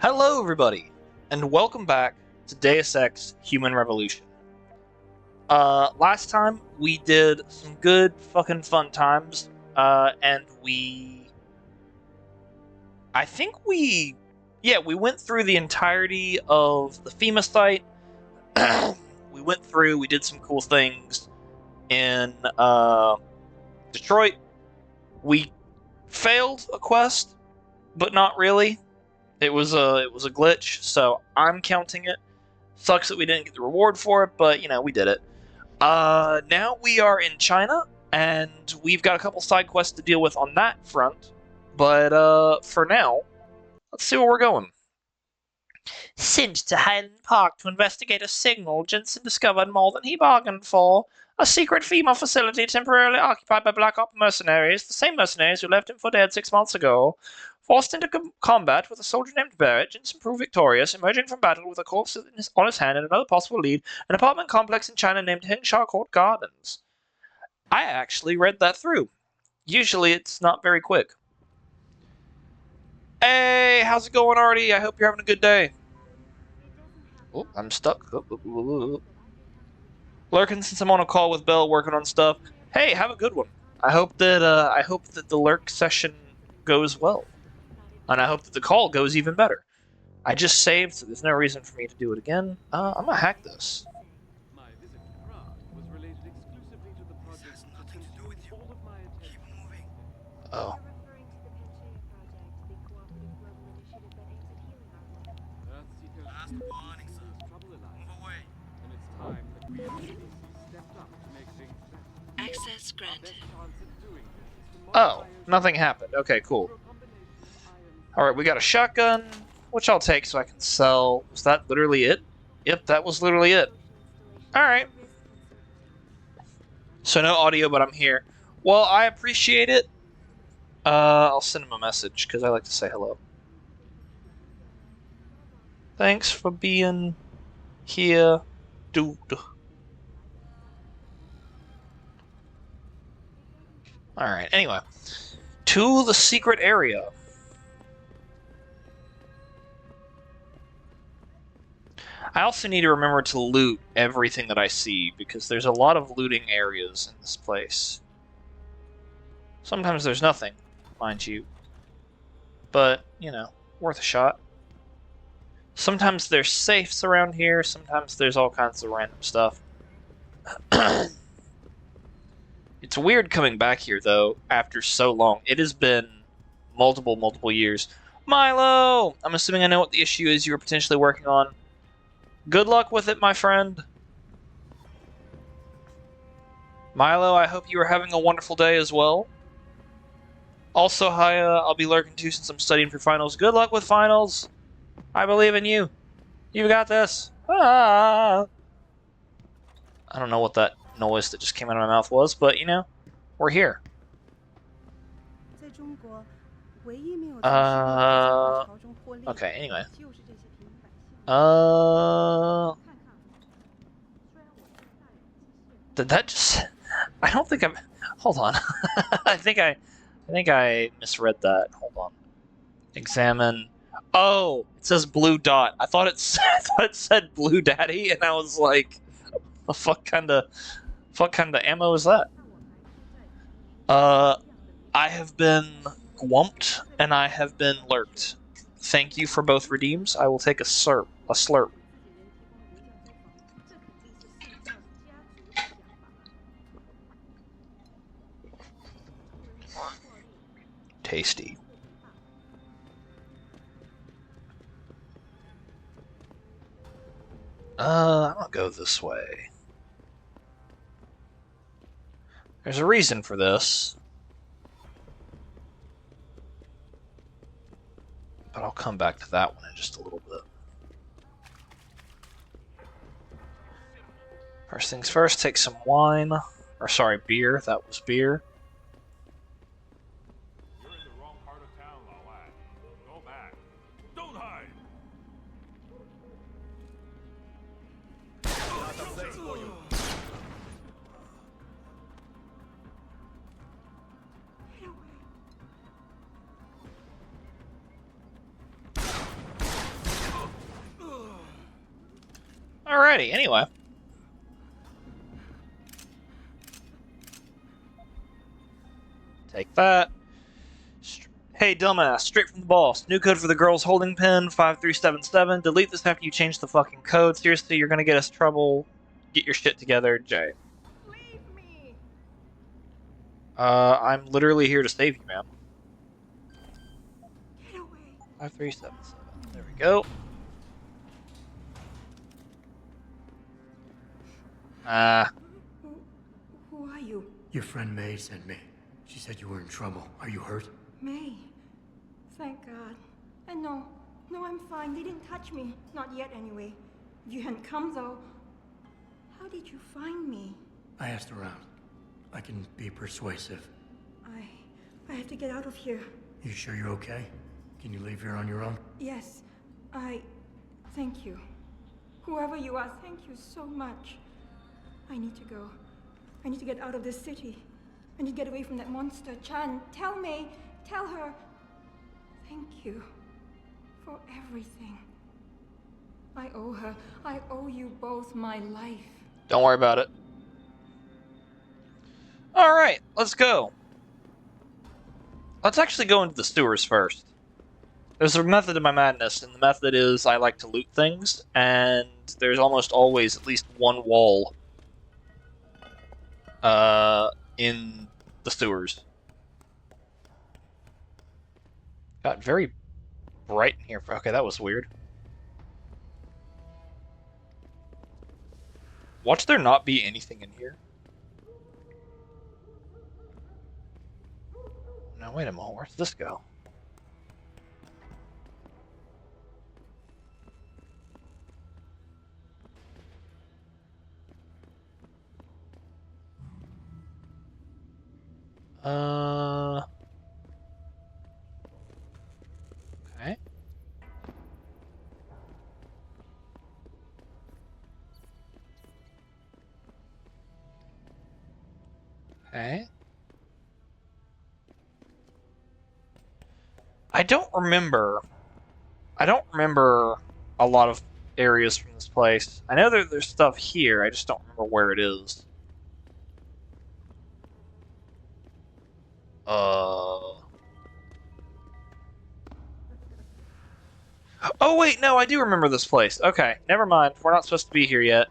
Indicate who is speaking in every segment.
Speaker 1: Hello, everybody, and welcome back to Deus Ex Human Revolution. Last time we did some good fucking fun times, and we went through the entirety of the FEMA site. We did some cool things in, Detroit. We failed a quest, but not really. It was a glitch, so I'm counting it. Sucks that we didn't get the reward for it, but we did it. Now we are in China, and we've got a couple side quests to deal with on that front. But for now, let's see where we're going. Sent to Highland Park to investigate a signal, Jensen discovered more than he bargained for. A secret female facility temporarily occupied by Black Ops mercenaries, the same mercenaries who left him for dead 6 months ago. Forced into combat with a soldier named Barrett, Jensen proved victorious, emerging from battle with a corpse on his hand and another possible lead, an apartment complex in China named Hengsha Court Gardens. I actually read that through. Usually it's not very quick. Hey, how's it going, Artie? I hope you're having a good day. Oh, I'm stuck. Lurking since I'm on a call with Bell working on stuff. Hey, have a good one. I hope that the lurk session goes well. And I hope that the call goes even better. I just saved, so there's no reason for me to do it again. I'm gonna hack this.
Speaker 2: My visit to Prague was related exclusively to the project.
Speaker 3: This has nothing to do with you. Keep moving.
Speaker 1: Oh.
Speaker 3: Last warning, sir. Move away.
Speaker 2: And it's time that we as CDC stepped up to make things better.
Speaker 4: Access
Speaker 2: Our
Speaker 4: granted.
Speaker 2: best chance at doing this is to
Speaker 1: Oh,
Speaker 2: modify
Speaker 1: nothing happened. Okay, cool.
Speaker 2: through a combination of iron.
Speaker 1: Alright, we got a shotgun, which I'll take so I can sell. Was that literally it? Yep, that was literally it. Alright. So no audio, but I'm here. Well, I appreciate it. I'll send him a message, because I like to say hello. Thanks for being here, dude. Alright, anyway. To the secret area. I also need to remember to loot everything that I see, because there's a lot of looting areas in this place. Sometimes there's nothing, mind you. But, worth a shot. Sometimes there's safes around here, sometimes there's all kinds of random stuff. It's weird coming back here, though, after so long. It has been multiple years. Milo! I'm assuming I know what the issue is you were potentially working on. Good luck with it, my friend. Milo, I hope you are having a wonderful day as well. Also, Haya, I'll be lurking too since I'm studying for finals. Good luck with finals. I believe in you. You got this. Ah. I don't know what that noise that just came out of my mouth was, but we're here. Okay, anyway. Did that just... I don't think I'm... Hold on. I think I misread that. Hold on. Examine... Oh! It says blue dot. I thought it said blue daddy, and I was like, the fuck kind of ammo is that? I have been gwumped, and I have been lurked. Thank you for both redeems. I will take a slurp. Tasty. I'll go this way. There's a reason for this. But I'll come back to that one in just a little bit. First things first, take some wine. Or sorry, beer. That was beer.
Speaker 5: You're in the wrong part of town, Lawai. Go back. Don't hide!
Speaker 1: Alrighty, anyway. Take that. Hey, dumbass, straight from the boss. New code for the girl's holding pen, 5377. Delete this after you change the fucking code. Seriously, you're gonna get us trouble. Get your shit together, Jay.
Speaker 4: Leave me!
Speaker 1: I'm literally here to save you, man.
Speaker 4: Get away.
Speaker 1: 5377. There we go.
Speaker 4: Who are you?
Speaker 6: Your friend May sent me. She said you were in trouble. Are you hurt?
Speaker 4: May. Thank God. And no, I'm fine. They didn't touch me. Not yet, anyway. If you hadn't come, though, how did you find me?
Speaker 6: I asked around. I can be persuasive.
Speaker 4: I have to get out of here.
Speaker 6: You sure you're okay? Can you leave here on your own?
Speaker 4: Yes, thank you. Whoever you are, thank you so much. I need to go. I need to get out of this city. I need to get away from that monster, Chan. Tell May, tell her. Thank you for everything. I owe her. I owe you both my life.
Speaker 1: Don't worry about it. Alright, let's go. Let's actually go into the sewers first. There's a method to my madness, and the method is I like to loot things, and there's almost always at least one wall in the sewers. Got very bright in here. Okay, that was weird. Watch there not be anything in here. Now wait a moment, where's this go? Okay. Okay. I don't remember a lot of areas from this place. I know there's stuff here, I just don't remember where it is. Oh wait, no, I do remember this place. Okay, never mind. We're not supposed to be here yet.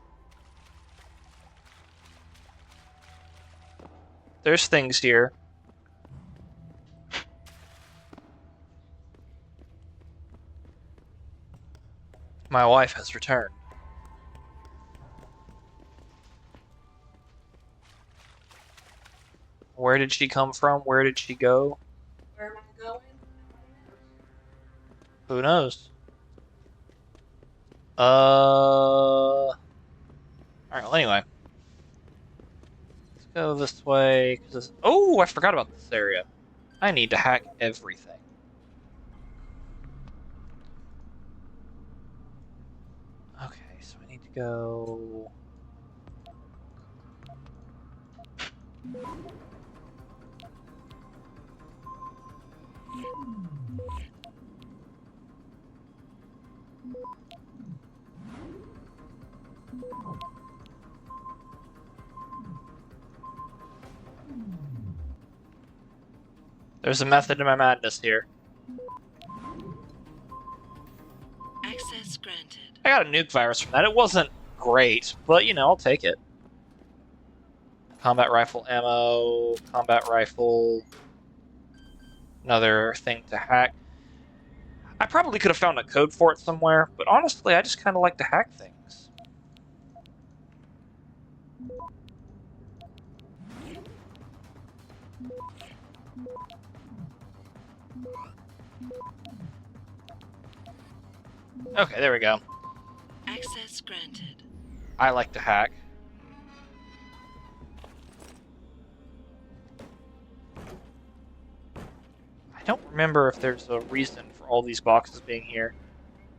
Speaker 1: There's things here. My wife has returned. Where did she come from? Where did she go?
Speaker 4: Where am I going?
Speaker 1: Who knows? Alright, well, anyway. Let's go this way. Oh, I forgot about this area. I need to hack everything. Okay, so I need to go... There's a method to my madness here.
Speaker 7: Access granted.
Speaker 1: I got a nuke virus from that. It wasn't great, but you know, I'll take it. Combat rifle ammo, combat rifle. Another thing to hack. I probably could have found a code for it somewhere, but honestly, I just kind of like to hack things. Okay, there we go.
Speaker 7: Access granted.
Speaker 1: I like to hack. I don't remember if there's a reason for all these boxes being here.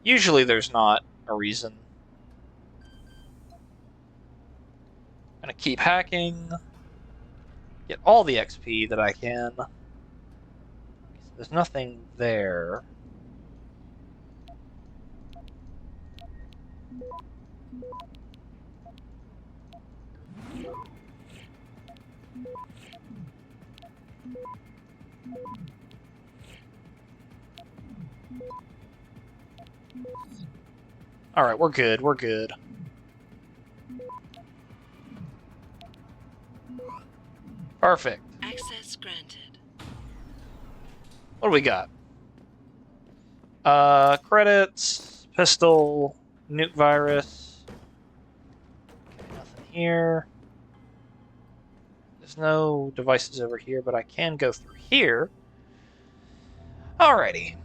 Speaker 1: Usually there's not a reason. I'm gonna keep hacking. Get all the XP that I can. There's nothing there. Alright, we're good, we're good. Perfect.
Speaker 7: Access granted.
Speaker 1: What do we got? Credits, pistol, nuke virus. Okay, nothing here. There's no devices over here, but I can go through here. Alrighty.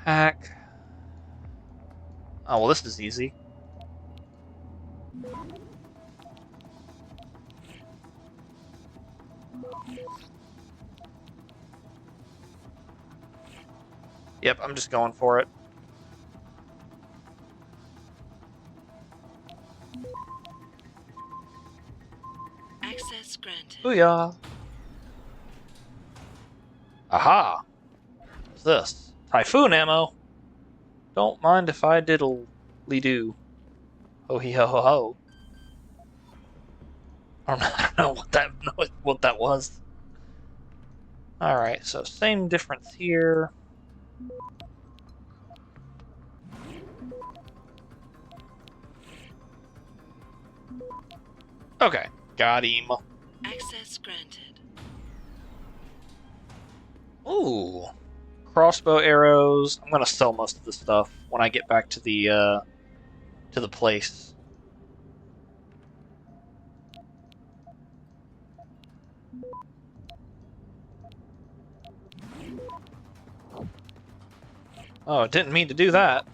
Speaker 1: Hack. Oh, well, this is easy. Yep, I'm just going for it.
Speaker 7: Access granted.
Speaker 1: Booyah! Aha! What's this? Typhoon ammo! Don't mind if I diddly-do. Ho hee ho ho ho. I don't know what that was. Alright, so same difference here. Okay, got him.
Speaker 7: Access granted.
Speaker 1: Ooh. Crossbow arrows. I'm gonna sell most of the stuff when I get back to the place. Oh, didn't mean to do that.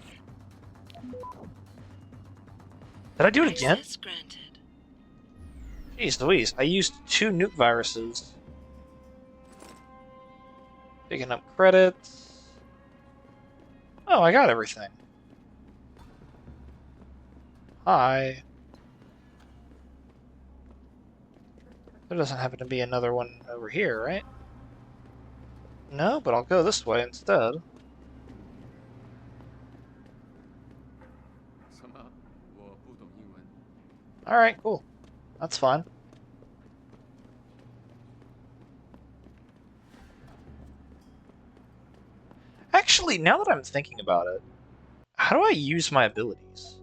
Speaker 1: Did I do it again?
Speaker 7: Access granted.
Speaker 1: Jeez Louise, I used 2 nuke viruses. Picking up credits. Oh, I got everything. Hi. There doesn't happen to be another one over here, right? No, but I'll go this way instead.
Speaker 2: 什么？我不懂英文。
Speaker 1: Alright, cool. That's fine. Actually, now that I'm thinking about it, how do I use my abilities?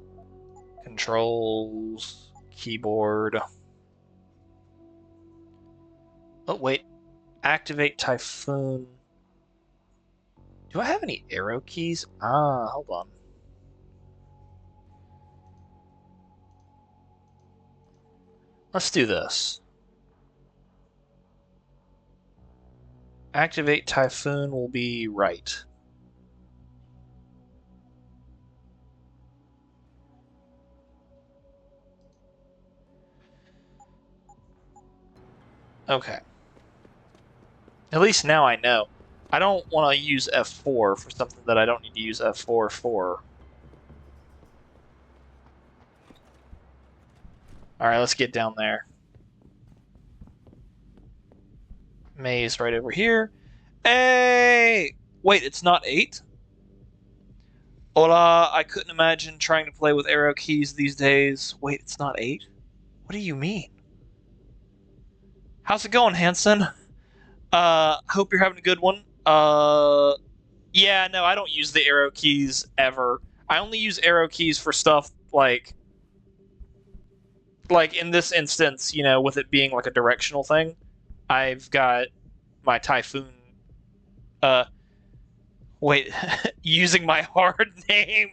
Speaker 1: Controls, keyboard. Oh, wait. Activate Typhoon. Do I have any arrow keys? Ah, hold on. Let's do this. Activate Typhoon will be right. Okay. At least now I know. I don't want to use F4 for something that I don't need to use F4 for. Alright, let's get down there. Maze right over here. Hey! Wait, it's not 8? Hola, I couldn't imagine trying to play with arrow keys these days. Wait, it's not 8? What do you mean? How's it going, Hanson? Hope you're having a good one. Yeah, no, I don't use the arrow keys ever. I only use arrow keys for stuff like in this instance, you know, with it being like a directional thing. I've got my Typhoon, wait, using my hard name.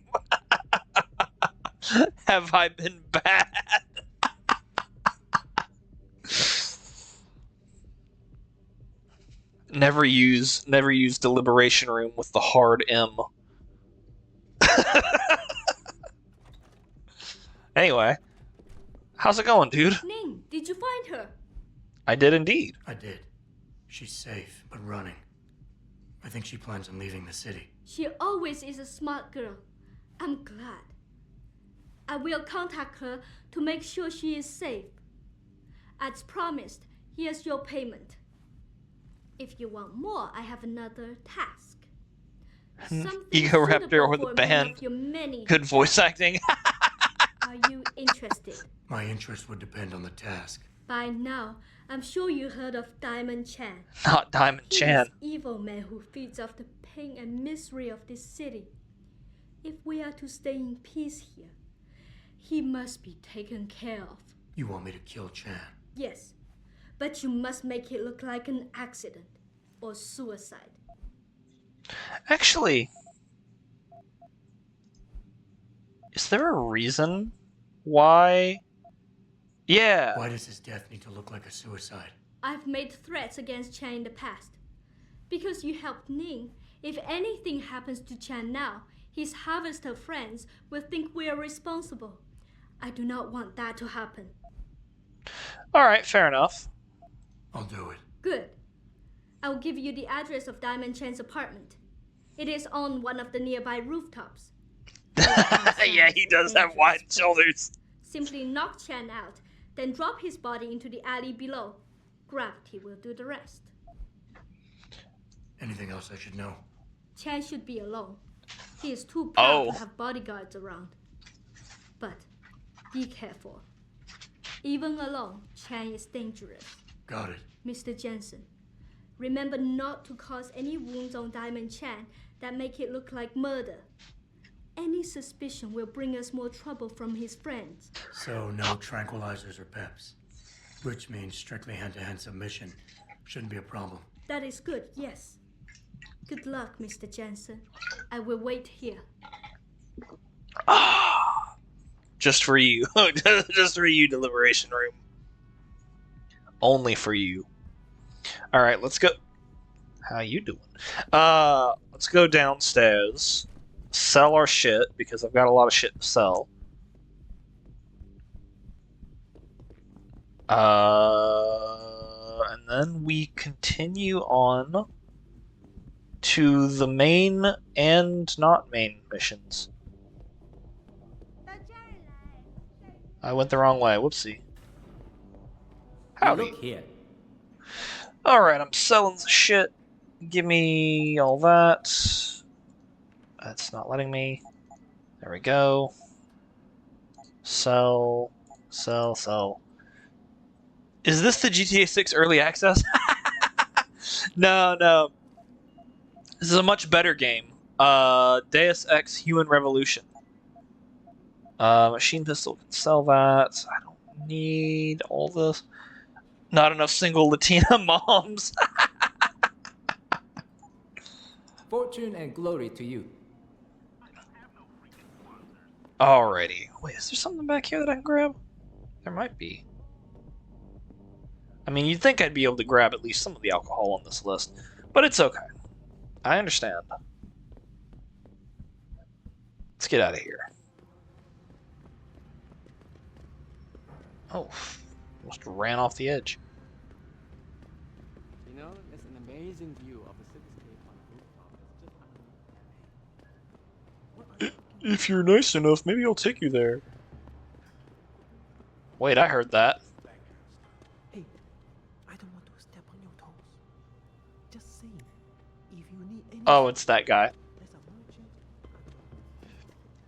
Speaker 1: Have I been bad? Never use deliberation room with the hard M. Anyway, how's it going, dude?
Speaker 4: Ning, did you find her?
Speaker 1: I did indeed.
Speaker 6: I did. She's safe, but running. I think she plans on leaving the city.
Speaker 8: She always is a smart girl. I'm glad. I will contact her to make sure she is safe. As promised, here's your payment. If you want more, I have another task. Something
Speaker 1: Ego Raptor
Speaker 8: suitable
Speaker 1: or the
Speaker 8: for one
Speaker 1: band.
Speaker 8: of your many
Speaker 1: Good
Speaker 8: tasks.
Speaker 1: voice acting.
Speaker 8: Are you interested?
Speaker 6: My interest would depend on the task.
Speaker 8: By now, I'm sure you heard of Diamond Chan.
Speaker 1: Not Diamond
Speaker 8: He
Speaker 1: Chan.
Speaker 8: is evil man who feeds off the pain and misery of this city. If we are to stay in peace here, he must be taken care of.
Speaker 6: You want me to kill Chan?
Speaker 8: Yes, but you must make it look like an accident or suicide.
Speaker 1: Actually, is there a reason why? Yeah.
Speaker 6: Why does his death need to look like a suicide?
Speaker 8: I've made threats against Chan in the past. Because you helped Ning, if anything happens to Chan now, his harvester friends will think we are responsible. I do not want that to happen.
Speaker 1: Alright, fair enough.
Speaker 6: I'll do it.
Speaker 8: Good. I will give you the address of Diamond Chan's apartment. It is on one of the nearby rooftops.
Speaker 1: Yeah, he does have wide shoulders.
Speaker 8: Simply knock Chan out, then drop his body into the alley below. Gravity will do the rest.
Speaker 6: Anything else I should know?
Speaker 8: Chan should be alone. He is too proud
Speaker 1: Oh.
Speaker 8: to have bodyguards around. But be careful. Even alone, Chan is dangerous.
Speaker 6: Got it.
Speaker 8: Mr. Jensen, remember not to cause any wounds on Diamond Chan that make it look like murder. Any suspicion will bring us more trouble from his friends.
Speaker 6: So no tranquilizers or peps. Which means strictly hand-to-hand submission. Shouldn't be a problem.
Speaker 8: That is good, yes. Good luck, Mr. Jensen. I will wait here.
Speaker 1: Just for you. Just for you, Deliberation Room. Only for you. Alright, let's go. How you doing? Let's go downstairs. Sell our shit, because I've got a lot of shit to sell. And then we continue on to the main and not main missions. I went the wrong way. Whoopsie. Howdy.
Speaker 9: Look here.
Speaker 1: Alright, I'm selling the shit. Give me all that. That's not letting me. There we go. Sell. Sell, sell. Is this the GTA 6 early access? No, no. This is a much better game. Deus Ex Human Revolution. Machine pistol can sell that. I don't need all this. Not enough single Latina moms.
Speaker 9: Fortune and glory to you.
Speaker 1: Alrighty. Wait, is there something back here that I can grab? There might be. I mean, you'd think I'd be able to grab at least some of the alcohol on this list, but it's okay. I understand. Let's get out of here. Oh, almost ran off the edge.
Speaker 3: You know, there's an amazing view of the cityscape on the rooftop. It's just
Speaker 1: If you're nice enough, maybe I'll take you there. Wait, I heard that.
Speaker 2: Hey, I don't want to step on your toes. Just saying, if you need any
Speaker 1: Oh, it's that guy.
Speaker 2: there's a merchant.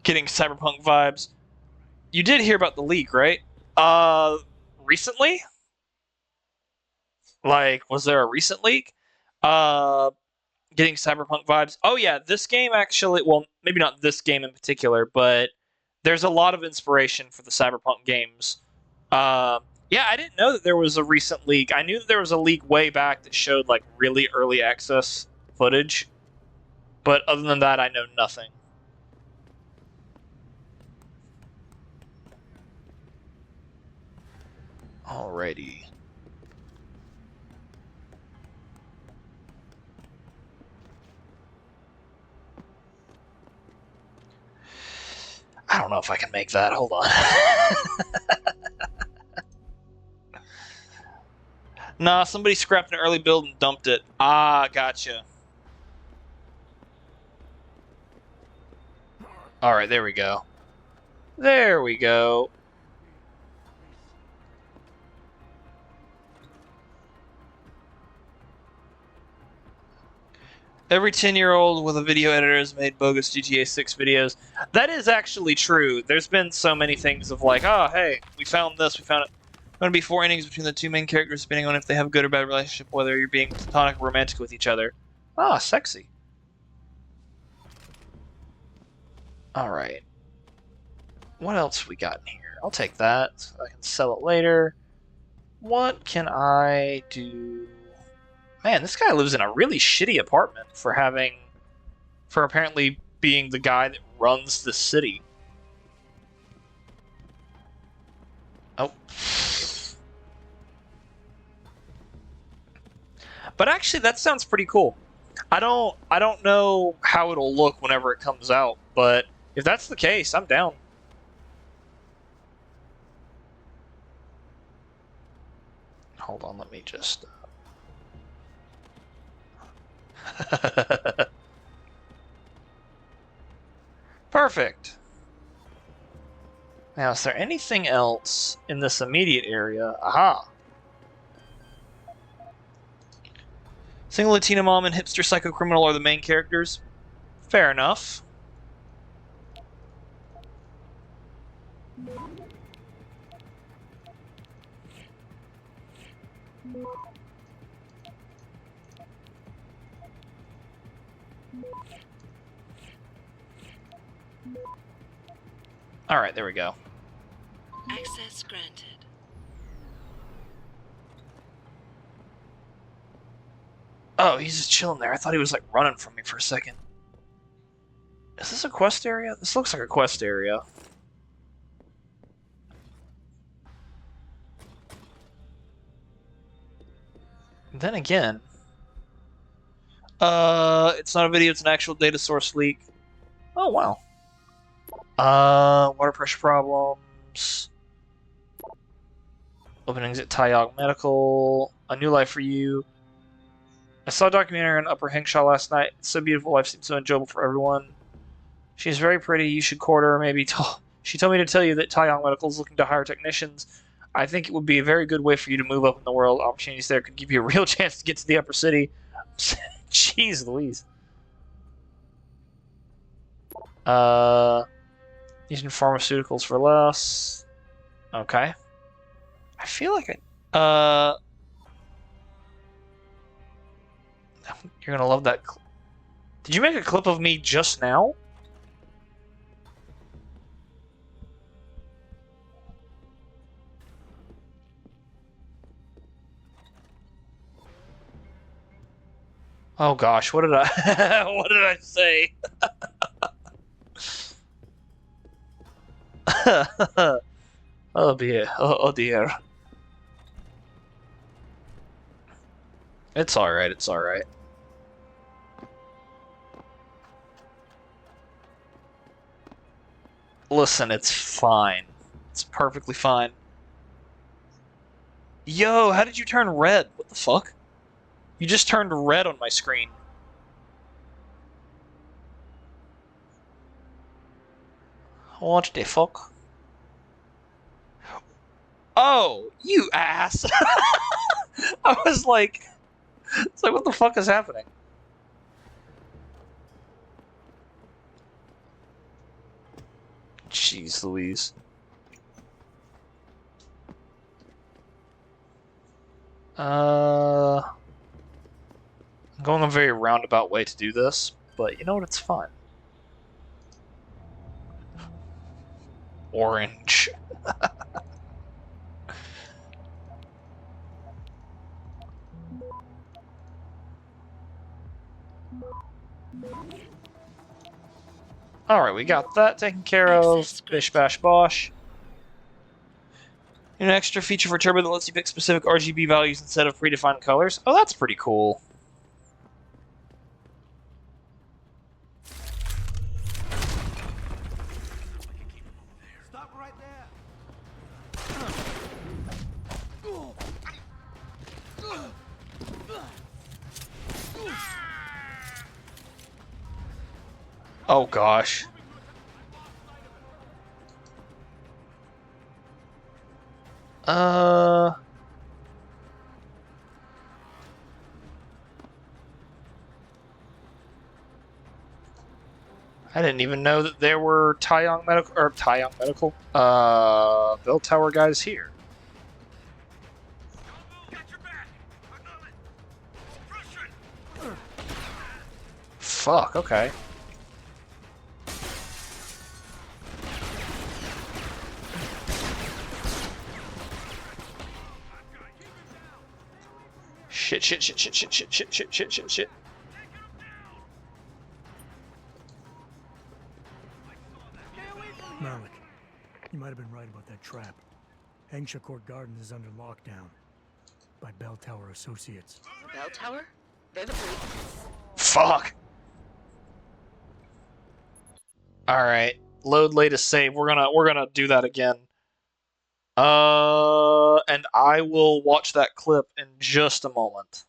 Speaker 1: Getting cyberpunk vibes. You did hear about the leak, right? Recently? Like, was there a recent leak? Getting cyberpunk vibes. Oh yeah, this game actually, well, maybe not this game in particular, but there's a lot of inspiration for the cyberpunk games. Yeah, I didn't know that there was a recent leak. I knew that there was a leak way back that showed like really early access footage, but other than that, I know nothing. Alrighty. I don't know if I can make that. Hold on. Nah, somebody scrapped an early build and dumped it. Ah, gotcha. Alright, there we go. There we go. Every 10-year-old with a video editor has made bogus GTA 6 videos. That is actually true. There's been so many things of like, oh, hey, we found this, we found it. Going to be 4 innings between the two main characters, depending on if they have a good or bad relationship, whether you're being platonic or romantic with each other. Ah, sexy. Alright. What else we got in here? I'll take that. So I can sell it later. What can I do? Man, this guy lives in a really shitty apartment for apparently being the guy that runs the city. Oh. But actually, that sounds pretty cool. I don't know how it'll look whenever it comes out, but if that's the case, I'm down. Hold on, let me just... Perfect. Now, is there anything else in this immediate area? Aha. Single Latina mom and hipster psycho criminal are the main characters. Fair enough. Alright, there we go.
Speaker 7: Access granted.
Speaker 1: Oh, he's just chilling there. I thought he was like running from me for a second. Is this a quest area? This looks like a quest area. Then again, it's not a video, it's an actual data source leak. Oh, wow. Water pressure problems. Openings at Taeyong Medical. A new life for you. I saw a documentary on Upper Hengsha last night. It's so beautiful, life seems so enjoyable for everyone. She's very pretty, you should court her, maybe. She told me to tell you that Taeyong Medical is looking to hire technicians. I think it would be a very good way for you to move up in the world. Opportunities there could give you a real chance to get to the upper city. Jeez Louise. Using pharmaceuticals for less. Okay. I feel like you're gonna love that. Did you make a clip of me just now? Oh gosh, what did I what did I say? Oh dear. Oh dear. It's alright, it's alright. Listen, it's fine. It's perfectly fine. Yo, how did you turn red? What the fuck? You just turned red on my screen. What the fuck? Oh, you ass! I was like... It's like, what the fuck is happening? Jeez Louise. I'm going a very roundabout way to do this, but you know what? It's fine. Orange. Alright, we got that taken care of. Bish bash bosh. An extra feature for Turbo that lets you pick specific RGB values instead of predefined colors. Oh, that's pretty cool.
Speaker 2: Stop right there.
Speaker 1: Oh gosh. I didn't even know that there were Taeyong Medical bell tower guys here. fuck, okay. Shit, shit, shit, shit, shit, shit, shit, shit, shit, shit, shit.
Speaker 6: Malik, you might have been right about that trap. Hengsha Court Gardens is under lockdown by Bell Tower Associates.
Speaker 7: Bell Tower? They're the police.
Speaker 1: Fuck. All right, load latest save. We're gonna do that again. And I will watch that clip in just a moment.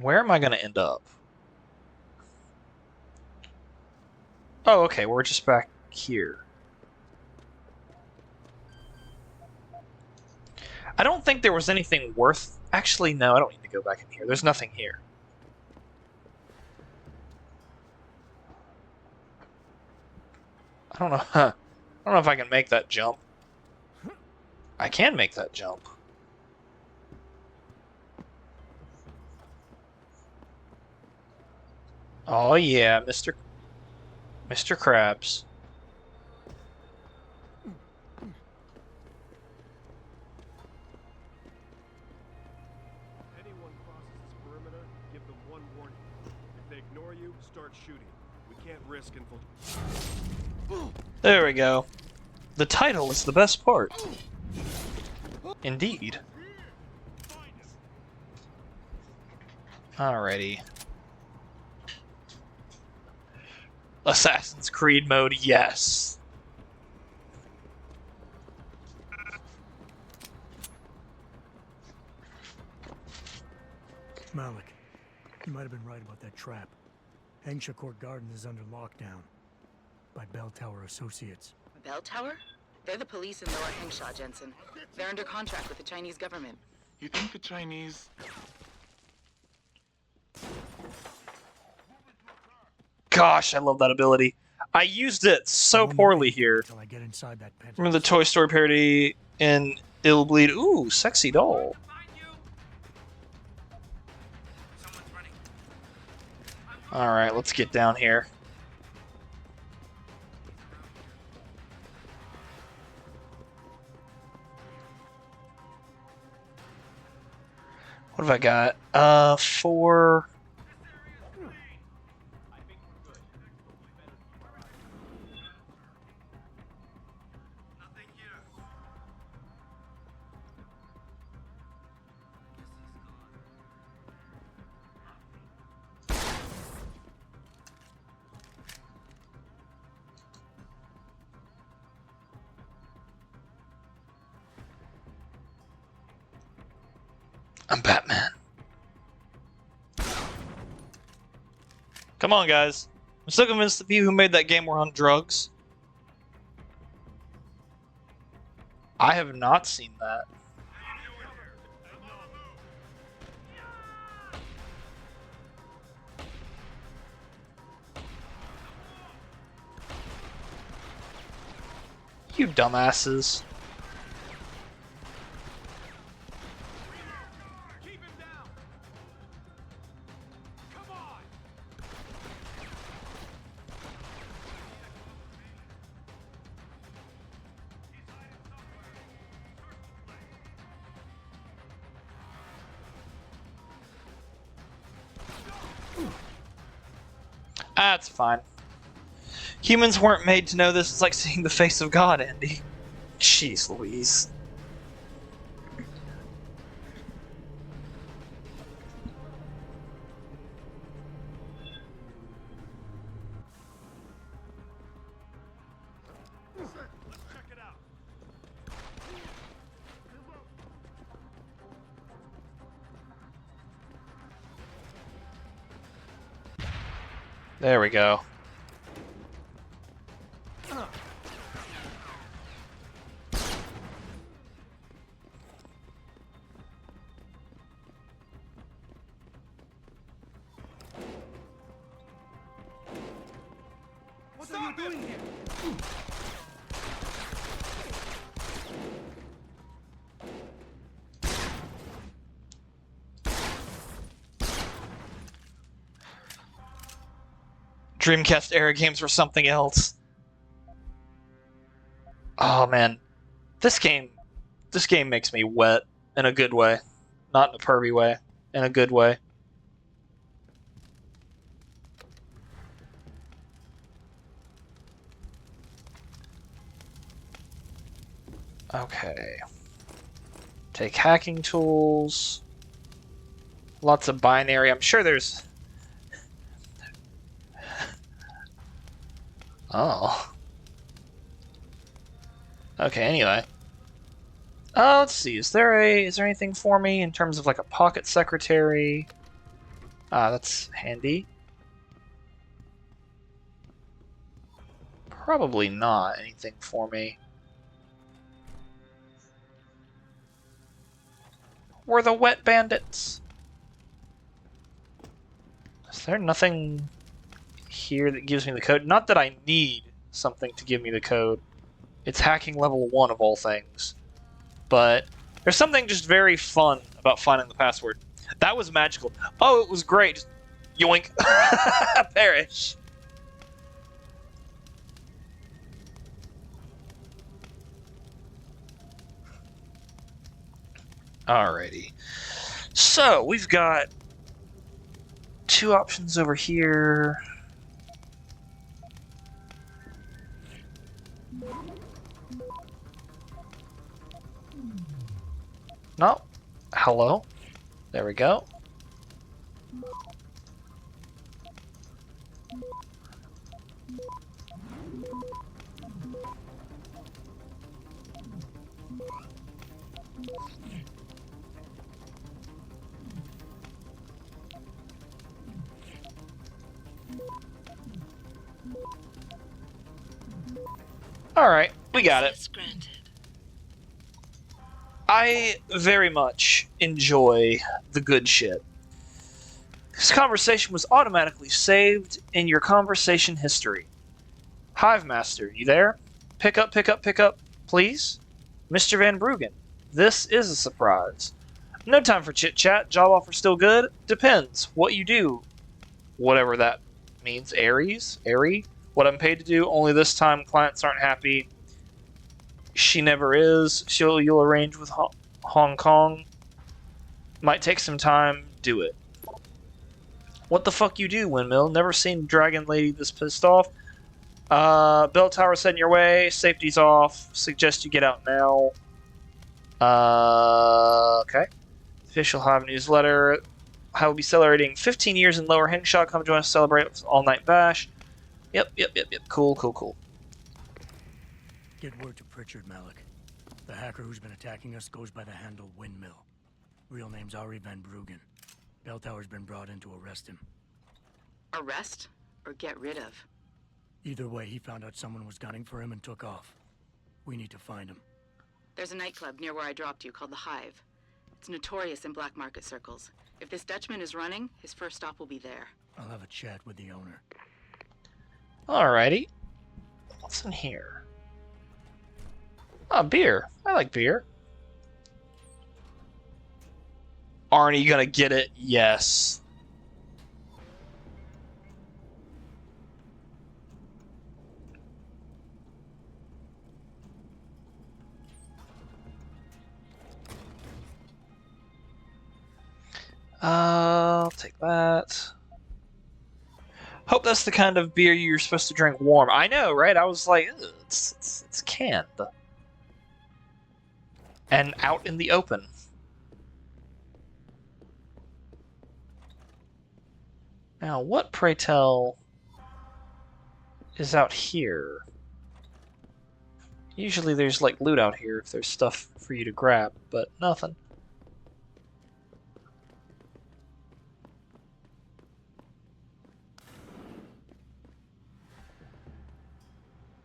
Speaker 1: Where am I gonna end up? Oh, okay, we're just back here. I don't think there was anything worth... Actually, no, I don't need to go back in here. There's nothing here. I don't know. I don't know if I can make that jump. I can make that jump. Oh yeah, Mr. Krabs.
Speaker 5: Anyone crosses this perimeter, give them one warning. If they ignore you, start shooting. We can't risk infiltration.
Speaker 1: There we go. The title is the best part. Indeed. Alrighty. Assassin's Creed mode, yes.
Speaker 6: Malik, you might have been right about that trap. Hengsha Court Gardens is under lockdown by Bell Tower Associates.
Speaker 7: Bell Tower? They're the police in Lower Hengsha, Jensen. They're under contract with the Chinese government.
Speaker 10: You think the Chinese...
Speaker 1: Gosh, I love that ability. I used it so poorly here.
Speaker 6: Until I get inside that penthouse.
Speaker 1: Remember the Toy Story parody in Ill Bleed? Ooh, sexy doll. Alright, let's get down here. What have I got? 4... I'm Batman. Come on, guys. I'm still convinced the people who made that game were on drugs. I have not seen that. You dumbasses. That's fine. Humans weren't made to know this. It's like seeing the face of God, Andy. Jeez Louise. There we go.
Speaker 6: you doing here?
Speaker 1: Dreamcast era games were something else. Oh man, this game makes me wet in a good way, not in a pervy way, in a good way. Okay. Take hacking tools. Lots of binary. I'm sure there's... Oh. Okay, anyway. Let's see. Is there anything for me in terms of like a pocket secretary? That's handy. Probably not anything for me. We're the wet bandits. Is there nothing here that gives me the code? Not that I need something to give me the code. It's hacking level 1 of all things. But there's something just very fun about finding the password. That was magical. Oh, it was great. Just yoink. Perish. Alrighty. So, we've got 2 options over here. No. Hello. There we go. Alright, we got it. I very much enjoy the good shit. This conversation was automatically saved in your conversation history. Hive Master, you there? Pick up, please? Mr. Van Bruggen, this is a surprise. No time for chit-chat. Job offer still good? Depends. What you do. Whatever that means. Airy? What I'm paid to do, only this time clients aren't happy. She never is. You'll arrange with Hong Kong. Might take some time. Do it. What the fuck you do, Windmill? Never seen Dragon Lady this pissed off. Bell tower set in your way. Safety's off. Suggest you get out now. Okay. Official Hive newsletter. I will be celebrating 15 years in Lower Hengsha. Come join us to celebrate all-night bash. Yep. Cool.
Speaker 6: Get word to Pritchard, Malik. The hacker who's been attacking us goes by the handle Windmill. Real name's Ari Van Bruggen. Bell Tower's been brought in to arrest him.
Speaker 7: Arrest or get rid of?
Speaker 6: Either way, he found out someone was gunning for him and took off. We need to find him.
Speaker 7: There's a nightclub near where I dropped you called the Hive. It's notorious in black market circles. If this Dutchman is running, his first stop will be there.
Speaker 6: I'll have a chat with the owner.
Speaker 1: Alrighty. What's in here? Oh, beer. I like beer. Arnie, you gonna get it? Yes. I'll take that. Hope that's the kind of beer you're supposed to drink warm. I know, right? I was like, it's canned. And out in the open. Now, what, pray tell, is out here? Usually there's, like, loot out here if there's stuff for you to grab, but nothing.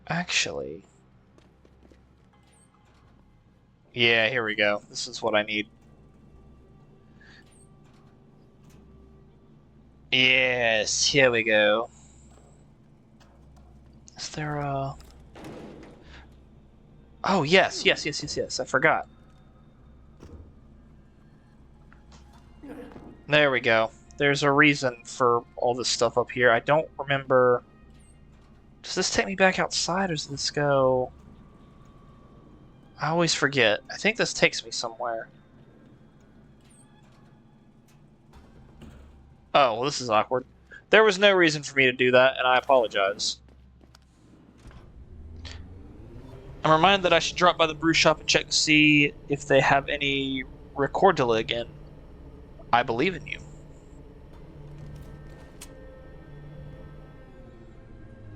Speaker 1: Actually... Yeah, here we go. This is what I need. Yes, here we go. Is there a... Oh, yes. I forgot. There we go. There's a reason for all this stuff up here. I don't remember... Does this take me back outside, or does this go... I always forget. I think this takes me somewhere. Oh, well, this is awkward. There was no reason for me to do that, and I apologize. I'm reminded that I should drop by the brew shop and check to see if they have any Recordalig in. I believe in you.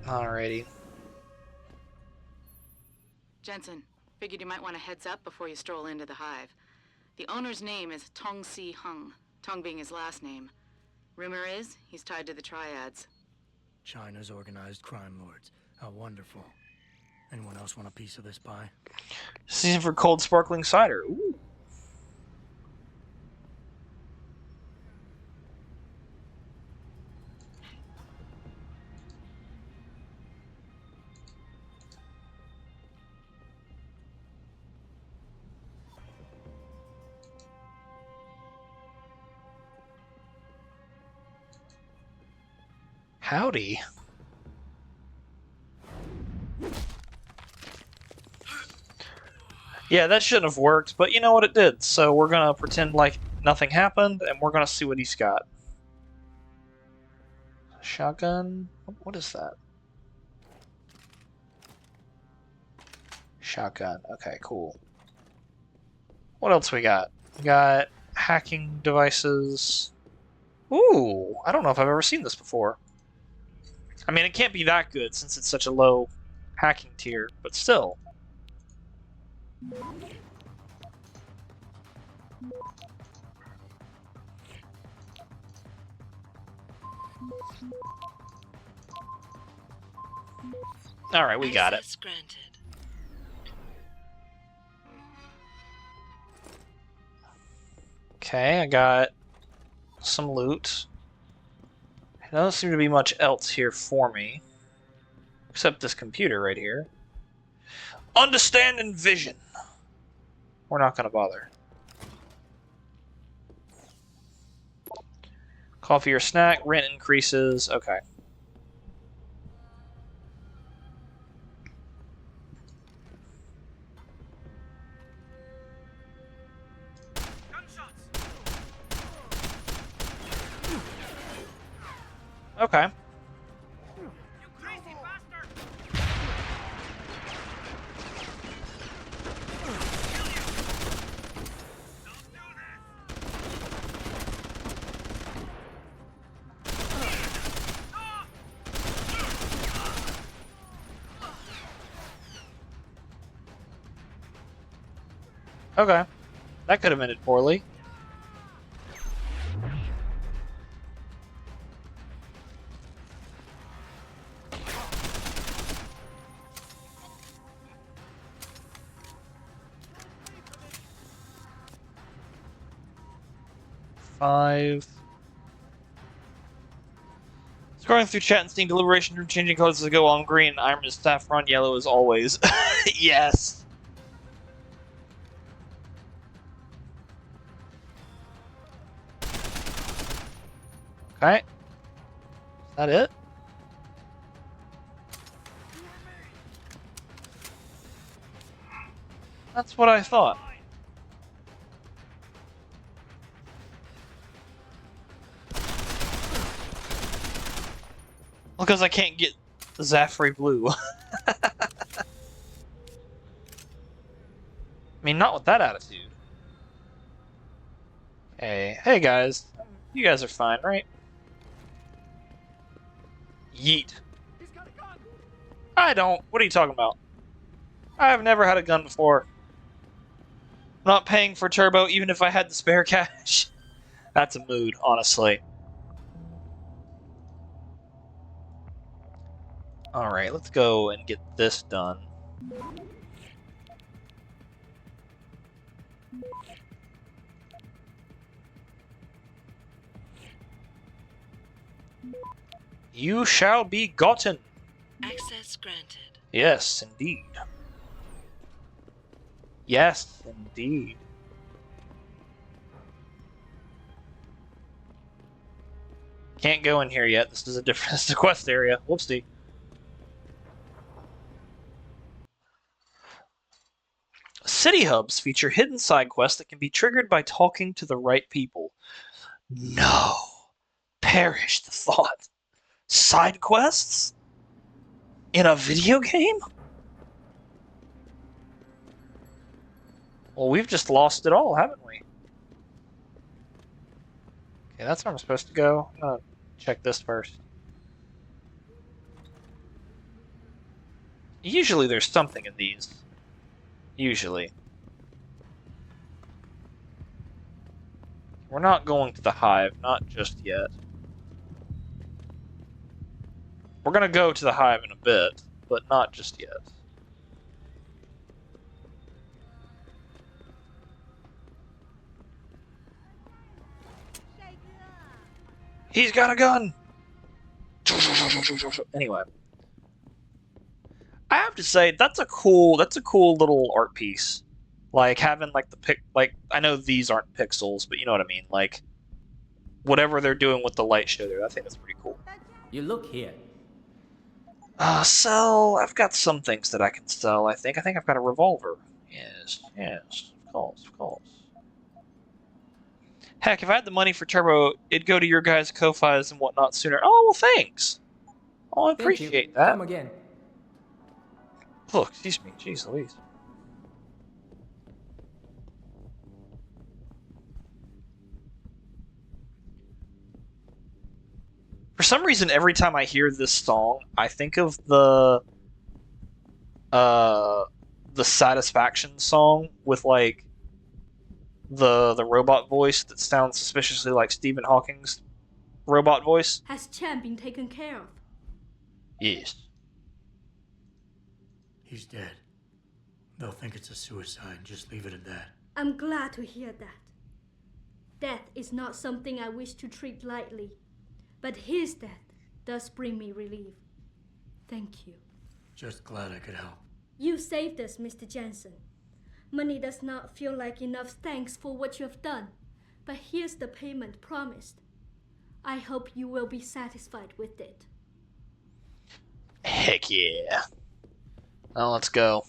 Speaker 1: Alrighty.
Speaker 7: Jensen, figured you might want a heads up before you stroll into the hive. The owner's name is Tong Si Hung, Tong being his last name. Rumor is he's tied to the triads.
Speaker 6: China's organized crime lords. How wonderful. Anyone else want a piece of this pie?
Speaker 1: Season for cold sparkling cider. Ooh. Howdy. Yeah, that shouldn't have worked, but you know what, it did. So we're gonna pretend like nothing happened, and we're gonna see what he's got. Shotgun? What is that? Shotgun. Okay, cool. What else we got? We got hacking devices. Ooh, I don't know if I've ever seen this before. I mean, it can't be that good since it's such a low hacking tier, but still. Alright, we got it. Okay, I got some loot. There doesn't seem to be much else here for me. Except this computer right here. Understand and vision. We're not going to bother. Coffee or snack, rent increases. Okay. Okay.
Speaker 2: You crazy bastard!
Speaker 1: Okay. That could have ended poorly. Five. Scrolling through chat and seeing deliberation from changing colors as I go on green. Iron is saffron, yellow as always. Yes. Okay. Is that it? That's what I thought. Well, because I can't get Zaffrey Blue. I mean, not with that attitude. Hey guys. You guys are fine, right? Yeet. I don't. What are you talking about? I've never had a gun before. I'm not paying for turbo even if I had the spare cash. That's a mood, honestly. Alright, let's go and get this done. You shall be gotten.
Speaker 11: Access Request granted.
Speaker 1: Yes, indeed. Yes, indeed. Can't go in here yet. This is a different this is a quest area. Whoopsie. City hubs feature hidden side quests that can be triggered by talking to the right people. No. Perish the thought. Side quests? In a video game? Well, we've just lost it all, haven't we? Okay, that's where I'm supposed to go. I'm gonna check this first. Usually there's something in these. Usually. We're not going to the hive, not just yet. We're gonna go to the hive in a bit, but not just yet. He's got a gun! Anyway. I have to say, that's a cool little art piece. Like, having, like, I know these aren't pixels, but you know what I mean. Like, whatever they're doing with the light show there, I think that's pretty cool.
Speaker 9: You look here.
Speaker 1: Sell. I've got some things that I can sell, I think. I think I've got a revolver. Yes, of course. Heck, if I had the money for Turbo, it'd go to your guys' Ko-Fis and whatnot sooner. Oh, well, thanks. Oh, I appreciate that.
Speaker 9: Come again.
Speaker 1: Oh, excuse me. Jeez Louise. For some reason, every time I hear this song, I think of the Satisfaction song with, like, the robot voice that sounds suspiciously like Stephen Hawking's robot voice.
Speaker 8: Has Chan been taken care of?
Speaker 1: Yes.
Speaker 6: He's dead. They'll think it's a suicide. Just leave it at that.
Speaker 8: I'm glad to hear that. Death is not something I wish to treat lightly, but his death does bring me relief. Thank you.
Speaker 6: Just glad I could help.
Speaker 8: You saved us, Mr. Jensen. Money does not feel like enough thanks for what you have done, but here's the payment promised. I hope you will be satisfied with it.
Speaker 1: Heck yeah. Well, let's go.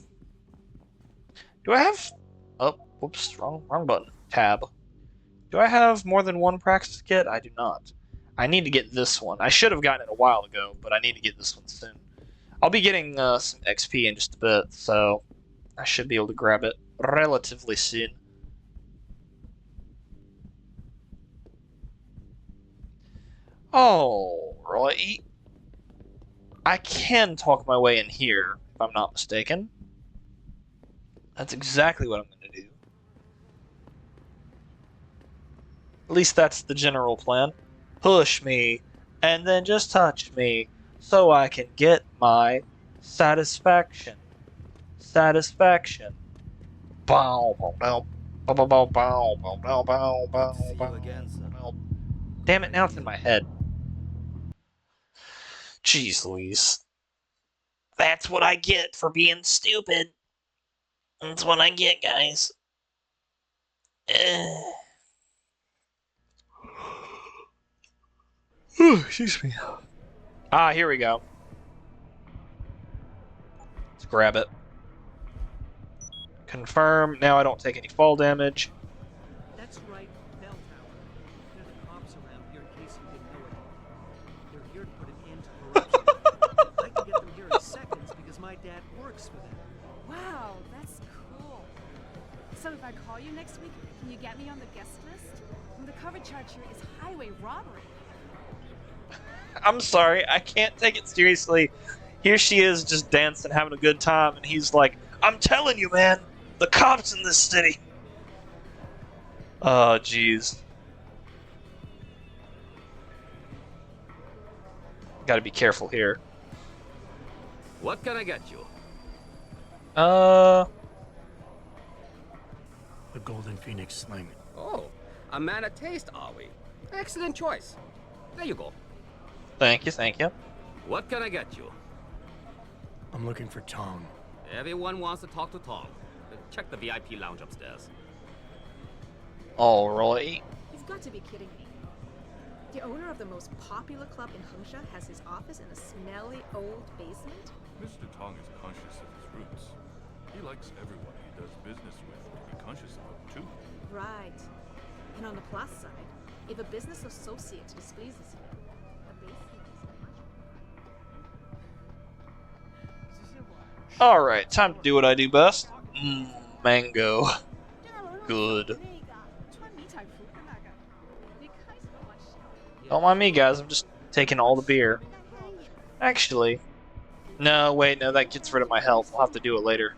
Speaker 1: Do I have... Oh, whoops, wrong button. Tab. Do I have more than one praxis kit? I do not. I need to get this one. I should have gotten it a while ago, but I need to get this one soon. I'll be getting some XP in just a bit, so I should be able to grab it relatively soon. Alright. I can talk my way in here, if I'm not mistaken. That's exactly what I'm going to do. At least that's the general plan. Push me, and then just touch me, so I can get my satisfaction. Satisfaction. Bow, bow, bow, bow, bow, bow, bow, bow, bow, bow, bow. Damn it, now it's in my head. Jeez Louise. That's what I get for being stupid. That's what I get, guys. Excuse me. Ah, here we go. Let's grab it. Confirm. Now I don't take any fall damage.
Speaker 2: That's right, Bell Tower. There are the cops around here in case you didn't know it. They're here to put an end to corruption. I can get them here in seconds because my dad works for them.
Speaker 12: Wow, that's cool. So if I call you next week, can you get me on the guest list? The cover charge here is highway robbery.
Speaker 1: I'm sorry, I can't take it seriously. Here she is just dancing, having a good time, and he's like, I'm telling you, man, the cops in this city. Oh, jeez. Gotta be careful here.
Speaker 13: What can I get you?
Speaker 6: The Golden Phoenix Sling.
Speaker 13: Oh, a man of taste, are we? Excellent choice. There you go.
Speaker 1: Thank you, thank you.
Speaker 13: What can I get you?
Speaker 6: I'm looking for Tong.
Speaker 13: Everyone wants to talk to Tom. Check the VIP lounge upstairs.
Speaker 1: Alright.
Speaker 12: He's got to be kidding me. The owner of the most popular club in Hengsha has his office in a smelly old basement?
Speaker 10: Mr. Tong is conscious of his roots. He likes everyone he does business with to be conscious of them, too.
Speaker 12: Right. And on the plus side, if a business associate displeases him, a basement is much.
Speaker 1: Alright, time to do what I do best. Mango. Good. Don't mind me, guys. I'm just taking all the beer. Actually, no, wait, no, that gets rid of my health. I'll have to do it later.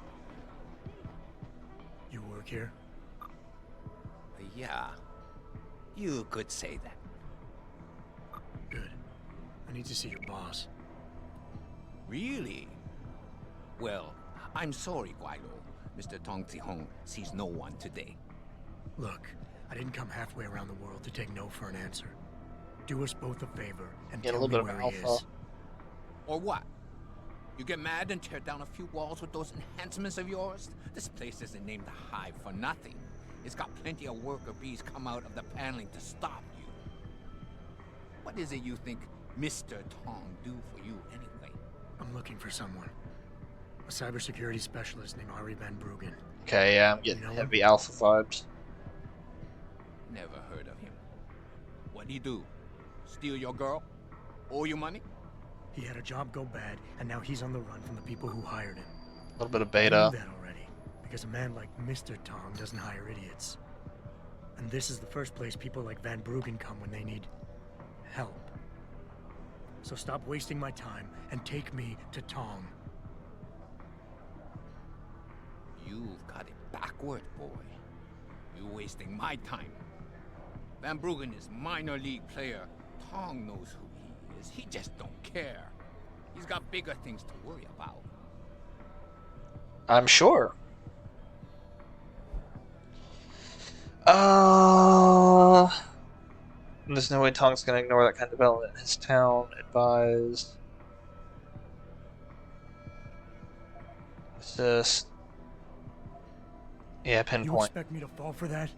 Speaker 6: You work here?
Speaker 13: Yeah. You could say that.
Speaker 6: Good. I need to see your boss.
Speaker 13: Really? Well, I'm sorry, Guilo. Mr. Tong Zihong sees no one today.
Speaker 6: Look, I didn't come halfway around the world to take no for an answer. Do us both a favor and
Speaker 1: Get a
Speaker 6: tell
Speaker 1: little
Speaker 6: me
Speaker 1: bit of
Speaker 6: where he
Speaker 1: alpha.
Speaker 6: is.
Speaker 13: Or what? You get mad and tear down a few walls with those enhancements of yours? This place isn't named the Hive for nothing. It's got plenty of worker bees come out of the paneling to stop you. What is it you think Mr. Tong do for you anyway?
Speaker 6: I'm looking for someone. A cybersecurity specialist named Ari Van Bruggen.
Speaker 1: Okay, yeah, I'm getting heavy alpha vibes.
Speaker 13: Never heard of him. What'd he do? Steal your girl? Owe you money?
Speaker 6: He had a job go bad, and now he's on the run from the people who hired him.
Speaker 1: A little bit of
Speaker 6: I
Speaker 1: beta.
Speaker 6: knew that already, because a man like Mr. Tong doesn't hire idiots. And this is the first place people like Van Bruggen come when they need help. So stop wasting my time and take me to Tong.
Speaker 13: You've got it backward, boy. You're wasting my time. Van Bruggen is minor league player. Tong knows who he is. He just don't care. He's got bigger things to worry about.
Speaker 1: I'm sure. There's no way Tong's gonna ignore that kind of development in his town. Advised. Assist. Yeah,
Speaker 6: You
Speaker 1: pinpoint.
Speaker 6: expect me to fall for that?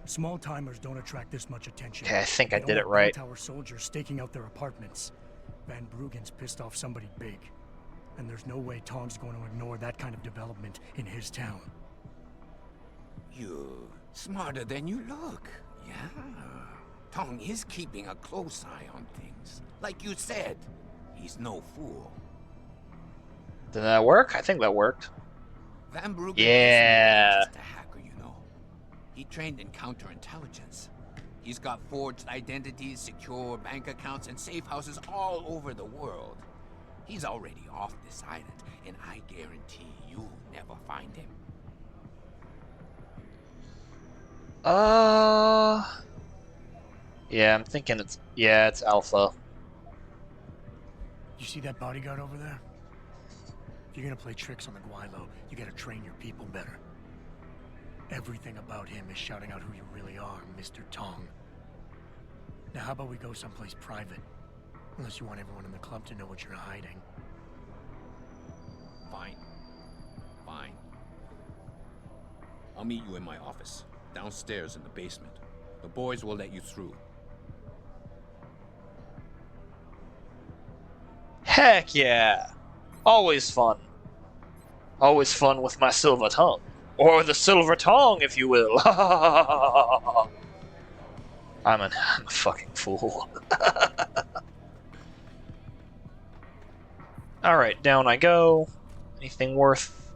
Speaker 6: Small timers don't attract this much attention.
Speaker 1: Okay, I think I
Speaker 6: They
Speaker 1: did
Speaker 6: don't
Speaker 1: it right.
Speaker 6: have Tower soldiers staking out their apartments. Van Bruggen's pissed off somebody big, and there's no way Tong's going to ignore that kind of development in his town.
Speaker 13: You're smarter than you look. Yeah. Tong is keeping a close eye on things. Like you said, he's no fool.
Speaker 1: Did that work? I think that worked.
Speaker 13: Van Bruggen
Speaker 1: Yeah.
Speaker 13: is just a hacker, you know. He trained in counterintelligence. He's got forged identities, secure bank accounts, and safe houses all over the world. He's already off this island, and I guarantee you'll never find him.
Speaker 1: Yeah, I'm thinking it's alpha.
Speaker 6: You see that bodyguard over there? If you're gonna play tricks on the Guilo, you gotta train your people better. Everything about him is shouting out who you really are, Mr. Tong. Now how about we go someplace private? Unless you want everyone in the club to know what you're hiding.
Speaker 13: Fine. Fine. I'll meet you in my office, downstairs in the basement. The boys will let you through.
Speaker 1: Heck yeah! Always fun. Always fun with my silver tongue. Or the silver tongue, if you will. I'm a fucking fool. Alright, down I go. Anything worth...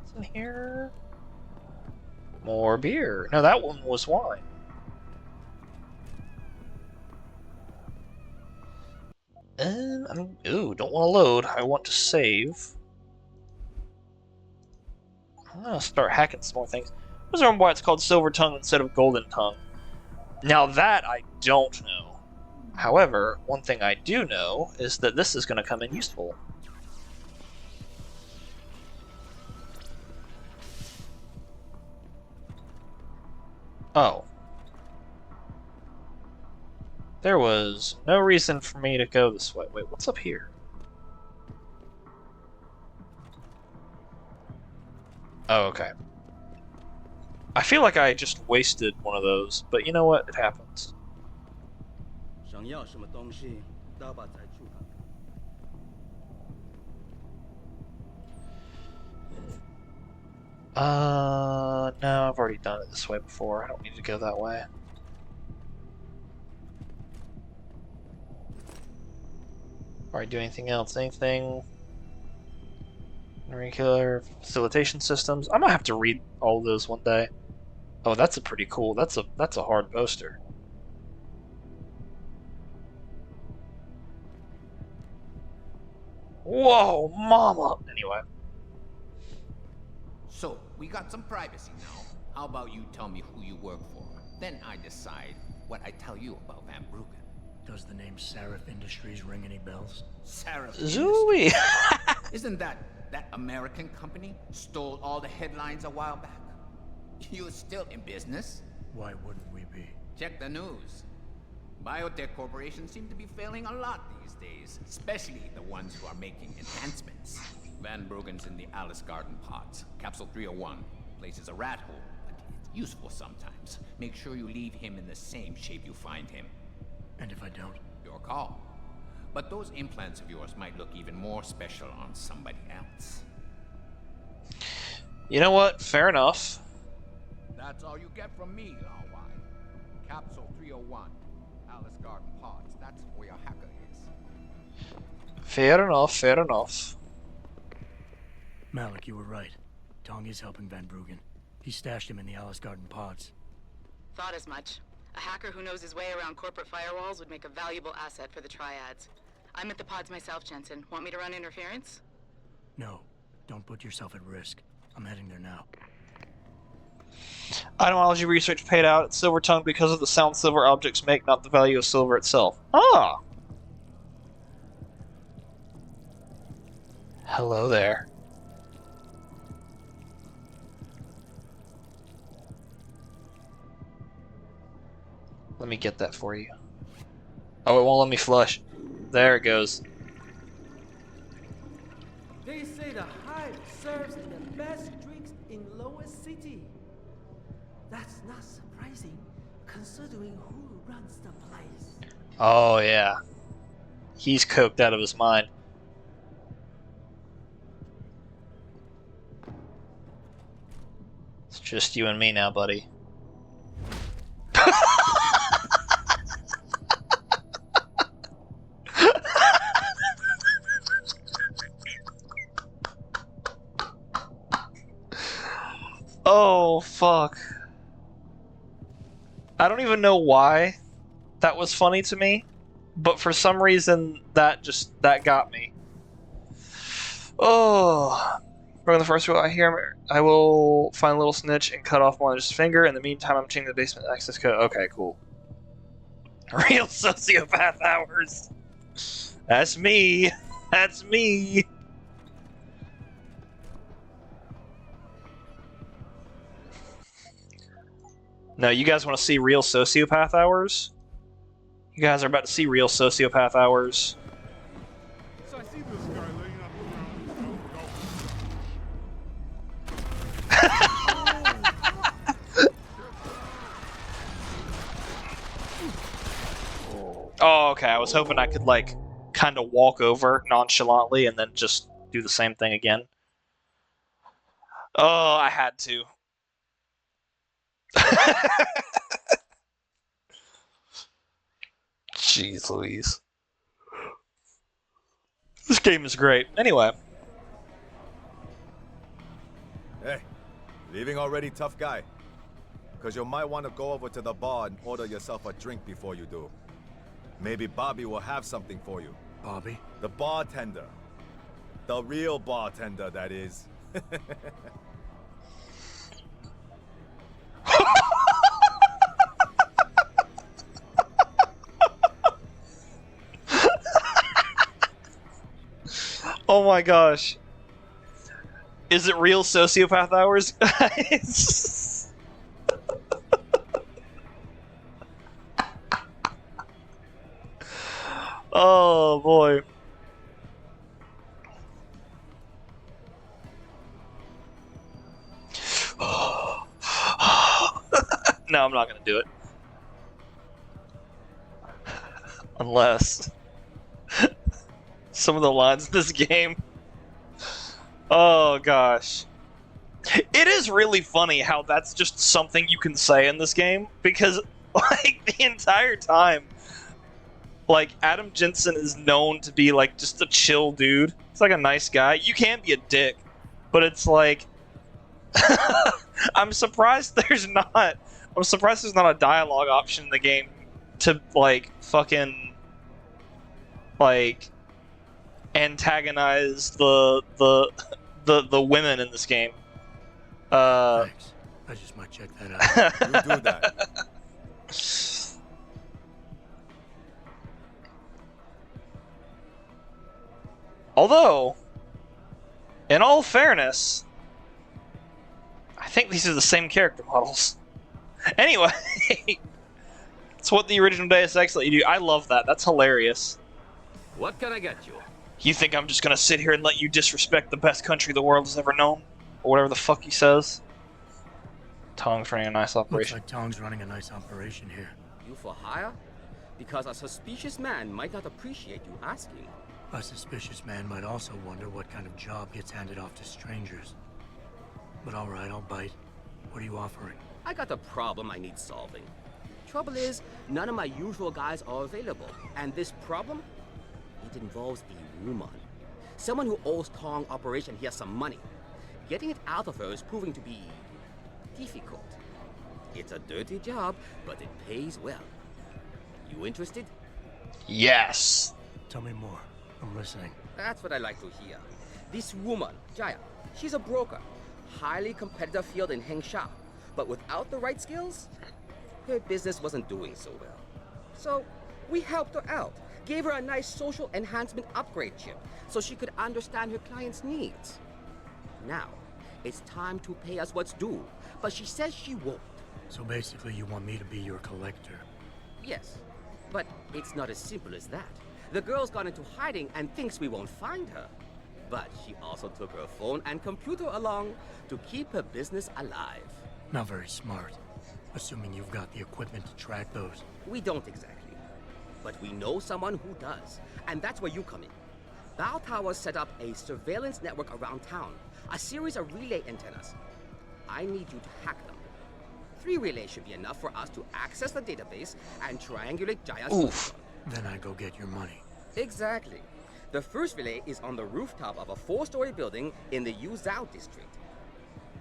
Speaker 1: What's in here? More beer. No, that one was wine. Ooh, don't want to load. I want to save. I'm gonna start hacking some more things. What's the reason why it's called Silver Tongue instead of Golden Tongue? Now that I don't know. However, one thing I do know is that this is going to come in useful. Oh. There was no reason for me to go this way. Wait, what's up here? Oh, okay. I feel like I just wasted one of those, but you know what? It happens.
Speaker 11: 想要什么东西，到把再出看看。
Speaker 1: No, I've already done it this way before. I don't need to go that way. Alright, do anything else? Anything? Regular facilitation systems. I might have to read all of those one day. Oh, that's a pretty cool. That's a hard poster. Whoa, mama. Anyway.
Speaker 13: So, we got some privacy now. How about you tell me who you work for? Then I decide what I tell you about Van Bruggen.
Speaker 6: Does the name Seraph Industries ring any bells?
Speaker 13: Seraph
Speaker 1: Zooey.
Speaker 13: Isn't that American company stole all the headlines a while back? You're still in business?
Speaker 6: Why wouldn't we be?
Speaker 13: Check the news. Biotech corporations seem to be failing a lot these days, especially the ones who are making enhancements. Van Bruggen's in the Alice Garden pods. Capsule 301. Place is a rat hole, but it's useful sometimes. Make sure you leave him in the same shape you find him.
Speaker 6: And if I don't?
Speaker 13: Your call. But those implants of yours might look even more special on somebody else.
Speaker 1: You know what? Fair enough.
Speaker 13: That's all you get from me, Lao Wai. Capsule 301. Alice Garden pods. That's where your hacker is.
Speaker 1: Fair enough, fair enough.
Speaker 6: Malik, you were right. Tong is helping Van Bruggen. He stashed him in the Alice Garden pods.
Speaker 7: Thought as much. A hacker who knows his way around corporate firewalls would make a valuable asset for the triads. I'm at the pods myself, Jensen. Want me to run interference?
Speaker 6: No. Don't put yourself at risk. I'm heading there now.
Speaker 1: Etymology research paid out at Silver Tongue because of the sound silver objects make, not the value of silver itself. Ah! Hello there. Let me get that for you. Oh, it won't let me flush. There it goes.
Speaker 2: They say the Hive serves the best drinks in Lower City. That's not surprising, considering who runs the place.
Speaker 1: Oh, yeah. He's coked out of his mind. It's just you and me now, buddy. Oh, fuck. I don't even know why that was funny to me, but for some reason that got me. Oh. From the first rule I hear, I will find a little snitch and cut off Mother's finger. In the meantime, I'm checking the basement access code. Okay, cool. Real sociopath hours. That's me. That's me. No, you guys want to see real sociopath hours? You guys are about to see real sociopath hours.
Speaker 5: So I see this guy laying on the ground.
Speaker 1: Oh, okay. I was hoping I could, like, kind of walk over nonchalantly and then just do the same thing again. Oh, I had to. Jeez Louise. This game is great. Anyway.
Speaker 14: Hey, leaving already, tough guy? Because you might want to go over to the bar and order yourself a drink before you do. Maybe Bobby will have something for you.
Speaker 6: Bobby?
Speaker 14: The bartender. The real bartender, that is.
Speaker 1: Oh my gosh. Is it real sociopath hours, guys? Oh boy. No, I'm not gonna do it. Unless some of the lines in this game. Oh gosh. It is really funny how that's just something you can say in this game, because like the entire time, like Adam Jensen is known to be like just a chill dude. He's like a nice guy. You can be a dick, but it's like I'm surprised there's not a dialogue option in the game to like fucking like antagonize the women in this game.
Speaker 6: Thanks. I just might check that out.
Speaker 14: You do that.
Speaker 1: Although, in all fairness, I think these are the same character models. Anyway, it's what the original Deus Ex let you do. I love that. That's hilarious.
Speaker 15: What can I get you?
Speaker 1: You think I'm just gonna sit here and let you disrespect the best country the world has ever known? Or whatever the fuck he says? Tong's running a nice operation.
Speaker 6: Looks like Tong's running a nice operation here.
Speaker 15: You for hire? Because a suspicious man might not appreciate you asking.
Speaker 6: A suspicious man might also wonder what kind of job gets handed off to strangers. But alright, I'll bite. What are you offering?
Speaker 15: I got a problem I need solving. Trouble is, none of my usual guys are available. And this problem? It involves a woman. Someone who owes Tong Operation here some money. Getting it out of her is proving to be difficult. It's a dirty job, but it pays well. You interested?
Speaker 1: Yes.
Speaker 6: Tell me more. I'm listening.
Speaker 15: That's what I like to hear. This woman, Jaya, she's a broker. Highly competitive field in Hengsha. But without the right skills, her business wasn't doing so well. So we helped her out. Gave her a nice social enhancement upgrade chip so she could understand her clients' needs. Now, it's time to pay us what's due, but she says she won't.
Speaker 6: So basically you want me to be your collector?
Speaker 15: Yes, but it's not as simple as that. The girl's gone into hiding and thinks we won't find her. But she also took her phone and computer along to keep her business alive.
Speaker 6: Not very smart. Assuming you've got the equipment to track those.
Speaker 15: We don't exactly. But we know someone who does. And that's where you come in. Bow Tower set up a surveillance network around town. A series of relay antennas. I need you to hack them. 3 relays should be enough for us to access the database and triangulate Jaya's position.
Speaker 6: Then I go get your money.
Speaker 15: Exactly. The first relay is on the rooftop of a 4-story building in the Yuzhou district.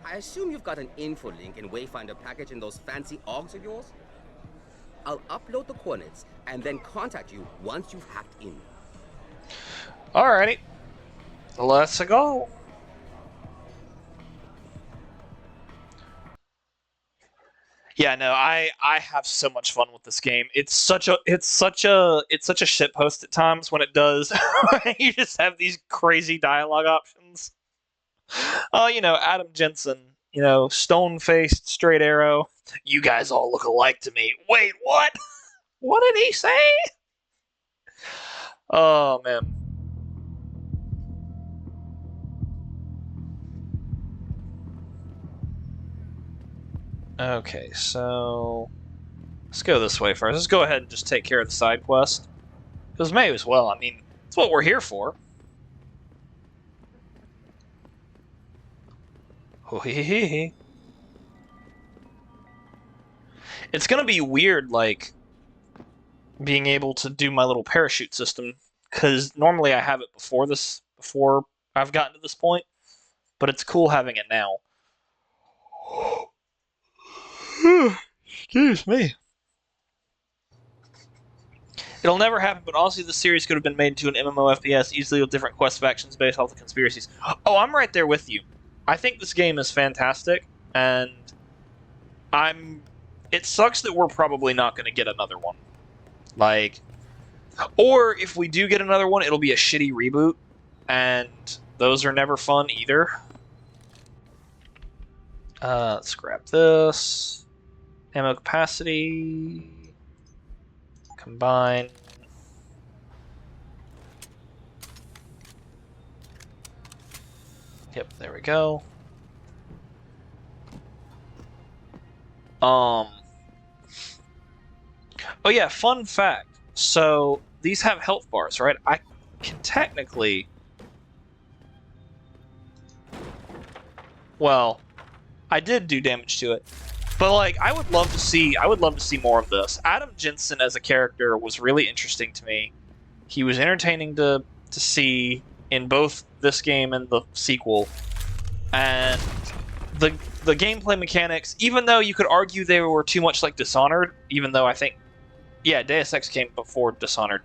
Speaker 15: I assume you've got an info link and Wayfinder package in those fancy OGs of yours? I'll upload the coordinates and then contact you once you've hacked in.
Speaker 1: Alrighty. Let's go. Yeah, no, I have so much fun with this game. It's such a shitpost at times when it does. You just have these crazy dialogue options. Oh, Adam Jensen, stone-faced, straight arrow. You guys all look alike to me. Wait, what? What did he say? Oh, man. Okay, so let's go this way first. Let's go ahead and just take care of the side quest. Because may as well. I mean, it's what we're here for. It's gonna be weird, like, being able to do my little parachute system, because normally I have it before I've gotten to this point, but it's cool having it now. Excuse me. It'll never happen, but honestly, the series could have been made into an MMO FPS easily with different quest factions based off the conspiracies. Oh, I'm right there with you. I think this game is fantastic, and it sucks that we're probably not going to get another one. Like, or if we do get another one, it'll be a shitty reboot, and those are never fun either. Let's grab this. Ammo capacity. Combine. Yep, there we go. Oh yeah, fun fact. So these have health bars, right? I can technically... Well, I did do damage to it. But like I would love to see more of this. Adam Jensen as a character was really interesting to me. He was entertaining to see in both this game and the sequel. And the gameplay mechanics, even though you could argue they were too much like Dishonored, even though I think Deus Ex came before Dishonored.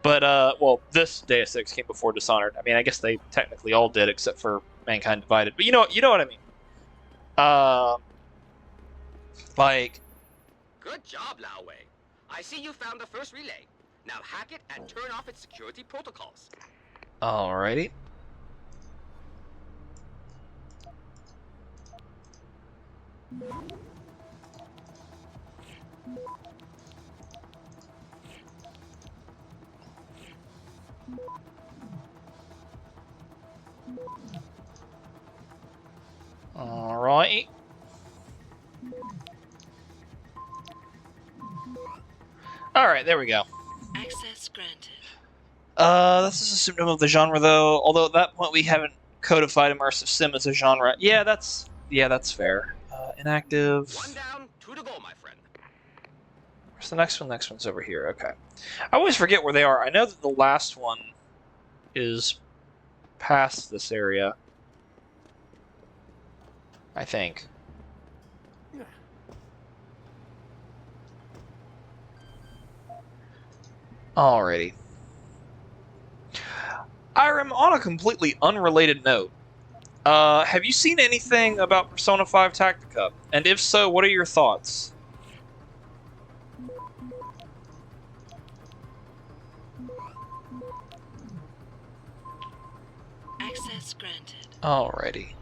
Speaker 1: But well, this Deus Ex came before Dishonored. I mean, I guess they technically all did except for Mankind Divided. But you know what I mean. Like,
Speaker 15: Good job, Lao Wei. I see you found the first relay. Now hack it and turn off its security protocols.
Speaker 1: alrighty. Alright. Alright, there we go.
Speaker 16: Access granted.
Speaker 1: This is a symptom of the genre, though. Although at that point we haven't codified immersive sim as a genre. Yeah, that's fair. Inactive.
Speaker 15: One down, two to go, my friend.
Speaker 1: Where's the next one? Next one's over here. Okay. I always forget where they are. I know that the last one is past this area. I think. Alrighty. Irem, on a completely unrelated note, have you seen anything about Persona 5 Tactica? And if so, what are your thoughts?
Speaker 16: Access granted.
Speaker 1: Alrighty.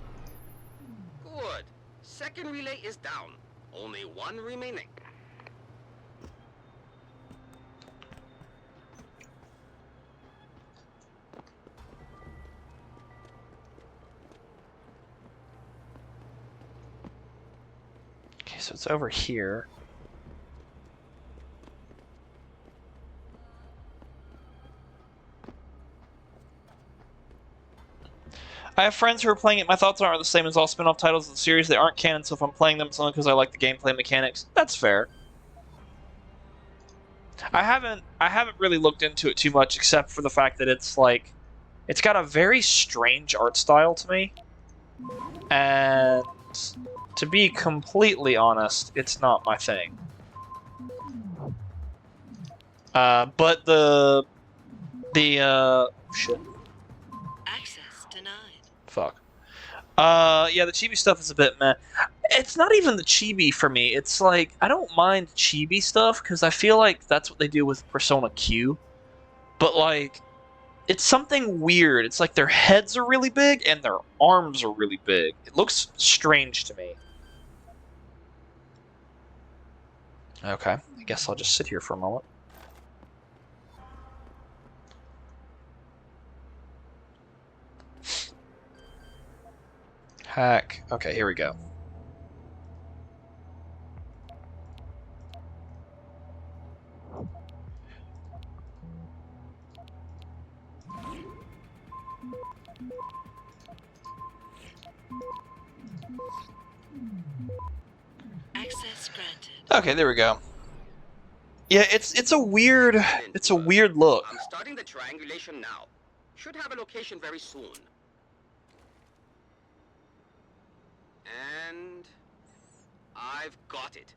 Speaker 15: Good. Second relay is down. Only one remaining.
Speaker 1: Okay, so it's over here. I have friends who are playing it. My thoughts aren't the same as all spin-off titles of the series. They aren't canon, so if I'm playing them, it's only because I like the gameplay mechanics. That's fair. I haven't really looked into it too much, except for the fact that it's like, it's got a very strange art style to me, and to be completely honest, it's not my thing. But shit.
Speaker 16: Access denied.
Speaker 1: Fuck. Yeah, the chibi stuff is a bit meh. It's not even the chibi for me. It's like, I don't mind chibi stuff, because I feel like that's what they do with Persona Q. But, like, it's something weird. It's like their heads are really big, and their arms are really big. It looks strange to me. Okay, I guess I'll just sit here for a moment. Hack. Okay, here we go.
Speaker 16: Access granted.
Speaker 1: Okay, there we go. Yeah, it's a weird look.
Speaker 15: I'm starting the triangulation now. Should have a location very soon. And I've got it.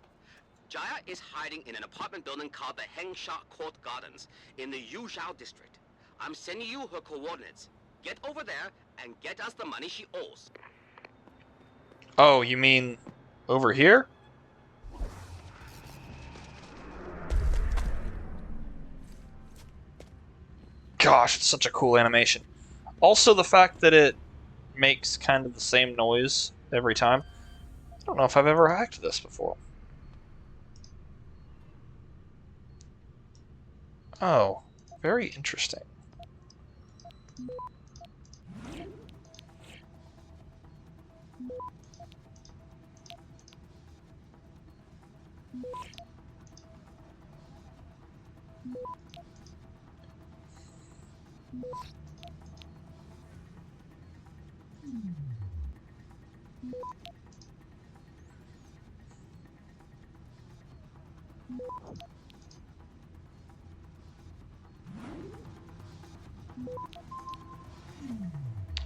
Speaker 15: Jaya is hiding in an apartment building called the Hengsha Court Gardens in the Yuzhou district. I'm sending you her coordinates. Get over there and get us the money she owes.
Speaker 1: Oh, you mean over here? Gosh, it's such a cool animation. Also, the fact that it makes kind of the same noise every time. I don't know if I've ever hacked this before. Oh, very interesting.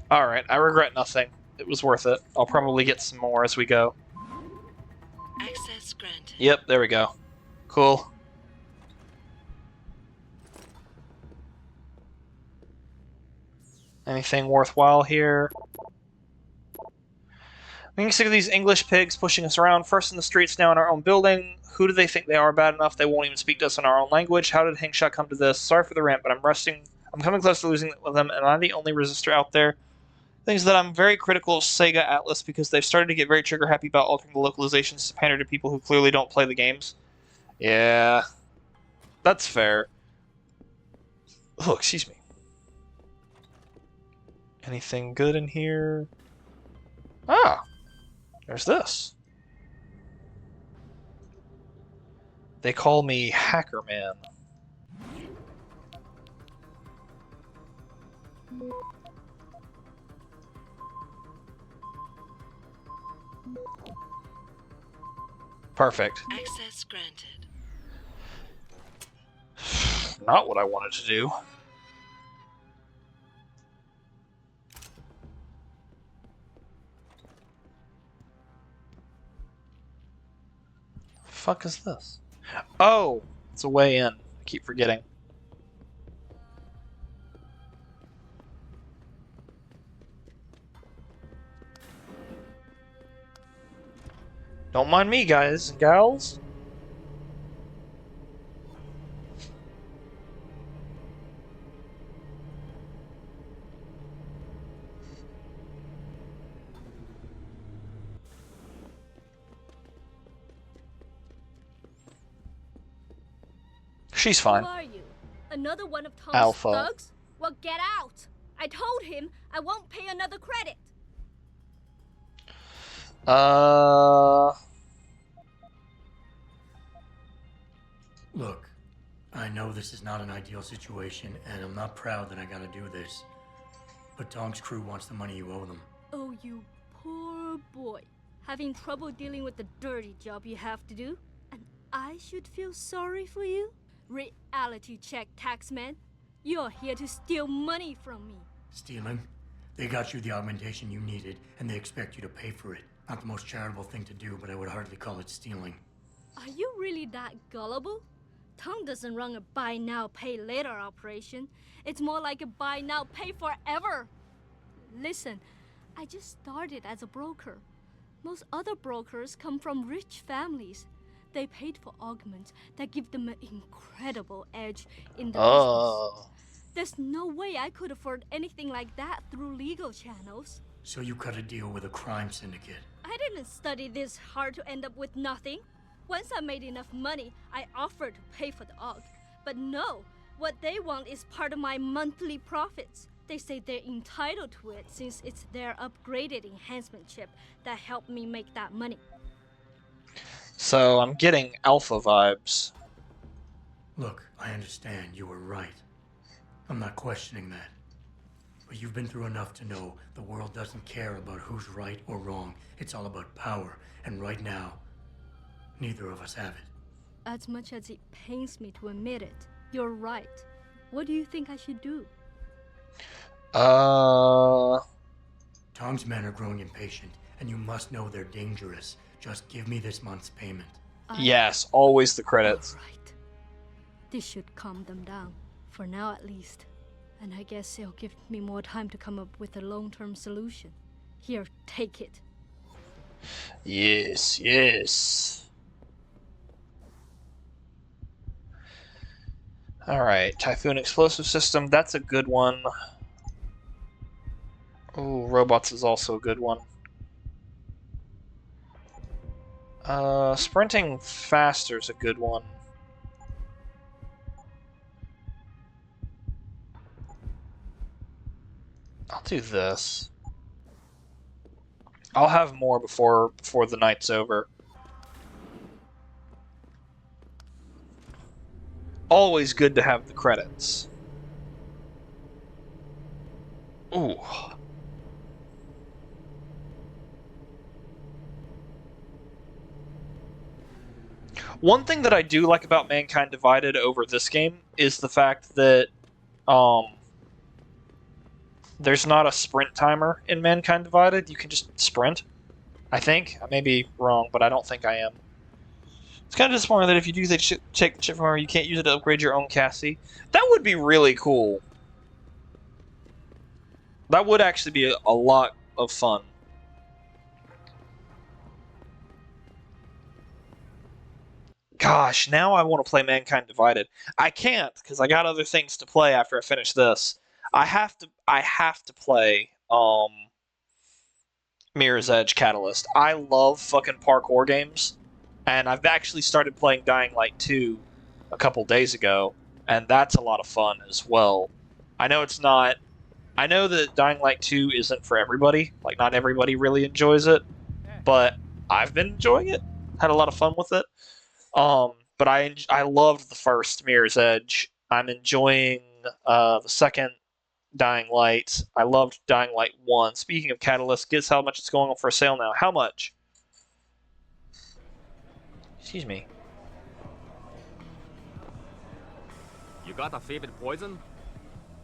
Speaker 1: Alright, I regret nothing. It was worth it. I'll probably get some more as we go.
Speaker 16: Access granted.
Speaker 1: Yep, there we go. Cool. Anything worthwhile here? I'm getting sick of these English pigs pushing us around, first in the streets, now in our own building. Who do they think they are bad enough they won't even speak to us in our own language? How did Hengsha come to this? Sorry for the rant, but I'm coming close to losing them. Am I the only resistor out there? Things that I'm very critical of Sega Atlas because they've started to get very trigger happy about altering the localizations to pander to people who clearly don't play the games. Yeah, that's fair. Oh, excuse me. Anything good in here? Ah, there's this. They call me Hacker Man. Perfect.
Speaker 16: Access granted.
Speaker 1: Not what I wanted to do. Fuck is this? Oh, it's a way in. I keep forgetting. Don't mind me, guys and gals. She's fine.
Speaker 8: Who are you? Another one of Tom's
Speaker 1: Alpha.
Speaker 8: thugs? Well, get out! I told him I won't pay another credit.
Speaker 6: Look, I know this is not an ideal situation, and I'm not proud that I gotta do this. But Tong's crew wants the money you owe them.
Speaker 8: Oh, you poor boy. Having trouble dealing with the dirty job you have to do? And I should feel sorry for you? Reality check, taxman. You're here to steal money from me.
Speaker 6: Stealing? They got you the augmentation you needed, and they expect you to pay for it. Not the most charitable thing to do, but I would hardly call it stealing.
Speaker 8: Are you really that gullible? Tong doesn't run a buy now, pay later operation. It's more like a buy now, pay forever. Listen, I just started as a broker. Most other brokers come from rich families. They paid for augments that give them an incredible edge in the business. There's no way I could afford anything like that through legal channels.
Speaker 6: So you cut a deal with a crime syndicate.
Speaker 8: I didn't study this hard to end up with nothing. Once I made enough money, I offered to pay for the aug. But no, what they want is part of my monthly profits. They say they're entitled to it since it's their upgraded enhancement chip that helped me make that money.
Speaker 1: So I'm getting alpha vibes.
Speaker 6: Look, I understand you were right. I'm not questioning that. But you've been through enough to know the world doesn't care about who's right or wrong. It's all about power. And right now, neither of us have it.
Speaker 8: As much as it pains me to admit it, you're right. What do you think I should do?
Speaker 6: Tong's men are growing impatient, and you must know they're dangerous. Just give me this month's payment.
Speaker 1: Yes, always the credits.
Speaker 8: Right. This should calm them down. For now, at least. And I guess it'll give me more time to come up with a long-term solution. Here, take it.
Speaker 1: Yes, yes. Alright, Typhoon Explosive System, that's a good one. Ooh, Robots is also a good one. Sprinting faster is a good one. I'll do this. I'll have more before the night's over. always good to have the credits. Ooh. One thing that I do like about Mankind Divided over this game is the fact that there's not a sprint timer in Mankind Divided. You can just sprint. I think. I may be wrong, but I don't think I am. It's kind of disappointing that if you do take the chip from her, you can't use it to upgrade your own Cassie. That would be really cool. That would actually be a lot of fun. Gosh, now I want to play Mankind Divided. I can't because I got other things to play after I finish this. I have to play Mirror's Edge Catalyst. I love fucking parkour games, and I've actually started playing Dying Light 2 a couple days ago, and that's a lot of fun as well. I know it's not. I know that Dying Light 2 isn't for everybody. Like, not everybody really enjoys it, but I've been enjoying it. Had a lot of fun with it. But I loved the first Mirror's Edge. I'm enjoying the second Dying Light. I loved Dying Light 1. Speaking of Catalyst, guess how much it's going on for sale now? How much? Excuse me.
Speaker 15: You got a favorite poison?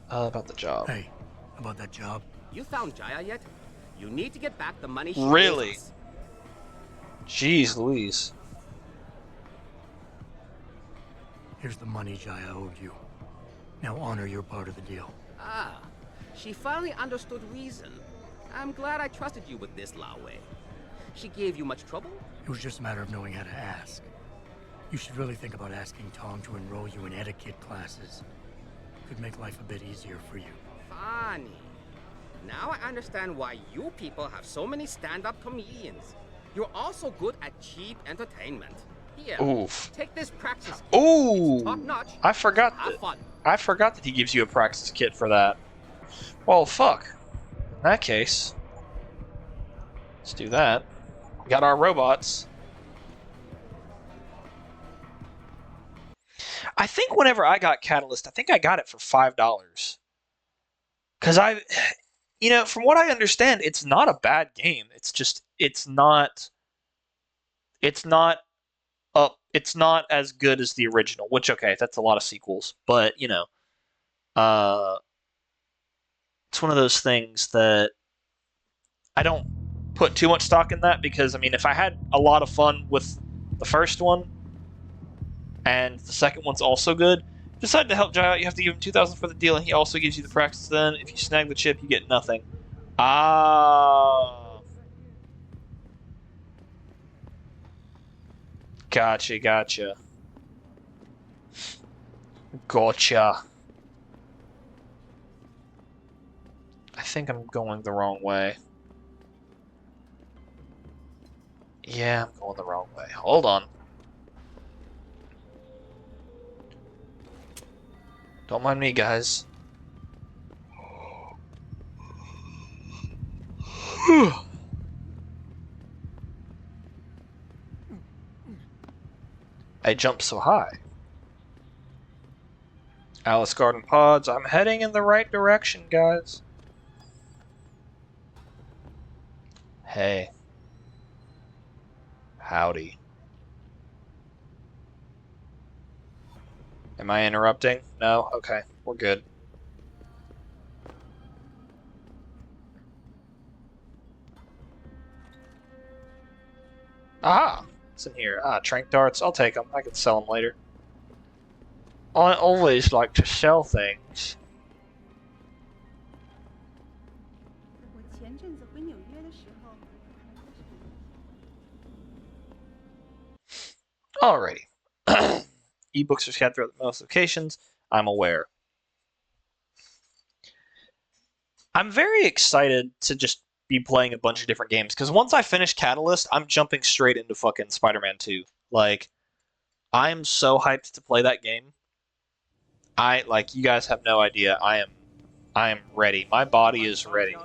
Speaker 1: About the job.
Speaker 6: Hey, about that job?
Speaker 15: You found Jaya yet? You need to get back the money she
Speaker 1: Really?
Speaker 15: owes us.
Speaker 1: Jeez Louise.
Speaker 6: Here's the money Jaya owed you. Now honor your part of the deal.
Speaker 15: Ah, she finally understood reason. I'm glad I trusted you with this, Lao Wei. She gave you much trouble?
Speaker 6: It was just a matter of knowing how to ask. You should really think about asking Tong to enroll you in etiquette classes. Could make life a bit easier for you.
Speaker 15: Funny. Now I understand why you people have so many stand-up comedians. You're also good at cheap entertainment. Here,
Speaker 1: Oof.
Speaker 15: take this practice.
Speaker 1: Ooh.
Speaker 15: It's top-notch.
Speaker 1: I forgot
Speaker 15: Have fun.
Speaker 1: I forgot that he gives you a practice kit for that. Well, fuck. In that case, let's do that. We got our robots. I think whenever I got Catalyst, I think I got it for $5. Because from what I understand, it's not a bad game. It's just, it's not as good as the original, which, okay, that's a lot of sequels. But, it's one of those things that I don't put too much stock in that because, if I had a lot of fun with the first one and the second one's also good, decide to help Jai out, you have to give him $2,000 for the deal, and he also gives you the practice then. If you snag the chip, you get nothing. Ah. Gotcha. Gotcha. I think I'm going the wrong way. Yeah, I'm going the wrong way. Hold on. Don't mind me, guys. I jumped so high. Alice Garden Pods, I'm heading in the right direction, guys. Hey. Howdy. Am I interrupting? No? Okay, we're good. Aha! What's in here? Trank darts. I'll take them. I can sell them later. I always like to sell things. Alrighty. Ebooks are scattered throughout most locations. I'm aware. I'm very excited to just be playing a bunch of different games, because once I finish Catalyst, I'm jumping straight into fucking Spider-Man 2. Like, I'm so hyped to play that game. You guys have no idea. I am ready. My body is ready.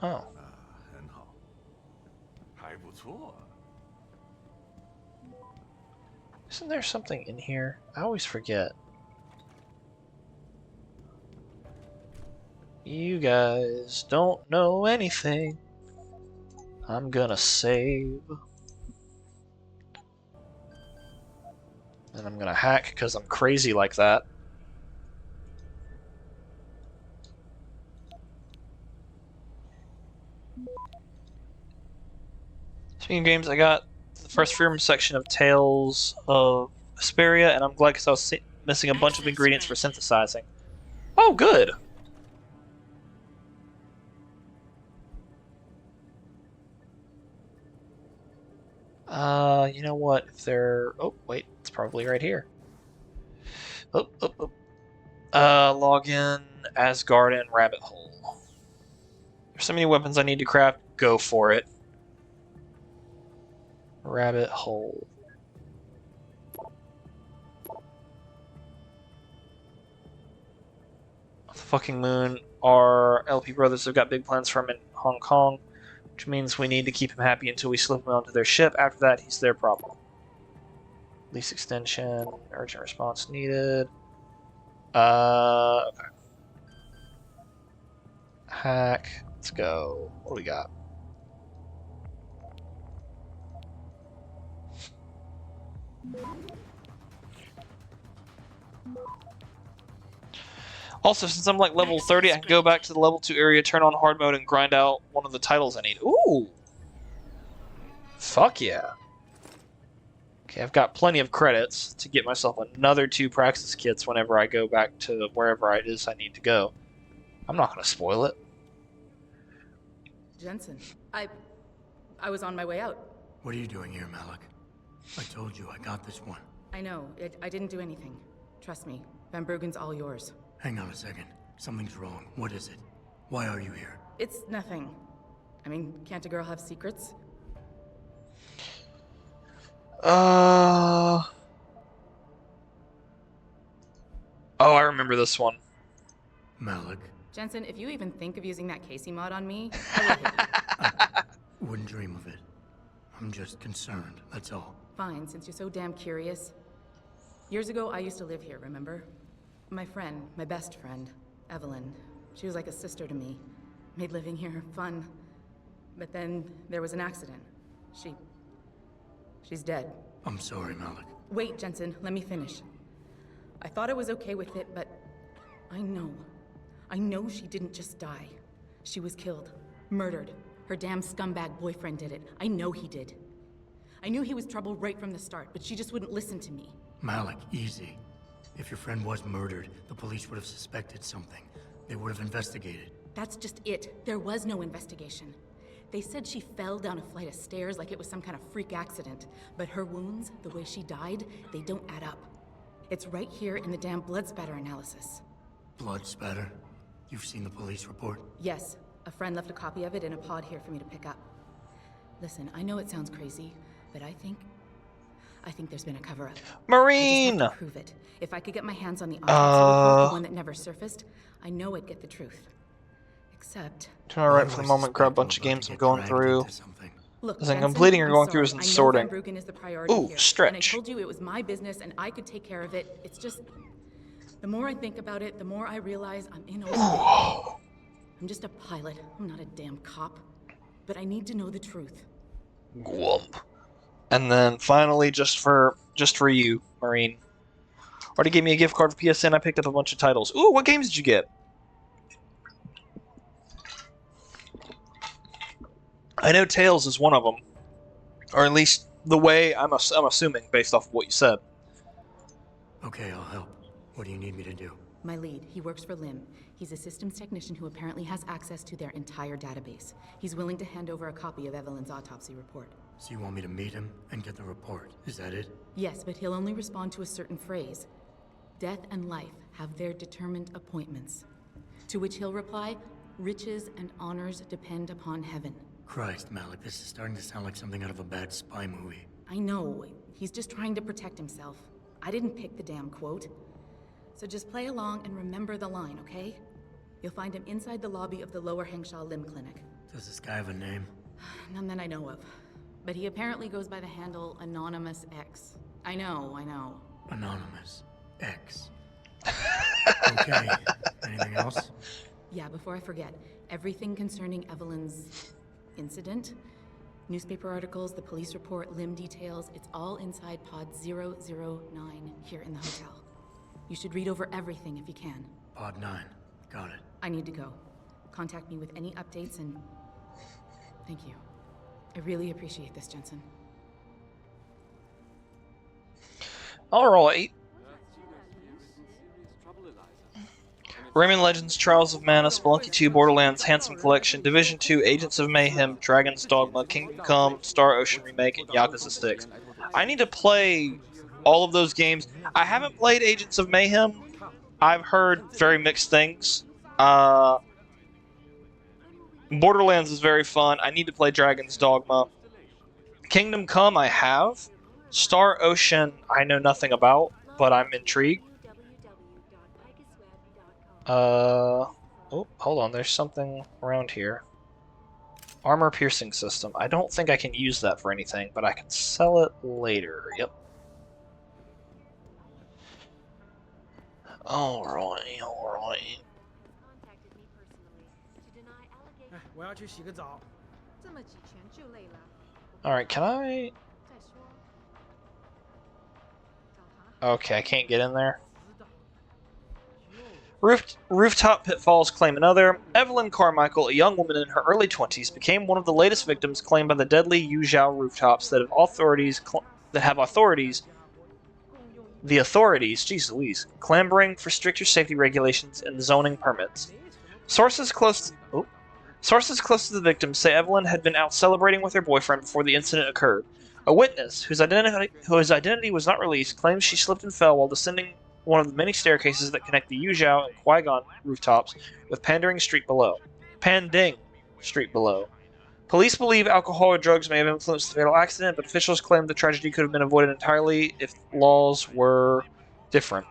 Speaker 1: Oh.
Speaker 10: 还不错。
Speaker 1: Isn't there something in here? I always forget. You guys don't know anything. I'm gonna save. And I'm gonna hack because I'm crazy like that. Speaking of games, I got the first freedom section of Tales of Vesperia, and I'm glad because I was missing a bunch of ingredients for synthesizing. Oh, good! You know what? If they're... Oh, wait. It's probably right here. Oh. Log in, Asgard, and Rabbit Hole. There's so many weapons I need to craft. Go for it. Rabbit Hole. The fucking moon. Our LP brothers have got big plans for him in Hong Kong, which means we need to keep him happy until we slip him onto their ship. After that, he's their problem. Lease extension. Urgent response needed. Okay. Hack. Let's go. What do we got? Also, since I'm like level 30, I can go back to the level 2 area, turn on hard mode, and grind out one of the titles I need. Ooh! Fuck yeah. Okay, I've got plenty of credits to get myself another 2 praxis kits whenever I go back to wherever it is I need to go. I'm not going to spoil it.
Speaker 17: Jensen, I was on my way out.
Speaker 6: What are you doing here, Malik? I told you I got this one.
Speaker 17: I know. I didn't do anything. Trust me. Van Bruggen's all yours.
Speaker 6: Hang on a second. Something's wrong. What is it? Why are you here?
Speaker 17: It's nothing. I mean, can't a girl have secrets?
Speaker 1: Oh, I remember this one.
Speaker 6: Malik.
Speaker 17: Jensen, if you even think of using that Casey mod on me, I will hit you.
Speaker 6: I wouldn't dream of it. I'm just concerned, that's all.
Speaker 17: Fine, since you're so damn curious. Years ago, I used to live here, remember? My friend, my best friend, Evelyn. She was like a sister to me. Made living here fun. But then there was an accident. She's dead.
Speaker 6: I'm sorry, Malik.
Speaker 17: Wait, Jensen, let me finish. I thought I was okay with it, but I know she didn't just die. She was killed. Murdered. Her damn scumbag boyfriend did it. I know he did. I knew he was trouble right from the start, but she just wouldn't listen to me.
Speaker 6: Malik, easy. If your friend was murdered, the police would have suspected something. They would have investigated.
Speaker 17: That's just it. There was no investigation. They said she fell down a flight of stairs like it was some kind of freak accident. But her wounds, the way she died, they don't add up. It's right here in the damn blood spatter analysis.
Speaker 6: Blood spatter? You've seen the police report?
Speaker 17: Yes. A friend left a copy of it in a pod here for me to pick up. Listen, I know it sounds crazy, but I think there's been a cover-up.
Speaker 1: Marine!
Speaker 17: I just have to prove it. If I could get my hands on the autopsy report, the one that never surfaced, I know I'd get the truth. Except...
Speaker 1: To my right for the moment, grab a bunch of games I'm going through.
Speaker 17: Look,
Speaker 1: Isn't completing or going through isn't sorting.
Speaker 17: Van Bruggen is the priority
Speaker 1: Ooh,
Speaker 17: here,
Speaker 1: stretch.
Speaker 17: And I told you it was my business and I could take care of it. It's just... The more I think about it, the more I realize I'm in over it. I'm just a pilot. I'm not a damn cop. But I need to know the truth.
Speaker 1: Gwump. And then finally, just for you, Marine. Already gave me a gift card for PSN. I picked up a bunch of titles. Ooh, what games did you get? I know Tales is one of them, or at least the way I'm assuming based off of what you said.
Speaker 6: Okay, I'll help. What do you need me to do?
Speaker 17: My lead, he works for Lim. He's a systems technician who apparently has access to their entire database. He's willing to hand over a copy of Evelyn's autopsy report.
Speaker 6: So you want me to meet him and get the report? Is that it?
Speaker 17: Yes, but he'll only respond to a certain phrase. Death and life have their determined appointments. To which he'll reply, riches and honors depend upon heaven.
Speaker 6: Christ, Malik, this is starting to sound like something out of a bad spy movie.
Speaker 17: I know. He's just trying to protect himself. I didn't pick the damn quote. So just play along and remember the line, okay? You'll find him inside the lobby of the Lower Hengsha Limb Clinic.
Speaker 6: Does this guy have a name?
Speaker 17: None that I know of. but he apparently goes by the handle Anonymous X. I know.
Speaker 6: Anonymous X. Okay. Anything else?
Speaker 17: Yeah, before I forget, everything concerning Evelyn's incident, newspaper articles, the police report, limb details, it's all inside pod 009 here in the hotel. You should read over everything if you can.
Speaker 6: Pod 9. Got it.
Speaker 17: I need to go. Contact me with any updates and thank you. I really appreciate this, Jensen.
Speaker 1: All right. Rayman Legends, Trials of Mana, Spelunky 2, Borderlands, Handsome Collection, Division 2, Agents of Mayhem, Dragon's Dogma, Kingdom Come, Star Ocean Remake, and Yakuza 6. I need to play all of those games. I haven't played Agents of Mayhem. I've heard very mixed things. Borderlands is very fun. I need to play Dragon's Dogma. Kingdom Come I have. Star Ocean I know nothing about, but I'm intrigued. Oh, hold on. There's something around here. Armor piercing system. I don't think I can use that for anything, but I can sell it later. Yep. Alright.
Speaker 2: 我要去洗个澡。
Speaker 12: 这么几拳就累了。
Speaker 1: Alright, can I... Okay, I can't get in there. Rooftop pitfalls claim another. Evelyn Carmichael, a young woman in her early 20s, became one of the latest victims claimed by the deadly Yuzhou rooftops that have authorities. The authorities, geez Louise, clamoring for stricter safety regulations and zoning permits. Sources close to the victim say Evelyn had been out celebrating with her boyfriend before the incident occurred. A witness, whose identity was not released, claims she slipped and fell while descending one of the many staircases that connect the Yuzhou and Qui-Gon rooftops with Panding Street below. Police believe alcohol or drugs may have influenced the fatal accident, but officials claim the tragedy could have been avoided entirely if laws were different.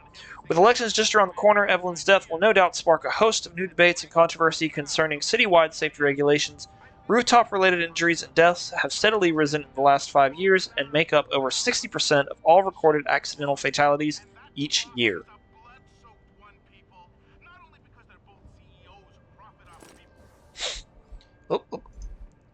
Speaker 1: With elections just around the corner, Evelyn's death will no doubt spark a host of new debates and controversy concerning citywide safety regulations. Rooftop-related injuries and deaths have steadily risen in the last 5 years and make up over 60% of all recorded accidental fatalities each year.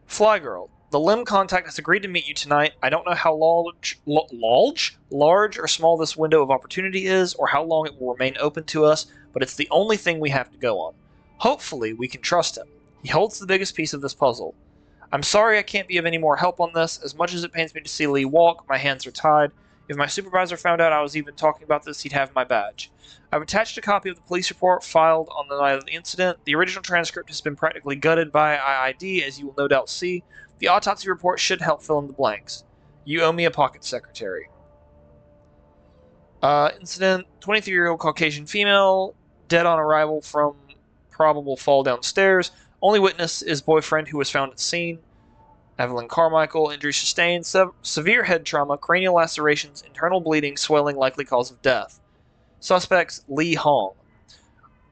Speaker 1: Fly Girl. The limb contact has agreed to meet you tonight. I don't know how large or small this window of opportunity is, or how long it will remain open to us, but it's the only thing we have to go on. Hopefully, we can trust him. He holds the biggest piece of this puzzle. I'm sorry I can't be of any more help on this. As much as it pains me to see Lee walk, my hands are tied. If my supervisor found out I was even talking about this, he'd have my badge. I've attached a copy of the police report filed on the night of the incident. The original transcript has been practically gutted by IID, as you will no doubt see. The autopsy report should help fill in the blanks. You owe me a pocket secretary. Incident, 23-year-old Caucasian female, dead on arrival from probable fall downstairs. Only witness is boyfriend who was found at scene. Evelyn Carmichael, injury sustained, severe head trauma, cranial lacerations, internal bleeding, swelling, likely cause of death. Suspects Li Hong.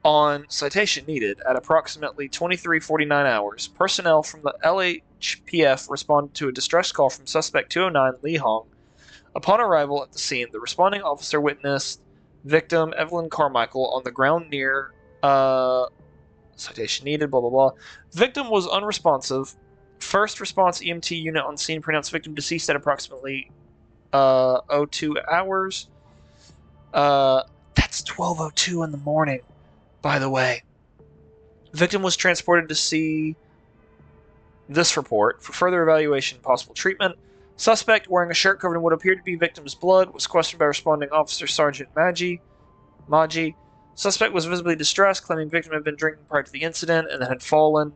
Speaker 1: On citation needed, at approximately 23:49 hours, personnel from the LHPF responded to a distress call from suspect 209 Li Hong. Upon arrival at the scene, the responding officer witnessed victim Evelyn Carmichael on the ground near citation needed, blah blah blah. Victim was unresponsive. First response EMT unit on scene pronounced victim deceased at approximately 02 hours. That's 12:02 in the morning, by the way. Victim was transported to see this report for further evaluation and possible treatment. Suspect, wearing a shirt covered in what appeared to be victim's blood, was questioned by responding officer Sergeant Maji. Suspect was visibly distressed, claiming victim had been drinking prior to the incident and then had fallen.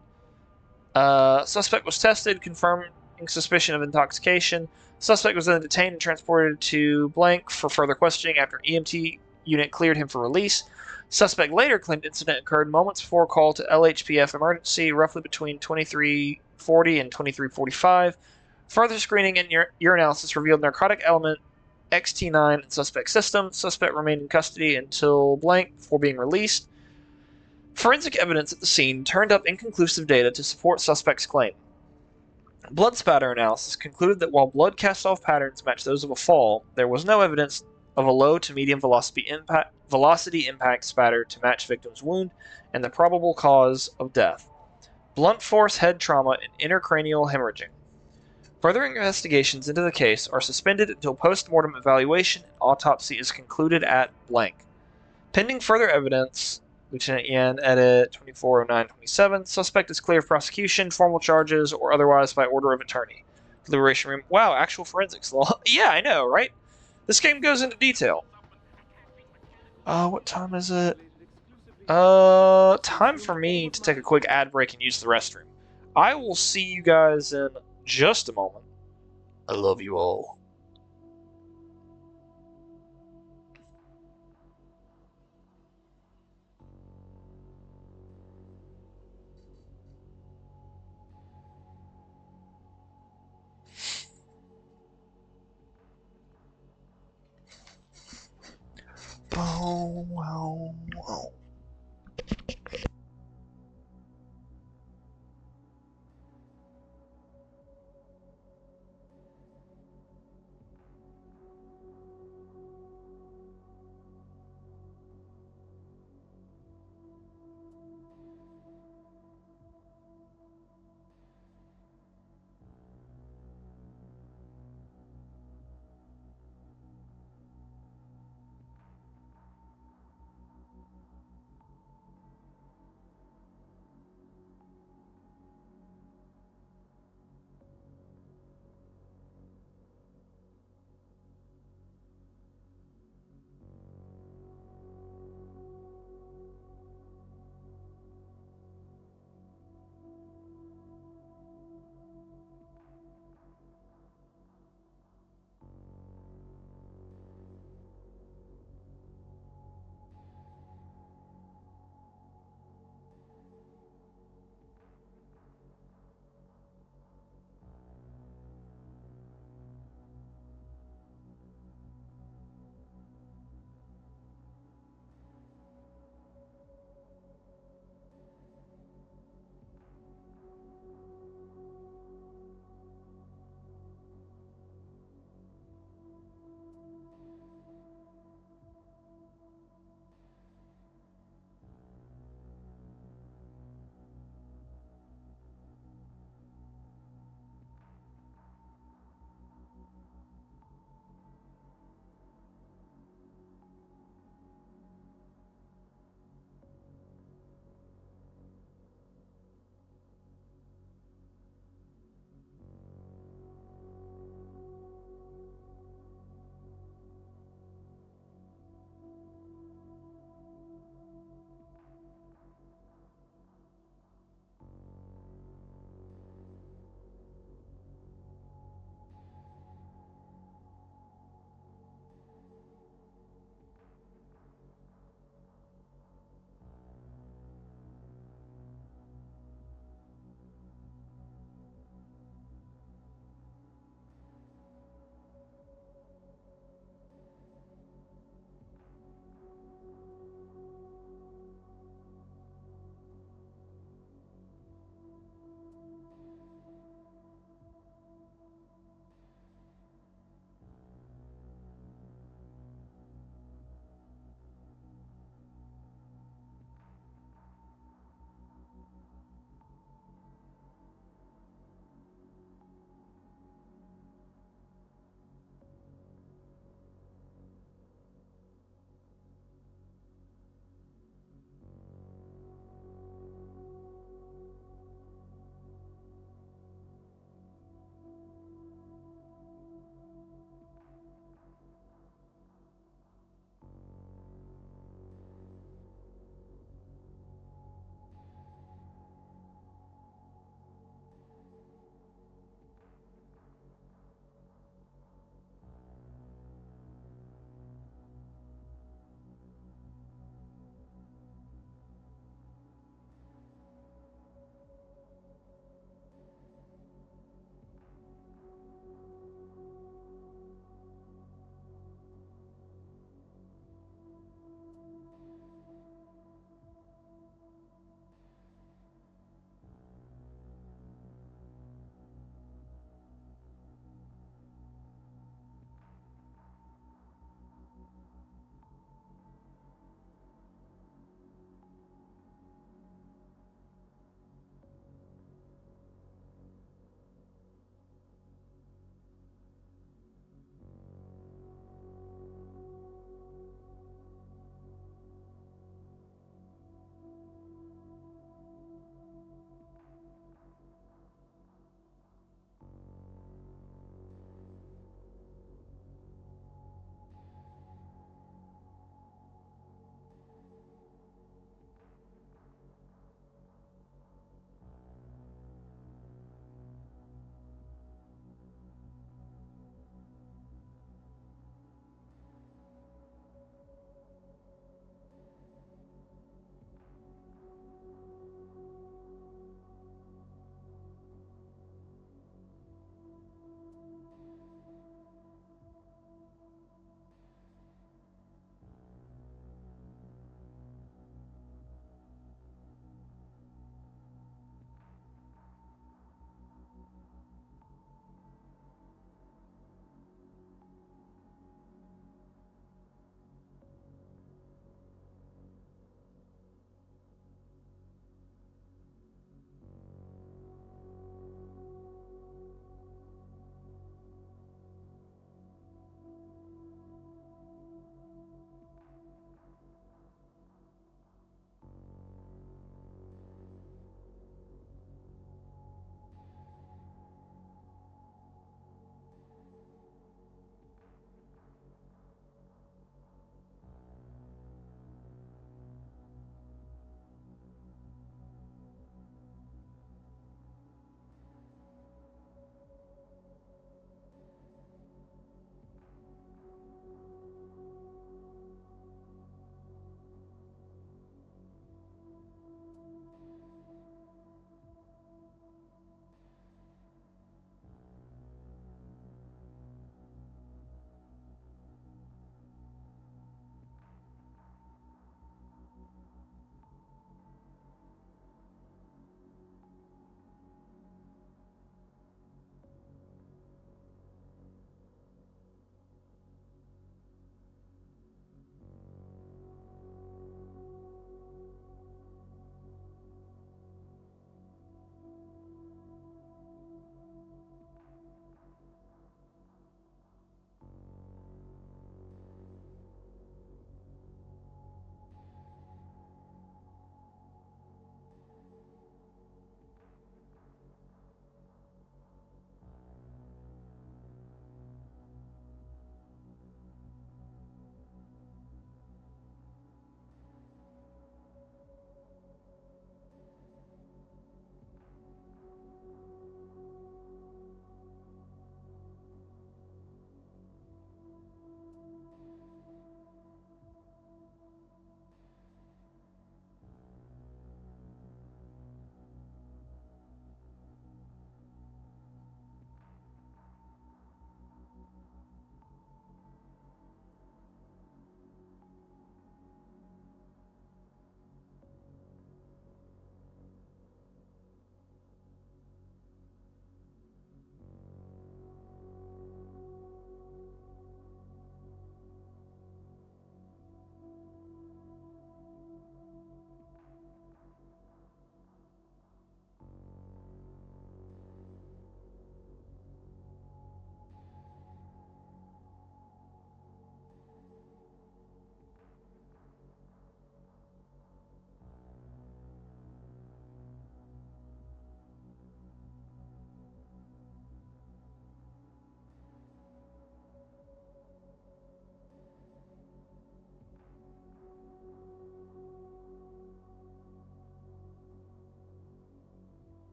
Speaker 1: Suspect was tested, confirming suspicion of intoxication. Suspect was then detained and transported to blank for further questioning after EMT unit cleared him for release. Suspect later claimed incident occurred moments before call to LHPF emergency, roughly between 23:40 and 23:45. Further screening and urinalysis revealed narcotic element XT9 in suspect system. Suspect remained in custody until blank before being released. Forensic evidence at the scene turned up inconclusive data to support suspect's claim. Blood spatter analysis concluded that while blood cast-off patterns match those of a fall, there was no evidence of a low to medium velocity impact spatter to match victim's wound and the probable cause of death: blunt force head trauma and intracranial hemorrhaging. Further investigations into the case are suspended until post-mortem evaluation and autopsy is concluded at blank. Pending further evidence, Lieutenant Yan, edit 240927, suspect is clear of prosecution, formal charges, or otherwise by order of attorney. Deliberation room. Wow, actual forensics law. Yeah, I know, right? This game goes into detail. What time is it? Time for me to take a quick ad break and use the restroom. I will see you guys in just a moment. I love you all. Oh, wow, wow.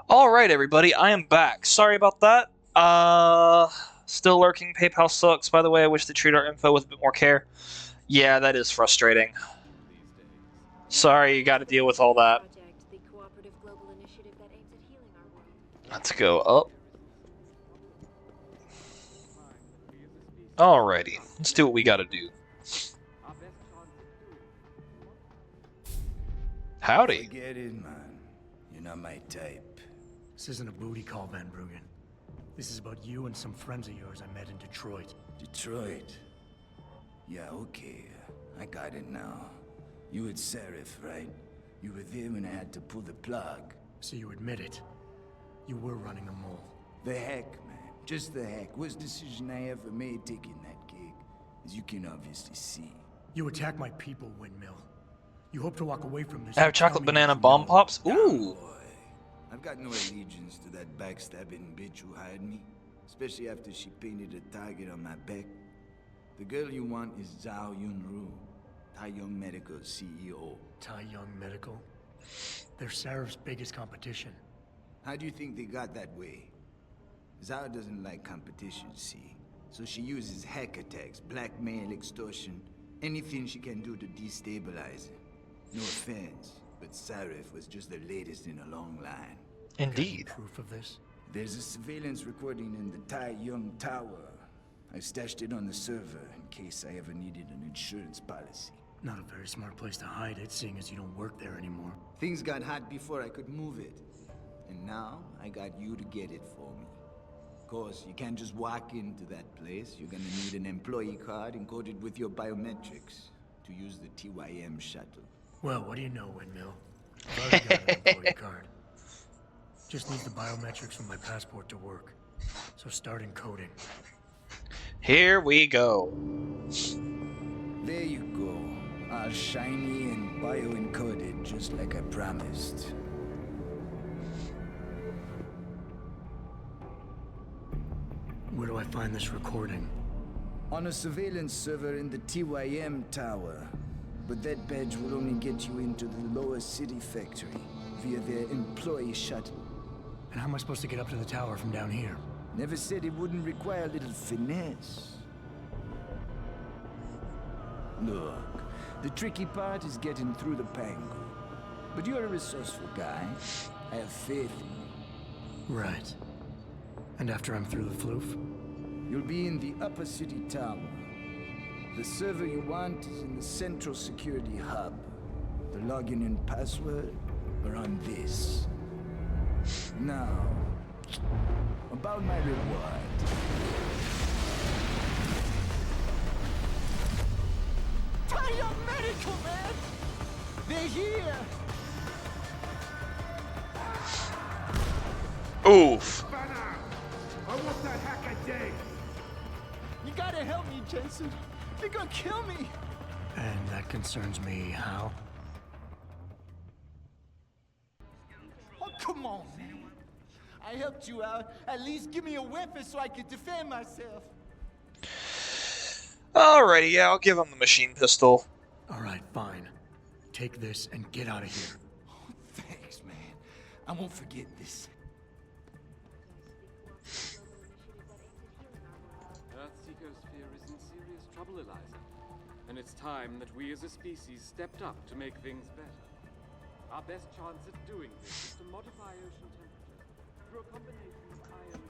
Speaker 1: All right, everybody, I am back. Sorry about that. Still lurking. PayPal sucks. By the way, I wish they treat our info with a bit more care. Yeah, that is frustrating. Sorry, you got to deal with all that. Let's go up. Alrighty, let's do what we got to do. Howdy.
Speaker 18: Forget it, man. You're not my type.
Speaker 6: This isn't a booty call, Van Bruggen. This is about you and some friends of yours I met in Detroit.
Speaker 18: Detroit? Yeah, okay. I got it now. You with Serif, right? You were there when I had to pull the plug.
Speaker 6: So you admit it. You were running a mole.
Speaker 18: The heck, man. Just the heck. Worst decision I ever made taking that gig. As you can obviously see.
Speaker 6: You attack my people, Windmill. You hope to walk away from this.
Speaker 1: I have chocolate banana bomb pops? Ooh!
Speaker 18: I've got no allegiance to that backstabbing bitch who hired me. Especially after she painted a target on my back. The girl you want is Zhao Yunru, Tai Young Medical CEO.
Speaker 6: Tai Young Medical? They're Serif's biggest competition.
Speaker 18: How do you think they got that way? Zhao doesn't like competition, see? So she uses hack attacks, blackmail, extortion, anything she can do to destabilize it. No offense, but Serif was just the latest in a long line.
Speaker 1: Indeed.
Speaker 6: Proof of this?
Speaker 18: There's a surveillance recording in the Tai Young Tower. I stashed it on the server in case I ever needed an insurance policy.
Speaker 6: Not a very smart place to hide it, seeing as you don't work there anymore.
Speaker 18: Things got hot before I could move it. And now, I got you to get it for me. Of course, you can't just walk into that place. You're gonna need an employee card encoded with your biometrics to use the TYM shuttle.
Speaker 6: Well, what do you know, Windmill? I've already got an employee card. Just need the biometrics from my passport to work. So start encoding.
Speaker 1: Here we go.
Speaker 18: There you go. All shiny and bio-encoded, just like I promised.
Speaker 6: Where do I find this recording?
Speaker 18: On a surveillance server in the TYM tower. But that badge will only get you into the lower city factory via their employee shuttle.
Speaker 6: And how am I supposed to get up to the tower from down here?
Speaker 18: Never said it wouldn't require a little finesse. Look, the tricky part is getting through the pango. But you're a resourceful guy. I have faith in you.
Speaker 6: Right. And after I'm through the floof?
Speaker 18: You'll be in the upper city tower. The server you want is in the central security hub. The login and password are on this. Now, about my reward. Tai Young Medical, man! They're here!
Speaker 1: Oof.
Speaker 5: I want that hack a day!
Speaker 18: You gotta help me, Jensen. They're gonna kill me!
Speaker 6: And that concerns me how?
Speaker 18: Oh, come on, man. I helped you out. At least give me a weapon so I can defend myself.
Speaker 1: Alrighty, yeah, I'll give him the machine pistol.
Speaker 6: Alright, fine. Take this and get out of here.
Speaker 18: Oh, thanks, man. I won't forget this.
Speaker 3: Earthseeker's fear is in serious trouble, Eliza. And it's time that we as a species stepped up to make things better. Our best chance at doing this is to modify ocean temperature through a combination of ions.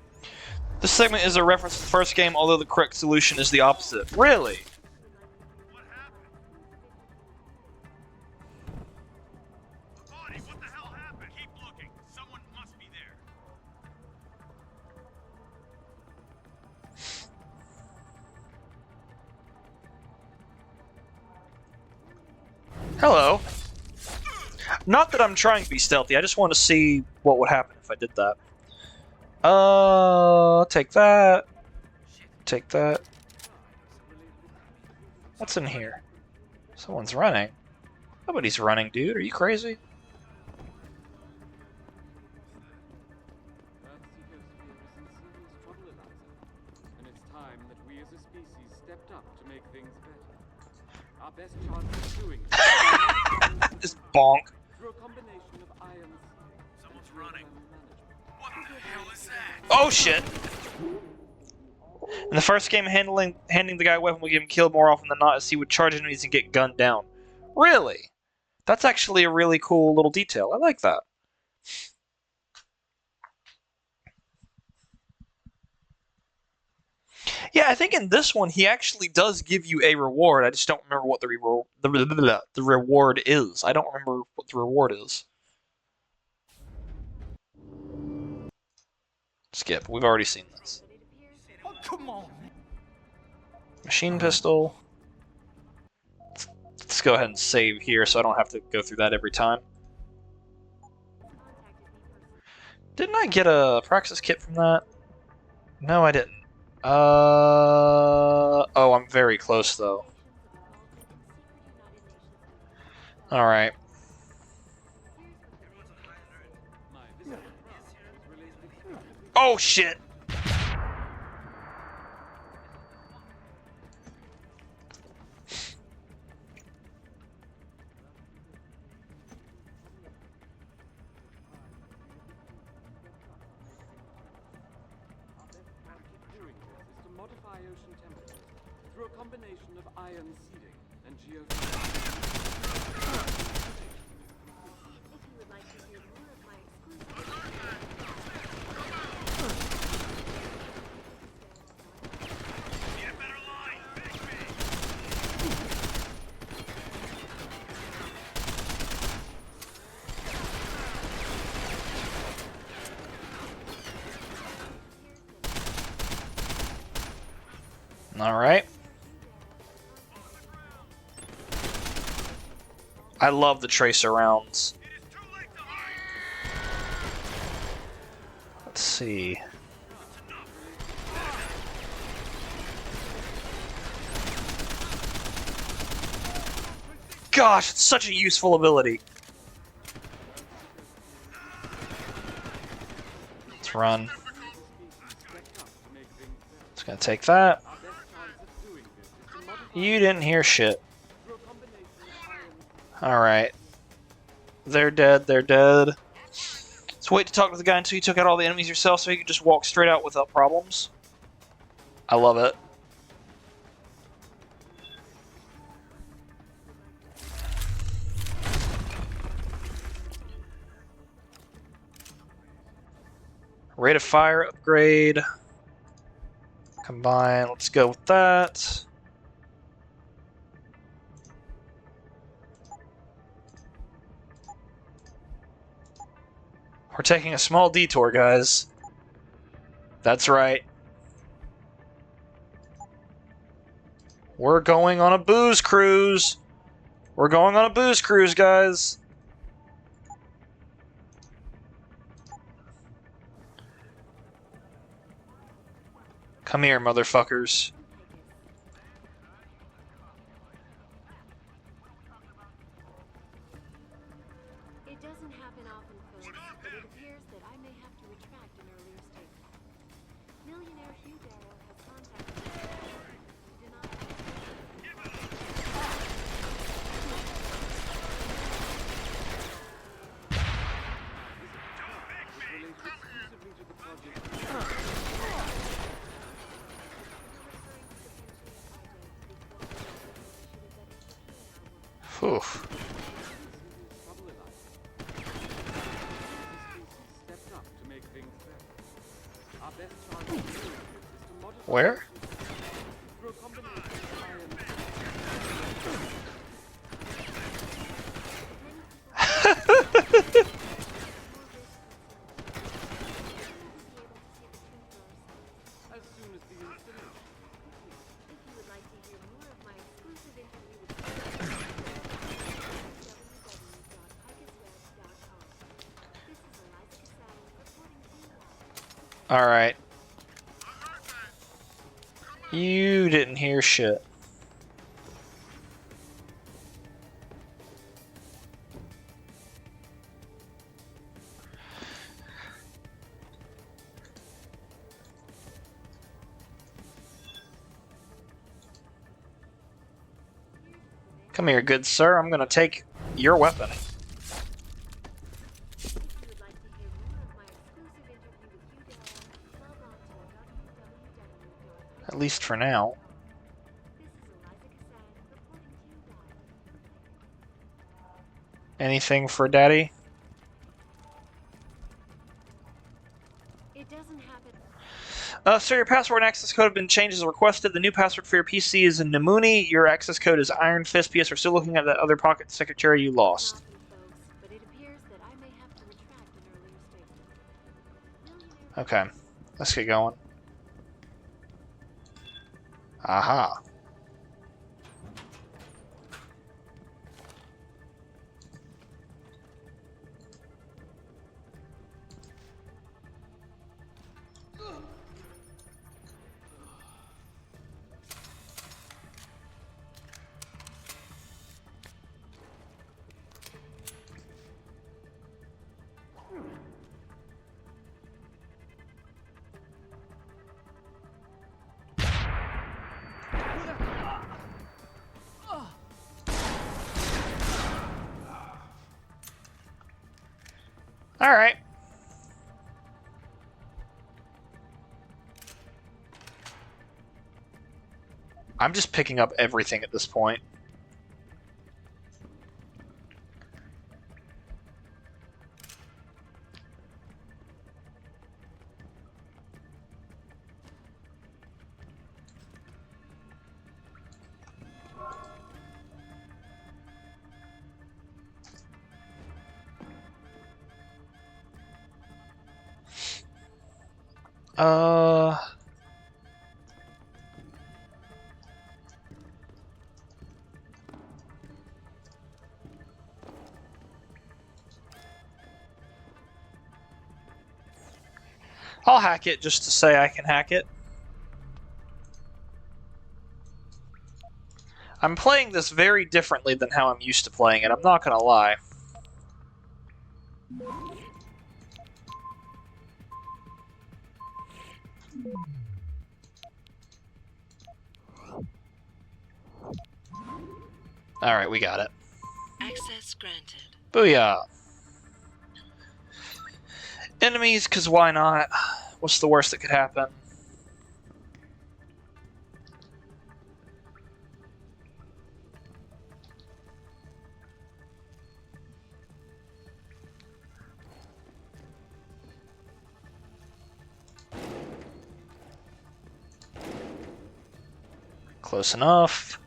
Speaker 1: This segment is a reference to the first game, although the correct solution is the opposite. Really?
Speaker 5: What happened? Bonnie, what the hell happened? Keep looking. Someone must be there.
Speaker 1: Hello. Not that I'm trying to be stealthy, I just want to see what would happen if I did that. Take that. Take that. What's in here? Someone's running. Nobody's running, dude. Are you crazy?
Speaker 3: Earthseeker's fear is in serious trouble, Eliza. And it's time that we as a species stepped up to make things better. Our best chance of doing this
Speaker 1: This bonk.
Speaker 3: through a combination of ions.
Speaker 5: Someone's running.
Speaker 1: Oh shit! In the first game, handing the guy a weapon would get him killed more often than not, as he would charge enemies and get gunned down. Really? That's actually a really cool little detail. I like that. Yeah, I think in this one he actually does give you a reward. I just don't remember what the reward is. I don't remember what the reward is. Skip. We've already seen this.
Speaker 6: Oh, come on.
Speaker 1: Machine pistol. Let's go ahead and save here so I don't have to go through that every time. Didn't I get a Praxis kit from that? No, I didn't. Oh, I'm very close though. Alright. Oh shit!
Speaker 3: Modify ocean temperatures through a combination of ion seeding and geothermal.
Speaker 1: Alright. I love the tracer rounds. Let's see. Gosh, it's such a useful ability. Let's run. Just gonna take that. You didn't hear shit. Alright. They're dead, they're dead. Let's wait to talk to the guy until you took out all the enemies yourself so you can just walk straight out without problems. I love it. Rate of fire upgrade. Combine, let's go with that. We're taking a small detour, guys. That's right. We're going on a booze cruise. We're going on a booze cruise, guys. Come here, motherfuckers.
Speaker 19: It doesn't happen often, folks, but it appears that I may have to retract an earlier statement. Millionaire Hugh Darrow has contacted me.
Speaker 1: Whew. Where? Alright. You didn't hear shit. Come here, good sir. I'm gonna take your weapon. At least for now. Anything for Daddy?
Speaker 19: It doesn't happen.
Speaker 1: Sir, your password and access code have been changed as requested. The new password for your PC is Namuni. Your access code is Iron Fist. PS, we're still looking at that other pocket secretary you lost.
Speaker 19: But it appears that I may have to retract an earlier statement.
Speaker 1: Okay, let's get going. Aha. All right. I'm just picking up everything at this point. I'll hack it just to say I can hack it. I'm playing this very differently than how I'm used to playing it, I'm not gonna lie. Alright, we got it.
Speaker 16: Access granted.
Speaker 1: Booyah. Enemies, because why not? What's the worst that could happen? Close enough.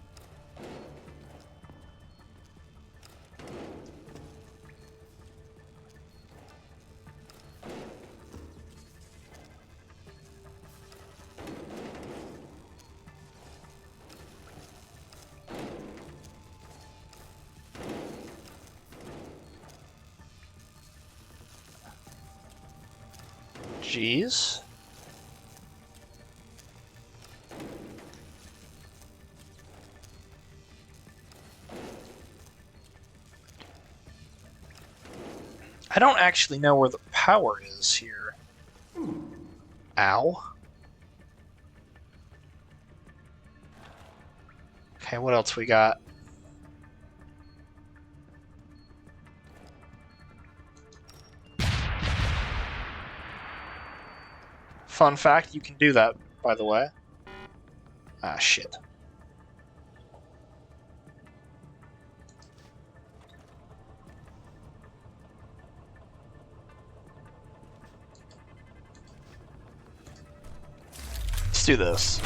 Speaker 1: Jeez. I don't actually know where the power is here. Ow. Okay, what else we got? Fun fact, you can do that, by the way. Ah, shit. Let's do this.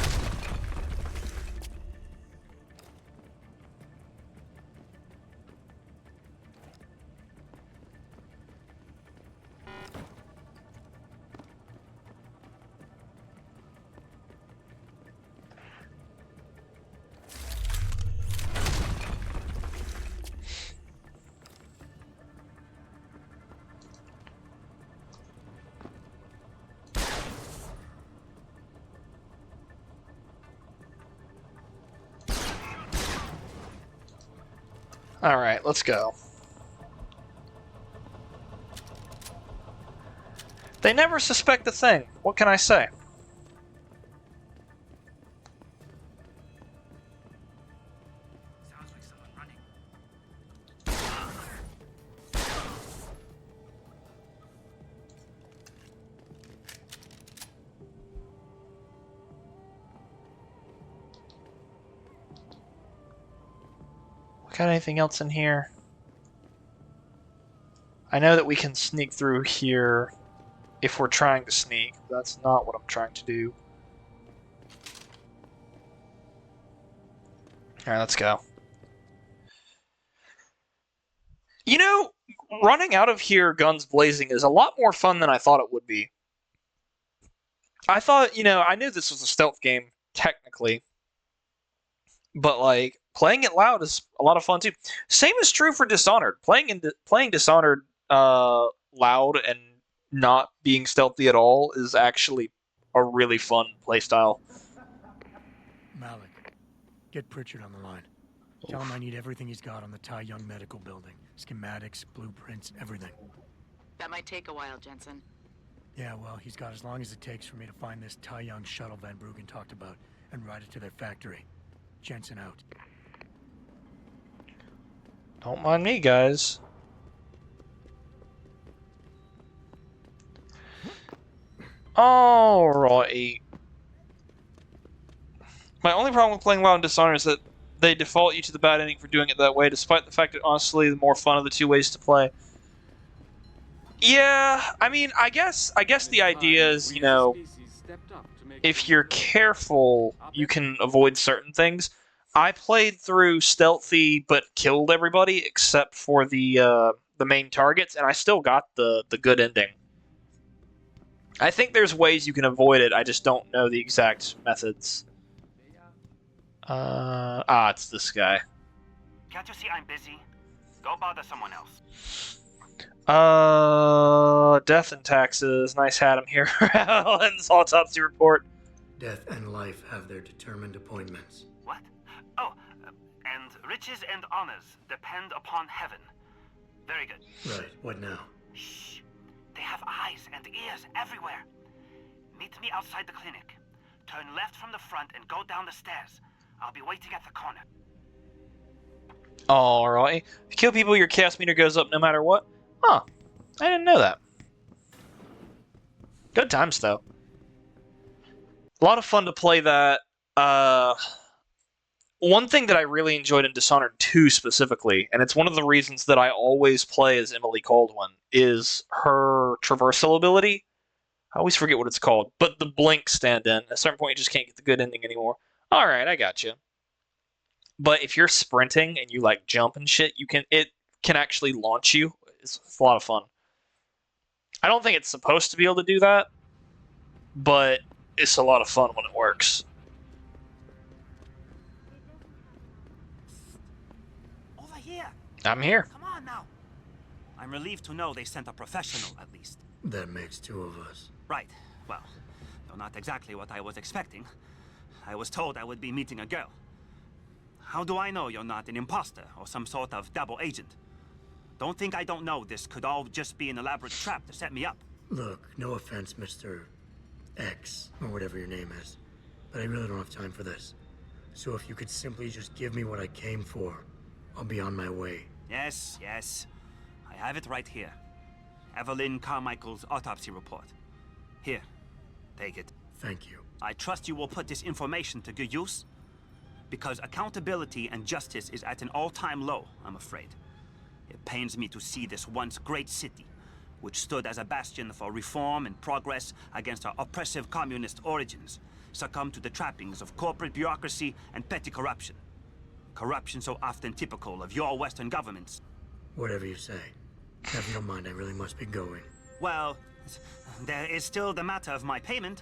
Speaker 1: Alright, let's go. They never suspect a thing. What can I say? Got anything else in here? I know that we can sneak through here if we're trying to sneak. That's not what I'm trying to do. Alright, let's go. You know, running out of here guns blazing is a lot more fun than I thought it would be. I thought, you know, I knew this was a stealth game, technically. But, like, playing it loud is a lot of fun, too. Same is true for Dishonored. Playing Dishonored loud and not being stealthy at all is actually a really fun playstyle.
Speaker 6: Malik, get Pritchard on the line. Tell him I need everything he's got on the Tai Young Medical Building. Schematics, blueprints, everything.
Speaker 7: That might take a while, Jensen.
Speaker 6: Yeah, well, he's got as long as it takes for me to find this Tai Young shuttle Van Bruggen talked about and ride it to their factory. Jensen out.
Speaker 1: Don't mind me, guys. Alrighty. My only problem with playing WoW and Dishonored is that they default you to the bad ending for doing it that way, despite the fact that, honestly, the more fun of the two ways to play. Yeah, I mean, I guess the idea is, you know, if you're careful, you can avoid certain things. I played through stealthy, but killed everybody except for the main targets, and I still got the good ending. I think there's ways you can avoid it. I just don't know the exact methods. It's this guy.
Speaker 20: Can't you see I'm busy? Go bother someone else.
Speaker 1: Death and taxes. Nice had him here. Helen's autopsy report.
Speaker 6: Death and life have their determined appointments.
Speaker 20: What? Oh, and riches and honors depend upon heaven. Very good.
Speaker 6: Right, what now?
Speaker 20: Shh. They have eyes and ears everywhere. Meet me outside the clinic. Turn left from the front and go down the stairs. I'll be waiting at the corner.
Speaker 1: Alright. If you kill people, your chaos meter goes up no matter what. Huh. I didn't know that. Good times, though. A lot of fun to play that. One thing that I really enjoyed in Dishonored 2 specifically, and it's one of the reasons that I always play as Emily Caldwin, is her traversal ability. I always forget what it's called, but the blink stand-in. At a certain point, you just can't get the good ending anymore. Alright, I got you. But if you're sprinting and you, like, jump and shit, it can actually launch you. It's a lot of fun. I don't think it's supposed to be able to do that, but it's a lot of fun when it works.
Speaker 20: Over here!
Speaker 1: I'm here.
Speaker 20: Come on now! I'm relieved to know they sent a professional, at least.
Speaker 6: That makes two of us.
Speaker 20: Right. Well, though not exactly what I was expecting. I was told I would be meeting a girl. How do I know you're not an imposter or some sort of double agent? Don't think I don't know this could all just be an elaborate trap to set me up.
Speaker 6: Look, no offense, Mr. X, or whatever your name is, but I really don't have time for this. So if you could simply just give me what I came for, I'll be on my way.
Speaker 20: Yes, yes. I have it right here. Evelyn Carmichael's autopsy report. Here, take it.
Speaker 6: Thank you.
Speaker 20: I trust you will put this information to good use, because accountability and justice is at an all-time low, I'm afraid. It pains me to see this once great city, which stood as a bastion for reform and progress against our oppressive communist origins, succumb to the trappings of corporate bureaucracy and petty corruption. Corruption so often typical of your Western governments.
Speaker 6: Whatever you say. If you don't mind, I really must be going.
Speaker 20: Well, there is still the matter of my payment.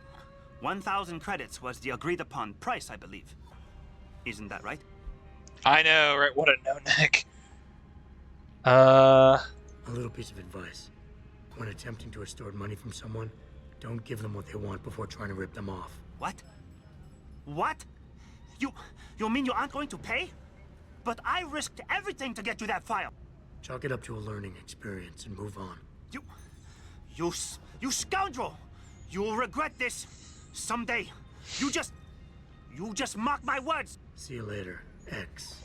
Speaker 20: 1,000 credits was the agreed-upon price, I believe. Isn't that right?
Speaker 1: I know, right? What a no-neck.
Speaker 6: A little piece of advice. When attempting to extort money from someone, don't give them what they want before trying to rip them off.
Speaker 20: What? What? You mean you aren't going to pay? But I risked everything to get you that file.
Speaker 6: Chalk it up to a learning experience and move on.
Speaker 20: You scoundrel! You will regret this someday. You just mock my words.
Speaker 6: See you later, X.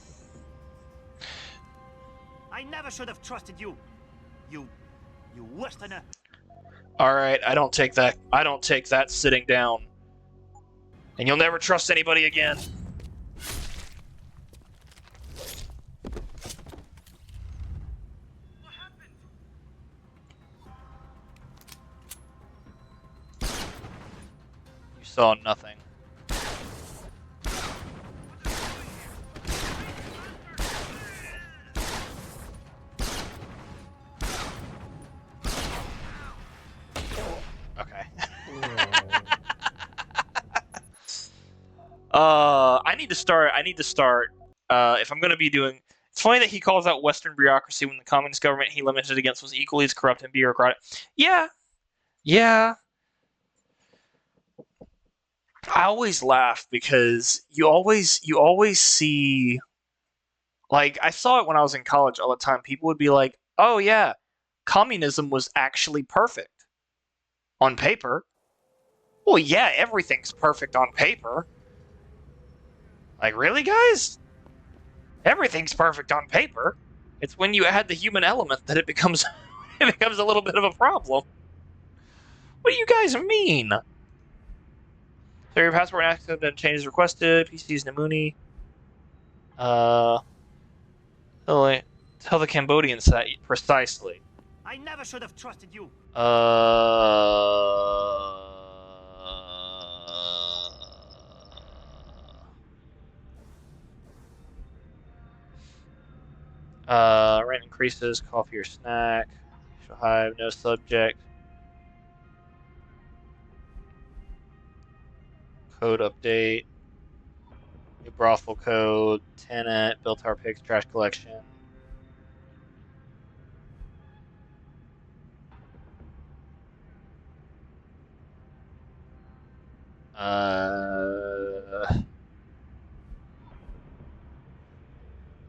Speaker 20: I never should have trusted you. You Westerner.
Speaker 1: Alright, I don't take that sitting down. And you'll never trust anybody again. saw nothing. Okay. I need to start. If I'm going to be doing. It's funny that he calls out Western bureaucracy when the communist government he limited against was equally as corrupt and bureaucratic. Yeah. I always laugh because you always see. Like, I saw it when I was in college all the time. People would be like, "Oh yeah, communism was actually perfect on paper." Well, yeah, everything's perfect on paper. Like, really, guys? Everything's perfect on paper. It's when you add the human element that it becomes a little bit of a problem. What do you guys mean? So your passport access then changes requested. PC's Namuni. Tell the Cambodian site precisely.
Speaker 20: I never should have trusted you. Rent increases, coffee or snack. Shall have no subject. Code update. New brothel code. Tenant. Built our pigs. Trash collection.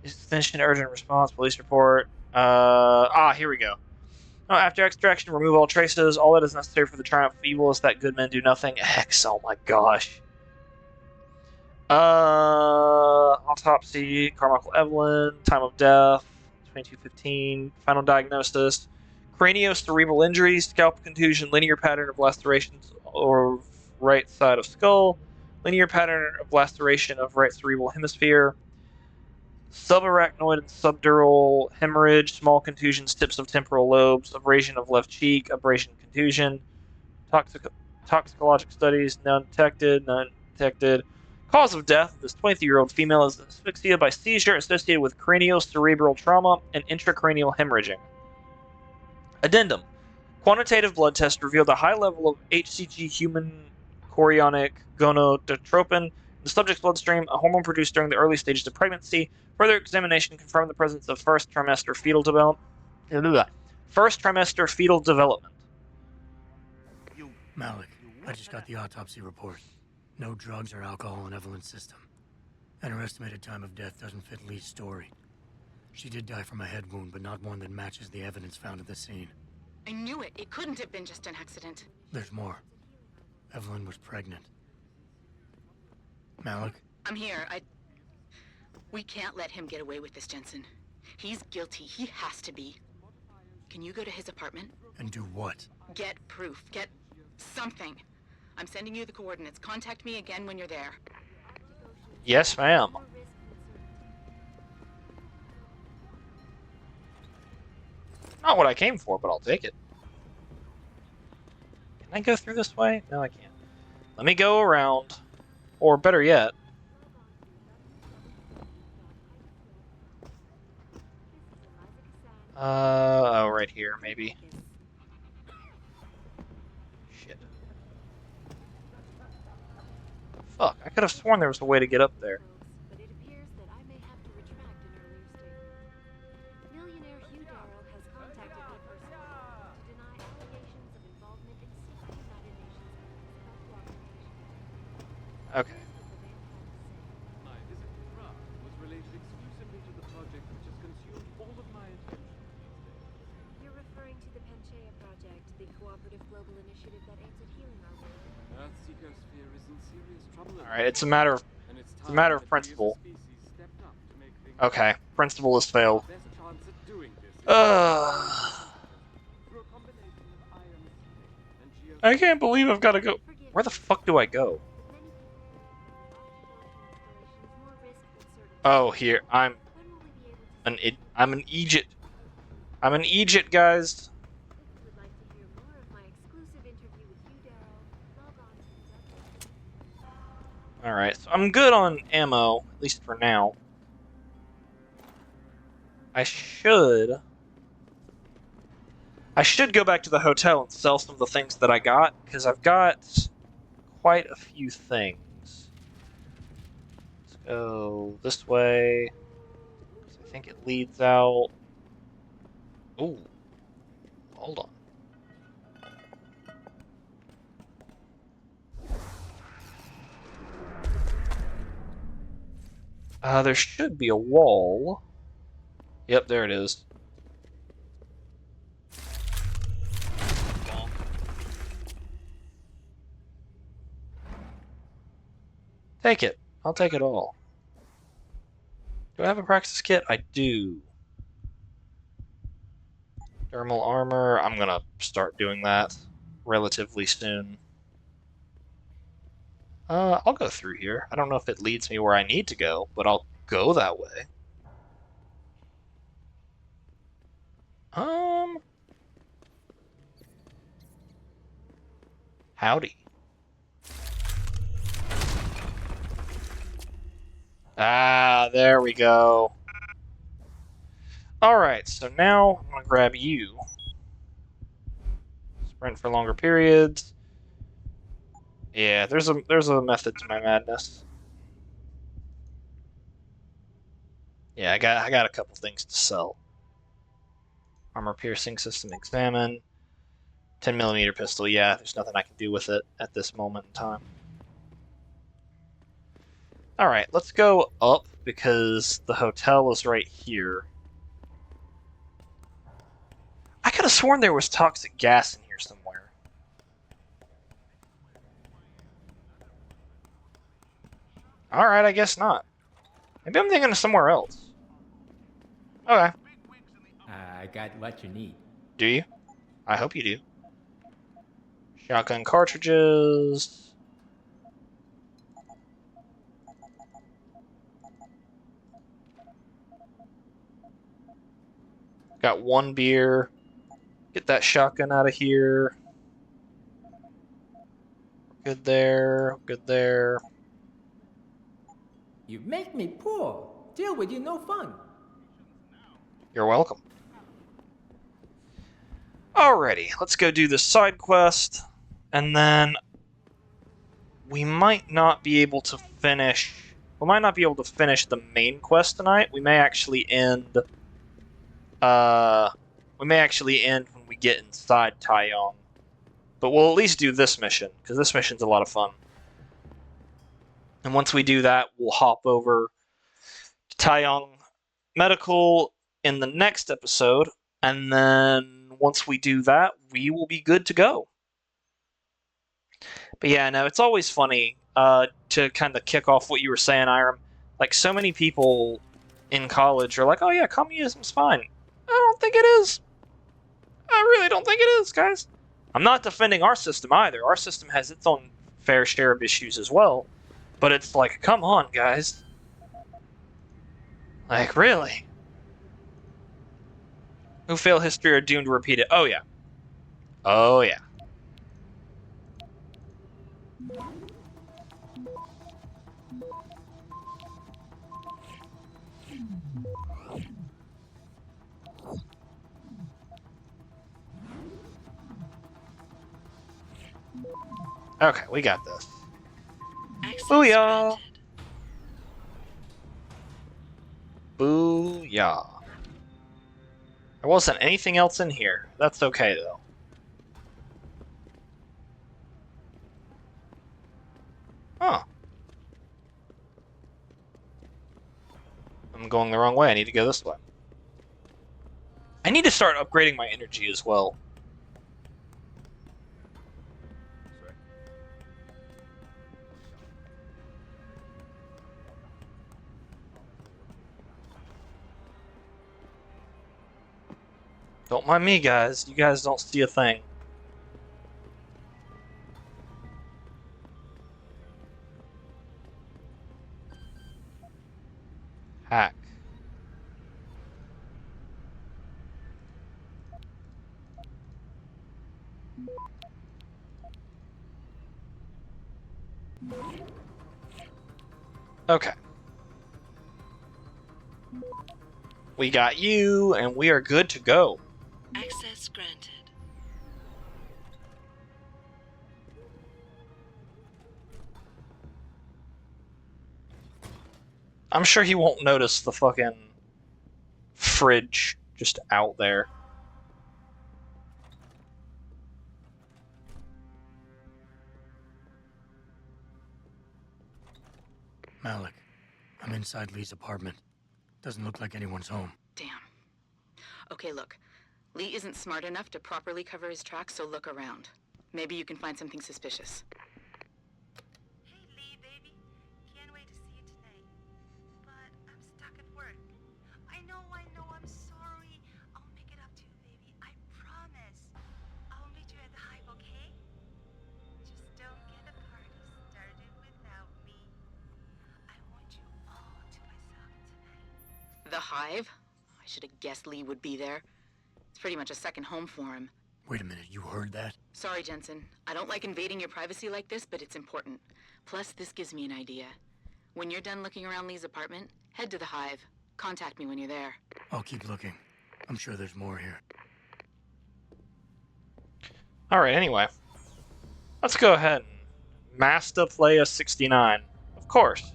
Speaker 20: Extension urgent response. Police report. Here we go. Oh, after extraction, remove all traces. All that is necessary for the triumph of evil is that good men do nothing. Hex, oh my gosh. Autopsy, Carmichael Evelyn, time of death, 2215, final diagnosis, craniocerebral injuries, scalp contusion, linear pattern of lacerations or right side of skull, linear pattern of laceration of right cerebral hemisphere, subarachnoid and subdural hemorrhage, small contusions, tips of temporal lobes, abrasion of left cheek, abrasion contusion, toxicologic studies, none detected. Cause of death of this 23-year-old female is asphyxia by seizure associated with craniocerebral trauma and intracranial hemorrhaging. Addendum. Quantitative blood tests revealed a high level of HCG human chorionic gonadotropin in the subject's bloodstream, a hormone produced during the early stages of pregnancy. Further examination confirmed the presence of first trimester fetal development.
Speaker 6: Malik, I just got the autopsy report. No drugs or alcohol in Evelyn's system. And her estimated time of death doesn't fit Lee's story. She did die from a head wound, but not one that matches the evidence found at the scene.
Speaker 17: I knew it. It couldn't have been just an accident.
Speaker 6: There's more. Evelyn was pregnant. Malik?
Speaker 17: I'm here. We can't let him get away with this, Jensen. He's guilty. He has to be. Can you go to his apartment?
Speaker 6: And do what?
Speaker 17: Get proof. Get something. I'm sending you the coordinates. Contact me again when you're there.
Speaker 1: Yes, ma'am. Not what I came for, but I'll take it. Can I go through this way? No, I can't. Let me go around. Or better yet... oh, right here, maybe. Shit. Fuck, I could have sworn there was a way to get up there.
Speaker 19: But it appears that I may have to retract an earlier statement. Millionaire Hugh Darrow has contacted me personally to deny allegations of involvement in secret United Nations cooperation.
Speaker 1: Okay.
Speaker 3: My visit to Prague was related exclusively to the project which has consumed all of my attention these days.
Speaker 19: You're referring to the Panchaea Project, the cooperative global initiative that aims at healing our world.
Speaker 3: Earth's ecosphere is in serious trouble.
Speaker 1: Alright, it's a matter of principle. Okay, principle has failed. I can't believe I've got to go. Where the fuck do I go? Oh, here. I'm an Egypt. I'm an Egypt, guys. Alright, so I'm good on ammo, at least for now. I should go back to the hotel and sell some of the things that I got, because I've got quite a few things. Let's go this way. I think it leads out. Ooh. Hold on. There should be a wall. Yep, there it is. Take it. I'll take it all. Do I have a practice kit? I do. Thermal armor. I'm gonna start doing that relatively soon. I'll go through here. I don't know if it leads me where I need to go, but I'll go that way. Howdy. Ah, there we go. Alright, so now I'm gonna grab you. Sprint for longer periods. Yeah, there's a method to my madness. Yeah, I got a couple things to sell. Armor piercing system examine. 10mm pistol, yeah, there's nothing I can do with it at this moment in time. Alright, let's go up because the hotel is right here. I could have sworn there was toxic gas in here somewhere. Alright, I guess not. Maybe I'm thinking of somewhere else. Okay.
Speaker 9: I got what you need.
Speaker 1: Do you? I hope you do. Shotgun cartridges. Got one beer. Get that shotgun out of here. Good there. Good there.
Speaker 9: You make me poor. Deal with you no fun.
Speaker 1: You're welcome. Alrighty, let's go do the side quest, and then we might not be able to finish. We might not be able to finish the main quest tonight. We may actually end. We may actually end when we get inside Taeyong. But we'll at least do this mission, because this mission's a lot of fun. And once we do that, we'll hop over to Taeyong Medical in the next episode, and then once we do that, we will be good to go. But yeah, no, it's always funny to kind of kick off what you were saying, Iram. Like, so many people in college are like, oh yeah, communism's fine. I don't think it is. I really don't think it is, guys. I'm not defending our system either. Our system has its own fair share of issues as well. But it's like, come on, guys. Like, really? Who fail history are doomed to repeat it. Oh, yeah. Oh, yeah. Okay, we got this. Booyah! Booyah. There wasn't anything else in here. That's okay, though. Huh. I'm going the wrong way. I need to go this way. I need to start upgrading my energy as well. Don't mind me, guys. You guys don't see a thing. Hack. Okay. We got you, and we are good to go.
Speaker 16: Access granted.
Speaker 1: I'm sure he won't notice the fucking fridge just out there.
Speaker 6: Malik, I'm inside Lee's apartment. Doesn't look like anyone's home.
Speaker 7: Damn. Okay, look. Lee isn't smart enough to properly cover his tracks, so look around. Maybe you can find something suspicious.
Speaker 21: Hey, Lee, baby. Can't wait to see you tonight. But I'm stuck at work. I know, I'm sorry. I'll make it up to you, baby. I promise. I'll meet you at the Hive, okay? Just don't get the party started without me. I want you all to myself tonight.
Speaker 7: The Hive? I should have guessed Lee would be there. It's pretty much a second home for him.
Speaker 6: Wait a minute, you heard that?
Speaker 7: Sorry, Jensen. I don't like invading your privacy like this, but it's important. Plus, this gives me an idea. When you're done looking around Lee's apartment, head to the Hive. Contact me when you're there.
Speaker 6: I'll keep looking. I'm sure there's more here.
Speaker 1: Alright, anyway. Let's go ahead and Master Playa 69. Of course.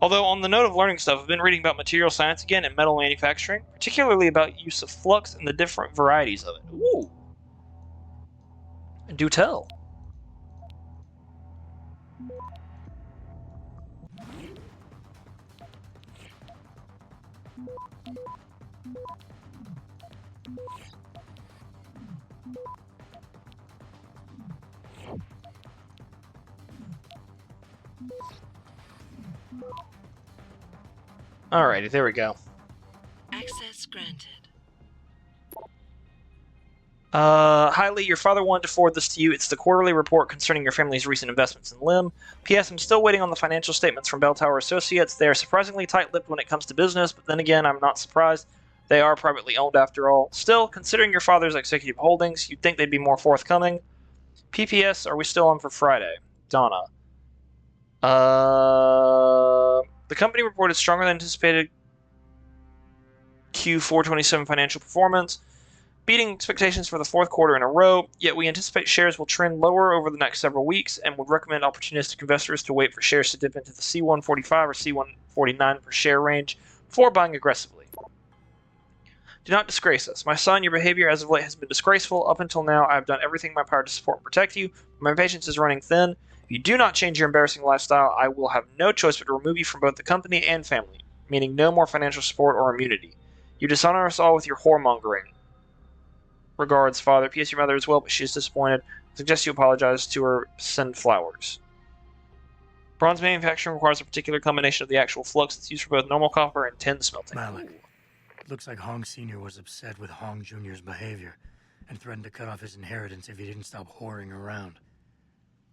Speaker 1: Although, on the note of learning stuff, I've been reading about material science again and metal manufacturing, particularly about use of flux and the different varieties of it. Ooh. Do tell. Alrighty, there we go.
Speaker 16: Access granted.
Speaker 1: Hi Lee, your father wanted to forward this to you. It's the quarterly report concerning your family's recent investments in Lim. P.S. I'm still waiting on the financial statements from Bell Tower Associates. They are surprisingly tight-lipped when it comes to business, but then again, I'm not surprised. They are privately owned after all. Still, considering your father's executive holdings, you'd think they'd be more forthcoming. PPS, are we still on for Friday? Donna. The company reported stronger than anticipated Q427 financial performance, beating expectations for the fourth quarter in a row, yet we anticipate shares will trend lower over the next several weeks and would recommend opportunistic investors to wait for shares to dip into the C145 or C149 per share range before buying aggressively. Do not disgrace us. My son, your behavior as of late has been disgraceful. Up until now, I have done everything in my power to support and protect you. My patience is running thin. If you do not change your embarrassing lifestyle, I will have no choice but to remove you from both the company and family, meaning no more financial support or immunity. You dishonor us all with your whoremongering. Regards, Father. P.S. Your mother as well, but she is disappointed. I suggest you apologize to her. Send flowers. Bronze manufacturing requires a particular combination of the actual flux that's used for both normal copper and tin smelting.
Speaker 6: Malik, looks like Hong Sr. was upset with Hong Jr.'s behavior and threatened to cut off his inheritance if he didn't stop whoring around.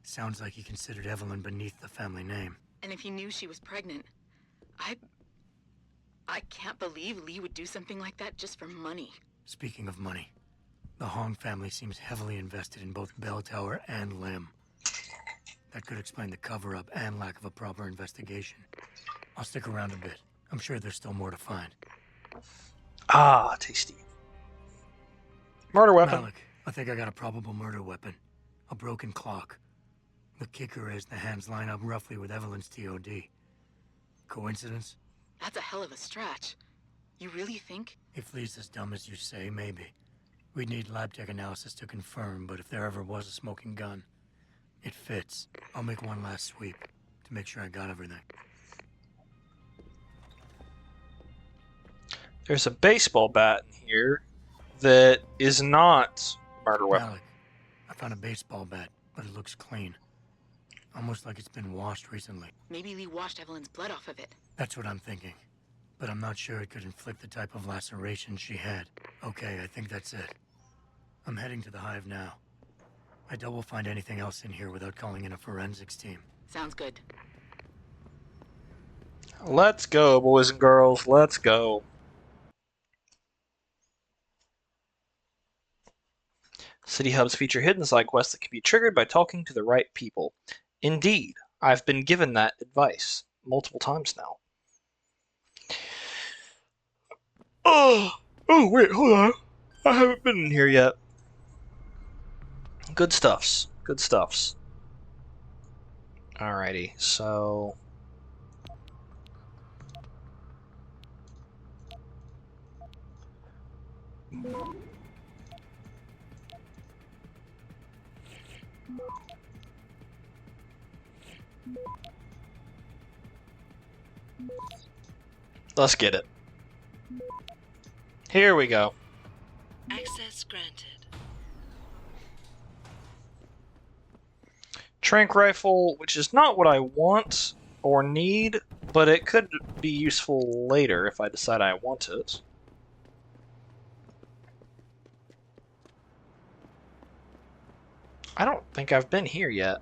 Speaker 6: Sounds like he considered Evelyn beneath the family name.
Speaker 7: And if he knew she was pregnant, I can't believe Lee would do something like that just for money.
Speaker 6: Speaking of money, the Hong family seems heavily invested in both Bell Tower and Lim. That could explain the cover-up and lack of a proper investigation. I'll stick around a bit. I'm sure there's still more to find.
Speaker 1: Ah, tasty. Murder weapon.
Speaker 6: Malik, I think I got a probable murder weapon. A broken clock. The kicker is the hands line up roughly with Evelyn's TOD. Coincidence?
Speaker 7: That's a hell of a stretch. You really think?
Speaker 6: If Lee's as dumb as you say, maybe. We'd need lab tech analysis to confirm, but if there ever was a smoking gun, it fits. I'll make one last sweep to make sure I got everything.
Speaker 1: There's a baseball bat in here that is not murder weapon.
Speaker 6: Malik, I found a baseball bat, but it looks clean. Almost like it's been washed recently.
Speaker 7: Maybe Lee washed Evelyn's blood off of it.
Speaker 6: That's what I'm thinking. But I'm not sure it could inflict the type of laceration she had. Okay, I think that's it. I'm heading to the Hive now. I doubt we'll find anything else in here without calling in a forensics team.
Speaker 7: Sounds good.
Speaker 1: Let's go, boys and girls. Let's go. City hubs feature hidden side quests that can be triggered by talking to the right people. Indeed, I've been given that advice. multiple times now. Oh, wait, hold on. I haven't been in here yet. Good stuffs. Good stuffs. Alrighty, so... Let's get it. Here we go.
Speaker 16: Access granted.
Speaker 1: Trank rifle, which is not what I want or need, but it could be useful later if I decide I want it. I don't think I've been here yet.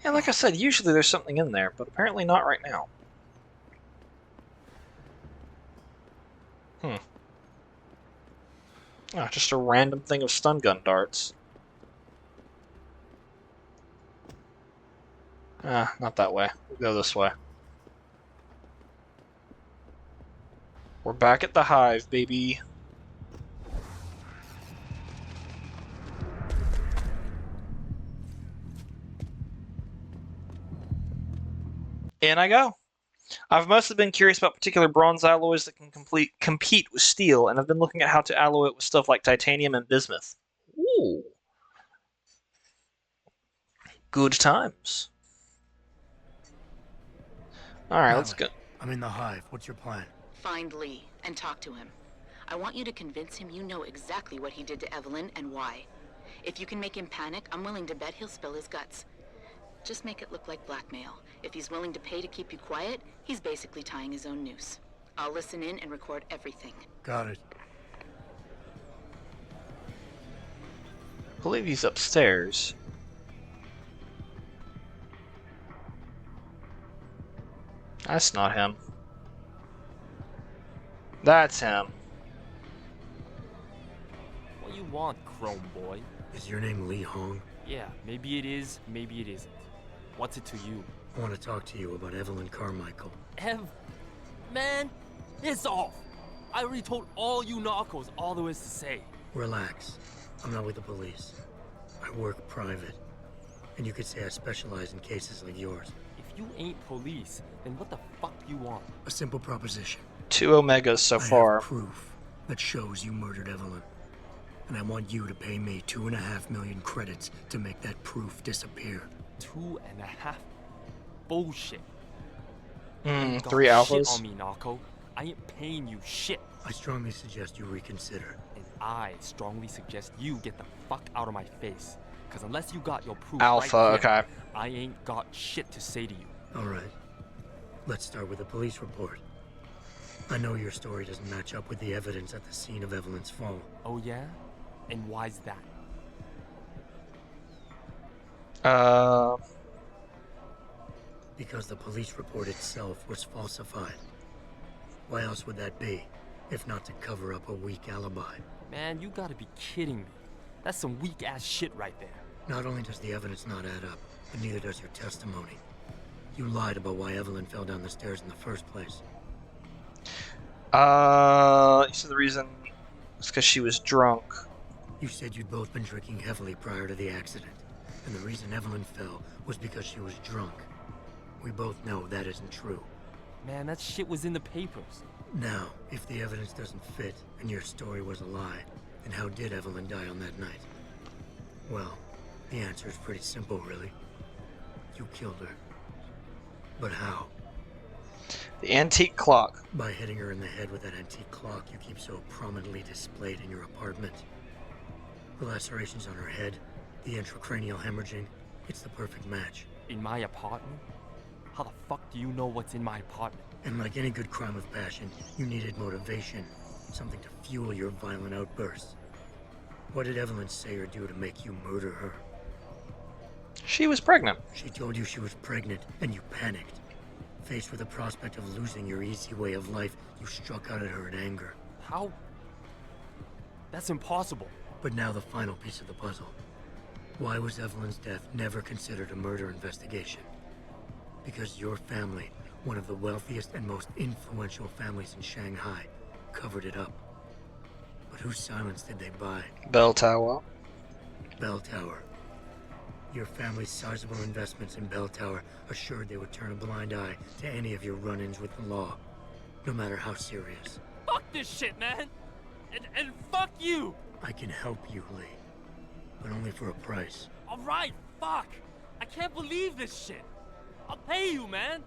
Speaker 1: Yeah, like I said, usually there's something in there, but apparently not right now. Oh, just a random thing of stun gun darts. Not that way. We'll go this way. We're back at the hive, baby. In I go. I've mostly been curious about particular bronze alloys that can compete with steel, and I've been looking at how to alloy it with stuff like titanium and bismuth. Ooh. Good times. Alright, let's go.
Speaker 6: I'm in the hive. What's your plan?
Speaker 7: Find Lee and talk to him. I want you to convince him you know exactly what he did to Evelyn and why. If you can make him panic, I'm willing to bet he'll spill his guts. Just make it look like blackmail. If he's willing to pay to keep you quiet, he's basically tying his own noose. I'll listen in and record everything.
Speaker 6: Got it.
Speaker 1: I believe he's upstairs. That's not him. That's him.
Speaker 4: What you want, Chrome Boy?
Speaker 6: Is your name Lee Hong?
Speaker 4: Yeah, maybe it is, maybe it isn't. What's it to you?
Speaker 6: I want to talk to you about Evelyn Carmichael.
Speaker 4: Man, it's off. I already told all you narcos all there is to say.
Speaker 6: Relax. I'm not with the police. I work private. And you could say I specialize in cases like yours.
Speaker 4: If you ain't police, then what the fuck you want?
Speaker 6: A simple proposition.
Speaker 1: 2 Omegas so far.
Speaker 6: I have proof that shows you murdered Evelyn. And I want you to pay me 2.5 million credits to make that proof disappear.
Speaker 4: 2.5? Bullshit.
Speaker 1: 3
Speaker 4: Shit
Speaker 1: alphas.
Speaker 4: on me, narco. I ain't paying you shit.
Speaker 6: I strongly suggest you reconsider.
Speaker 4: And I strongly suggest you get the fuck out of my face. Because unless you got your proof
Speaker 1: Alpha,
Speaker 4: right here,
Speaker 1: okay.
Speaker 4: I ain't got shit to say to you.
Speaker 6: All right. Let's start with the police report. I know your story doesn't match up with the evidence at the scene of Evelyn's fall.
Speaker 4: Oh yeah? And why's that?
Speaker 6: Because the police report itself was falsified. Why else would that be, if not to cover up a weak alibi?
Speaker 4: Man, you gotta be kidding me. That's some weak-ass shit right there.
Speaker 6: Not only does the evidence not add up, but neither does your testimony. You lied about why Evelyn fell down the stairs in the first place.
Speaker 1: You said the reason was because she was drunk.
Speaker 6: You said you'd both been drinking heavily prior to the accident, and the reason Evelyn fell was because she was drunk. We both know that isn't true.
Speaker 4: Man, that shit was in the papers.
Speaker 6: Now, if the evidence doesn't fit and your story was a lie, then how did Evelyn die on that night? Well, the answer is pretty simple, really. You killed her. But how?
Speaker 1: The antique clock.
Speaker 6: By hitting her in the head with that antique clock you keep so prominently displayed in your apartment. The lacerations on her head, the intracranial hemorrhaging, it's the perfect match.
Speaker 4: In my apartment? How the fuck do you know what's in my apartment?
Speaker 6: And like any good crime of passion, you needed motivation, something to fuel your violent outbursts. What did Evelyn say or do to make you murder her?
Speaker 1: She was pregnant.
Speaker 6: She told you she was pregnant, and you panicked. Faced with the prospect of losing your easy way of life, you struck out at her in anger.
Speaker 4: How? That's impossible.
Speaker 6: But now the final piece of the puzzle. Why was Evelyn's death never considered a murder investigation? Because your family, one of the wealthiest and most influential families in Shanghai, covered it up. But whose silence did they buy?
Speaker 1: Bell Tower.
Speaker 6: Bell Tower. Your family's sizable investments in Bell Tower assured they would turn a blind eye to any of your run-ins with the law, no matter how serious.
Speaker 4: Fuck this shit, man! And fuck you!
Speaker 6: I can help you, Lee. But only for a price.
Speaker 4: Alright, fuck! I can't believe this shit! I'll pay you, man!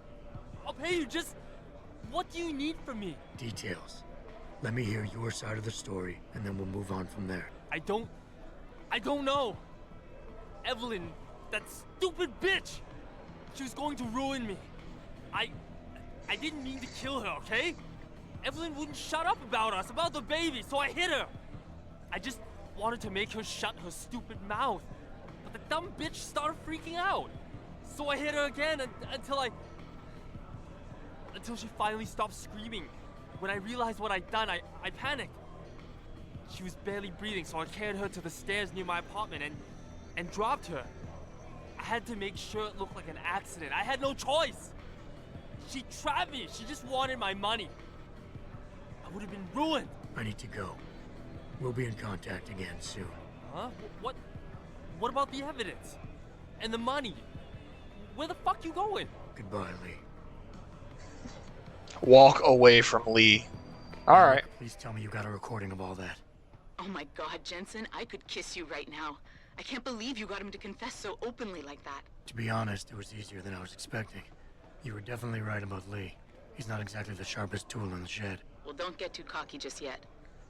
Speaker 4: I'll pay you, just... What do you need from me?
Speaker 6: Details. Let me hear your side of the story, and then we'll move on from there.
Speaker 4: I don't know. Evelyn, that stupid bitch! She was going to ruin me. I didn't mean to kill her, okay? Evelyn wouldn't shut up about us, about the baby, so I hit her. I just wanted to make her shut her stupid mouth. But the dumb bitch started freaking out. So I hit her again until she finally stopped screaming. When I realized what I'd done, I panicked. She was barely breathing, so I carried her to the stairs near my apartment and dropped her. I had to make sure it looked like an accident. I had no choice. She trapped me. She just wanted my money. I would have been ruined.
Speaker 6: I need to go. We'll be in contact again soon.
Speaker 4: Huh? What about the evidence? And the money? Where the fuck you going?
Speaker 6: Goodbye, Lee.
Speaker 1: Walk away from Lee. Alright.
Speaker 6: Please tell me you got a recording of all that.
Speaker 7: Oh my God, Jensen, I could kiss you right now. I can't believe you got him to confess so openly like that.
Speaker 6: To be honest, it was easier than I was expecting. You were definitely right about Lee. He's not exactly the sharpest tool in the shed.
Speaker 7: Well, don't get too cocky just yet.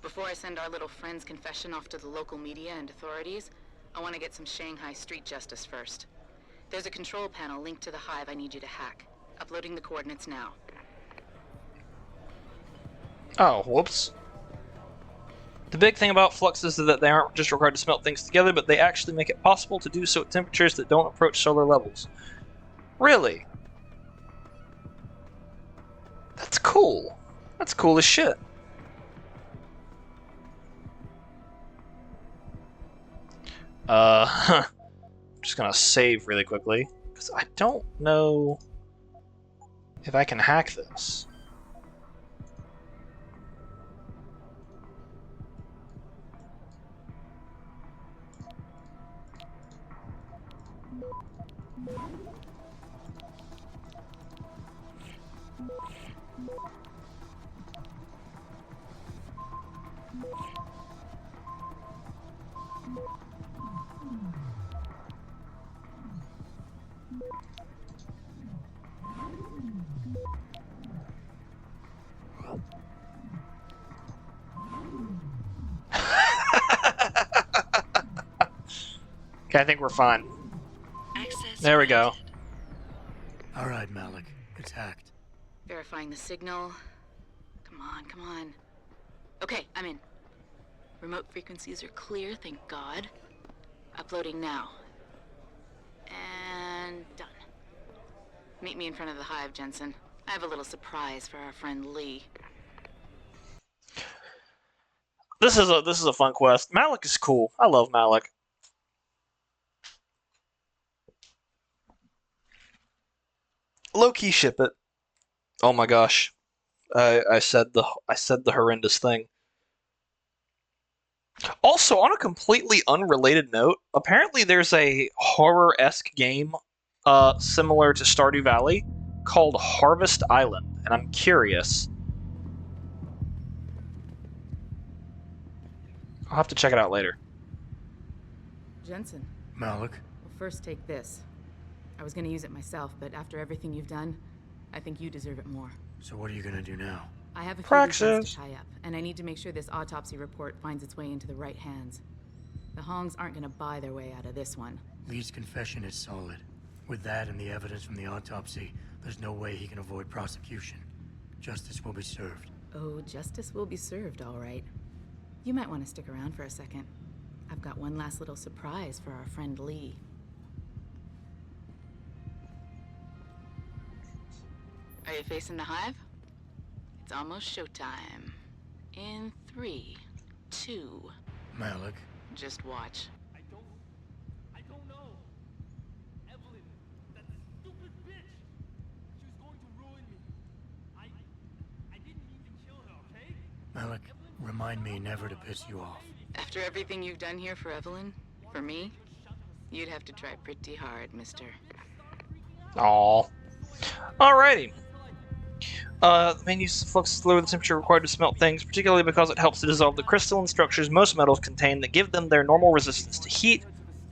Speaker 7: Before I send our little friend's confession off to the local media and authorities, I want to get some Shanghai street justice first. There's a control panel linked to the hive I need you to hack. Uploading the coordinates now.
Speaker 1: Oh, whoops. The big thing about fluxes is that they aren't just required to smelt things together, but they actually make it possible to do so at temperatures that don't approach solar levels. Really? That's cool. That's cool as shit. I'm just gonna save really quickly, because I don't know if I can hack this. Okay, I think we're fine. There we go.
Speaker 6: All right, Malik. It's hacked.
Speaker 7: Verifying the signal. Come on, come on. Okay, I'm in. Remote frequencies are clear, thank God. Uploading now. And done. Meet me in front of the hive, Jensen. I have a little surprise for our friend Lee.
Speaker 1: This is a fun quest. Malik is cool. I love Malik. Low-key ship it. Oh my gosh. I said the horrendous thing. Also, on a completely unrelated note, apparently there's a horror-esque game similar to Stardew Valley called Harvest Island, and I'm curious. I'll have to check it out later.
Speaker 17: Jensen.
Speaker 6: Malik.
Speaker 17: Well, first take this. I was gonna use it myself, but after everything you've done, I think you deserve it more.
Speaker 6: So what are you gonna do now?
Speaker 17: I have a few loose ends to tie up, and I need to make sure this autopsy report finds its way into the right hands. The Hongs aren't gonna buy their way out of this one.
Speaker 6: Lee's confession is solid. With that and the evidence from the autopsy, there's no way he can avoid prosecution. Justice will be served.
Speaker 17: Oh, justice will be served, all right. You might want to stick around for a second. I've got one last little surprise for our friend Lee.
Speaker 7: Are you facing the hive? It's almost showtime. In 3, 2...
Speaker 6: Malik,
Speaker 7: Just watch.
Speaker 4: I don't know. Evelyn, that stupid bitch. She was going to ruin me. I didn't mean to kill her, okay?
Speaker 6: Malik, remind me never to piss you off.
Speaker 7: After everything you've done here for Evelyn, for me, you'd have to try pretty hard, mister.
Speaker 1: Aw. Alrighty. The main use of flux is to lower the temperature required to smelt things, particularly because it helps to dissolve the crystalline structures most metals contain that give them their normal resistance to heat.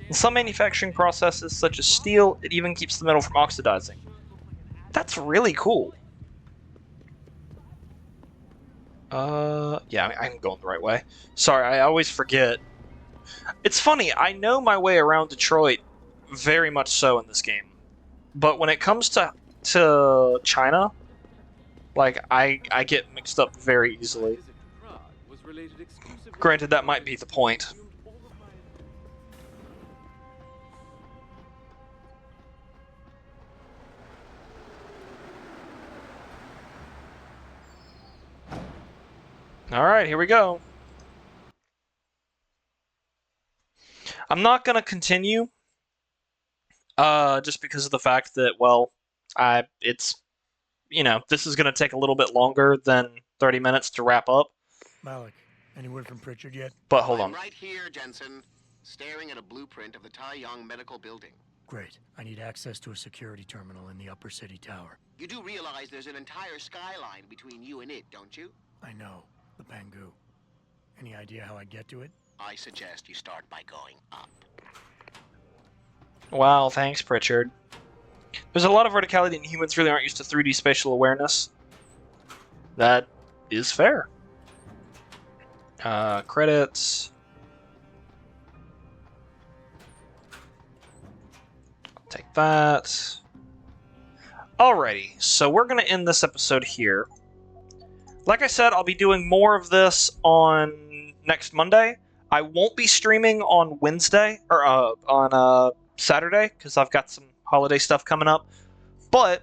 Speaker 1: In some manufacturing processes, such as steel, it even keeps the metal from oxidizing. That's really cool. Yeah, I'm going the right way. Sorry, I always forget. It's funny, I know my way around Detroit very much so in this game. But when it comes to China, like, I get mixed up very easily. Granted, that might be the point. Alright, here we go. I'm not going to continue, just because of the fact that, well, it's, you know, this is going to take a little bit longer than 30 minutes to wrap up.
Speaker 6: Malik, any word from Pritchard yet?
Speaker 1: But hold on.
Speaker 11: I'm right here, Jensen, staring at a blueprint of the Tai Yong Medical Building.
Speaker 6: Great. I need access to a security terminal in the Upper City Tower.
Speaker 11: You do realize there's an entire skyline between you and it, don't you?
Speaker 6: I know. The Pangu. Any idea how I get to it?
Speaker 11: I suggest you start by going up.
Speaker 1: Wow, thanks, Pritchard. There's a lot of verticality, and humans really aren't used to 3D spatial awareness. That is fair. Credits. Take that. Alrighty, so we're going to end this episode here. Like I said, I'll be doing more of this on next Monday. I won't be streaming on Wednesday, or on Saturday, because I've got some holiday stuff coming up. But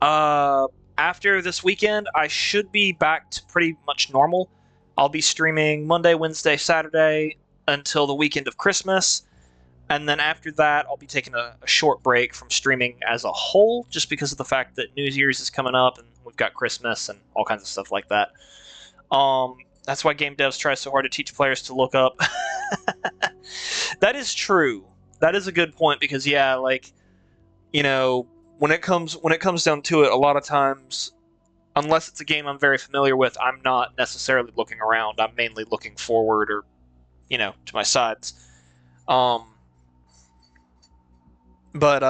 Speaker 1: after this weekend, I should be back to pretty much normal. I'll be streaming Monday, Wednesday, Saturday until the weekend of Christmas. And then after that, I'll be taking a short break from streaming as a whole, just because of the fact that New Year's is coming up and we've got Christmas and all kinds of stuff like that. That's why Game Devs try so hard to teach players to look up. That is true. That is a good point, because yeah, like, you know, when it comes down to it, a lot of times, unless it's a game I'm very familiar with, I'm not necessarily looking around. I'm mainly looking forward or, you know, to my sides. But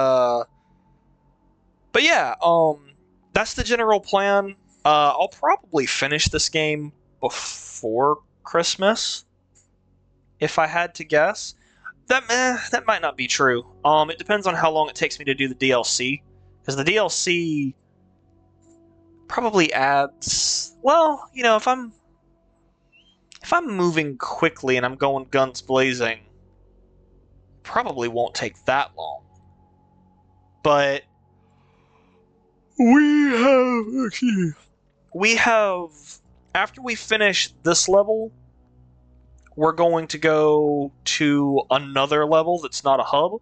Speaker 1: yeah, that's the general plan. I'll probably finish this game before Christmas, if I had to guess. That might not be true. It depends on how long it takes me to do the DLC, because the DLC probably adds, well, you know, if I'm moving quickly and I'm going guns blazing, probably won't take that long. But we have after we finish this level, we're going to go to another level that's not a hub.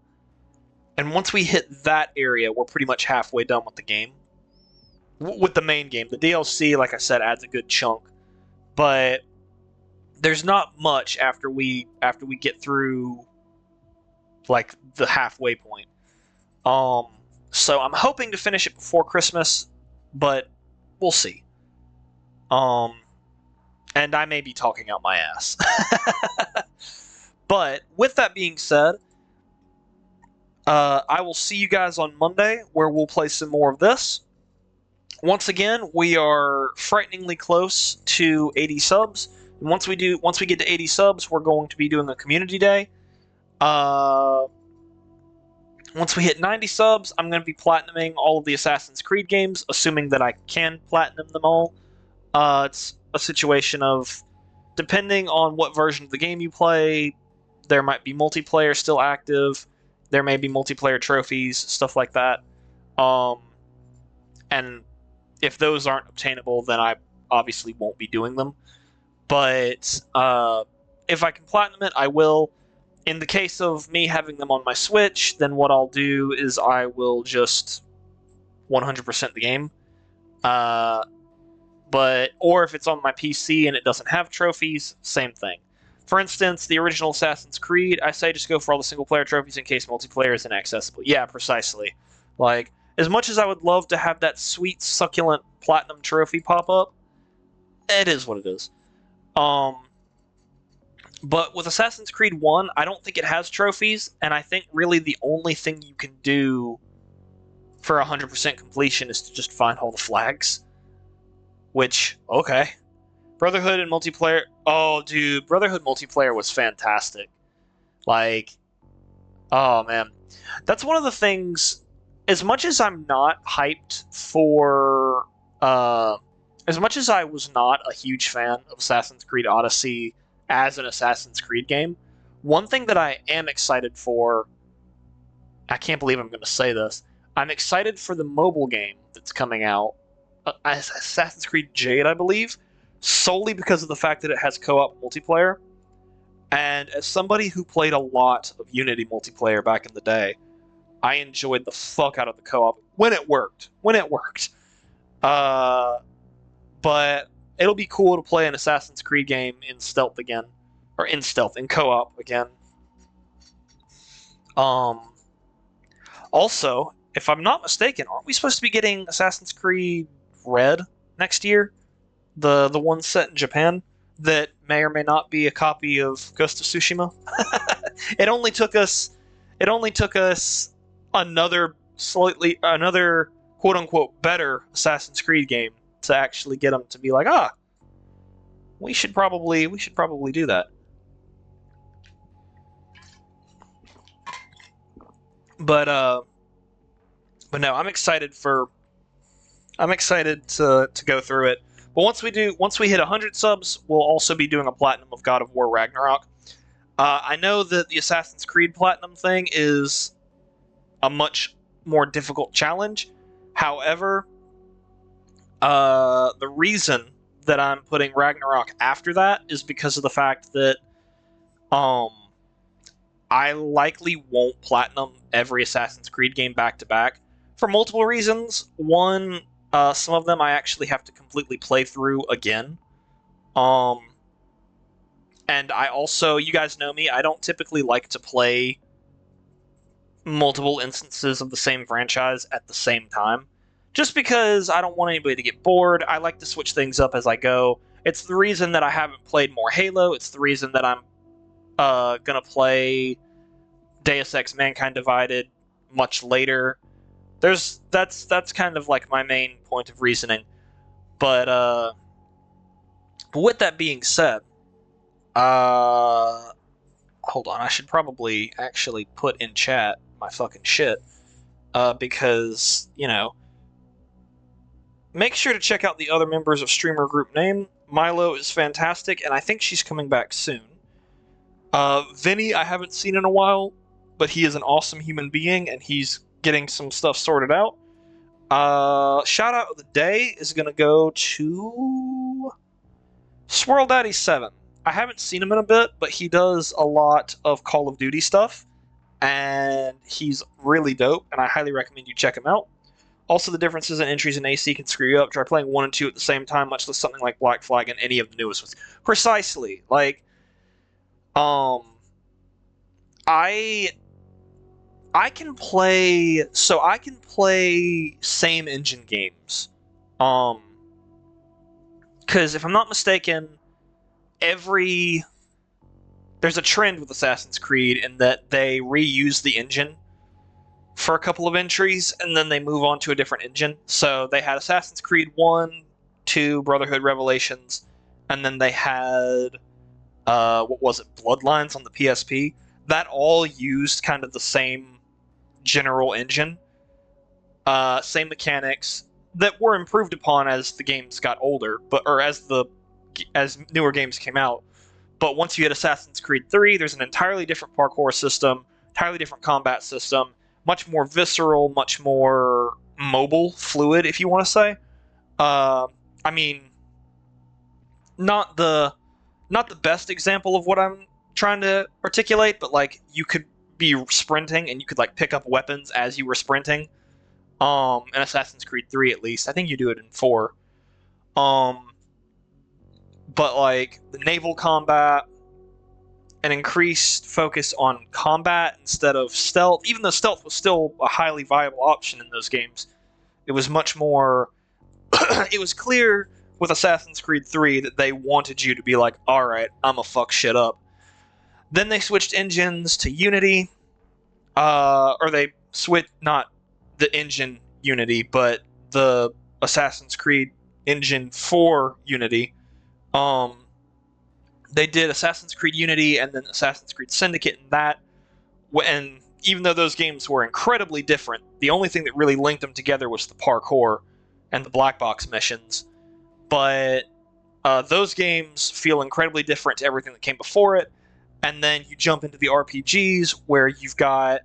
Speaker 1: And once we hit that area, we're pretty much halfway done with the game. With the main game. The DLC, like I said, adds a good chunk. But there's not much after we get through, like, the halfway point. So I'm hoping to finish it before Christmas, but we'll see. And I may be talking out my ass. But with that being said, I will see you guys on Monday, where we'll play some more of this. Once again, we are frighteningly close to 80 subs. And once we get to 80 subs, we're going to be doing a community day. Once we hit 90 subs, I'm going to be platinuming all of the Assassin's Creed games, assuming that I can platinum them all. It's a situation of, depending on what version of the game you play, there might be multiplayer still active, there may be multiplayer trophies, stuff like that. And if those aren't obtainable, then I obviously won't be doing them. But if I can platinum it, I will. In the case of me having them on my Switch, then what I'll do is I will just 100% the game. Or if it's on my PC and it doesn't have trophies, same thing. For instance, the original Assassin's Creed, I say just go for all the single player trophies in case multiplayer is inaccessible. Yeah, precisely. Like, as much as I would love to have that sweet, succulent platinum trophy pop up, it is what it is. But with Assassin's Creed 1, I don't think it has trophies, and I think really the only thing you can do for 100% completion is to just find all the flags. Which, okay. Brotherhood and multiplayer... Oh, dude, Brotherhood multiplayer was fantastic. Like, oh, man. That's one of the things... As much as I'm not hyped for... as much as I was not a huge fan of Assassin's Creed Odyssey as an Assassin's Creed game, one thing that I am excited for... I can't believe I'm going to say this. I'm excited for the mobile game that's coming out. Assassin's Creed Jade, I believe, solely because of the fact that it has co-op multiplayer. And as somebody who played a lot of Unity multiplayer back in the day, I enjoyed the fuck out of the co-op when it worked. But it'll be cool to play an Assassin's Creed game in stealth again, or in co-op again. Also, if I'm not mistaken, aren't we supposed to be getting Assassin's Creed Red next year? The one set in Japan that may or may not be a copy of Ghost of Tsushima. It only took us another quote unquote better Assassin's Creed game to actually get them to be like, we should probably do that. But no, I'm excited to go through it. But once we hit 100 subs, we'll also be doing a platinum of God of War Ragnarok. I know that the Assassin's Creed platinum thing is a much more difficult challenge. However, the reason that I'm putting Ragnarok after that is because of the fact that I likely won't platinum every Assassin's Creed game back to back for multiple reasons. One, some of them I actually have to completely play through again. And I also, you guys know me, I don't typically like to play multiple instances of the same franchise at the same time. Just because I don't want anybody to get bored. I like to switch things up as I go. It's the reason that I haven't played more Halo. It's the reason that I'm gonna play Deus Ex Mankind Divided much later. That's kind of like my main point of reasoning. But with that being said, hold on, I should probably actually put in chat my fucking shit, because, you know, make sure to check out the other members of Streamer Group Name. Milo is fantastic, and I think she's coming back soon. Vinny, I haven't seen in a while, but he is an awesome human being, and he's getting some stuff sorted out. Shout out of the day is going to go to Swirl Daddy 7. I haven't seen him in a bit, but he does a lot of Call of Duty stuff, and he's really dope, and I highly recommend you check him out. Also, the differences in entries in AC can screw you up. Try playing 1 and 2 at the same time, much less something like Black Flag and any of the newest ones. Precisely. Like, I can play same engine games. Because if I'm not mistaken, there's a trend with Assassin's Creed in that they reuse the engine for a couple of entries, and then they move on to a different engine. So they had Assassin's Creed 1, 2, Brotherhood Revelations, and then they had, Bloodlines on the PSP. That all used kind of the same general engine. Same mechanics that were improved upon as the games got older, as newer games came out. But once you hit Assassin's Creed 3, there's an entirely different parkour system, entirely different combat system, much more visceral, much more mobile, fluid, if you want to say. I mean, not the not the best example of what I'm trying to articulate, but like you could be sprinting and you could like pick up weapons as you were sprinting. In Assassin's Creed 3 at least. I think you do it in 4. But like the naval combat, an increased focus on combat instead of stealth, even though stealth was still a highly viable option in those games. It was much more it was clear with Assassin's Creed 3 that they wanted you to be like, alright, I'ma fuck shit up. Then they switched engines to Unity, or they switched, not the engine Unity, but the Assassin's Creed engine for Unity. They did Assassin's Creed Unity and then Assassin's Creed Syndicate, and that, and even though those games were incredibly different, the only thing that really linked them together was the parkour and the black box missions. But those games feel incredibly different to everything that came before it. And then you jump into the RPGs where you've got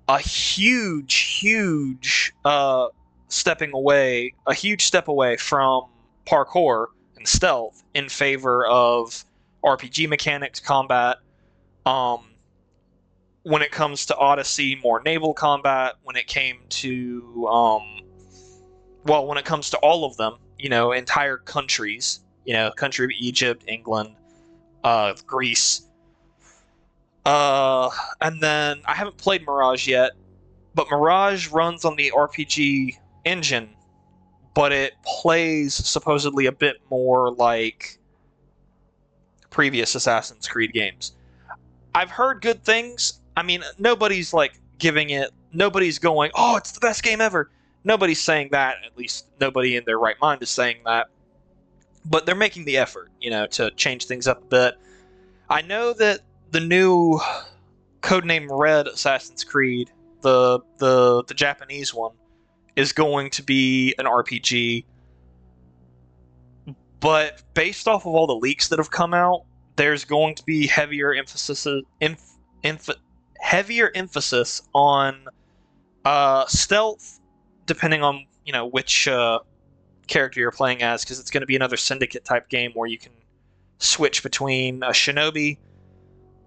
Speaker 1: a huge step away from parkour and stealth in favor of RPG mechanics, combat. When it comes to Odyssey, more naval combat. When it came to when it comes to all of them, entire countries, country of Egypt, England, Greece. And then I haven't played Mirage yet, but Mirage runs on the RPG engine, but it plays supposedly a bit more like previous Assassin's Creed games. I've heard good things. I mean, nobody's going, oh, it's the best game ever. Nobody's saying that, at least nobody in their right mind is saying that. But they're making the effort, to change things up a bit. I know that the new codename Red Assassin's Creed, the Japanese one, is going to be an RPG. But based off of all the leaks that have come out, there's going to be heavier emphasis on stealth, depending on which character you're playing as, because it's going to be another Syndicate type game where you can switch between a shinobi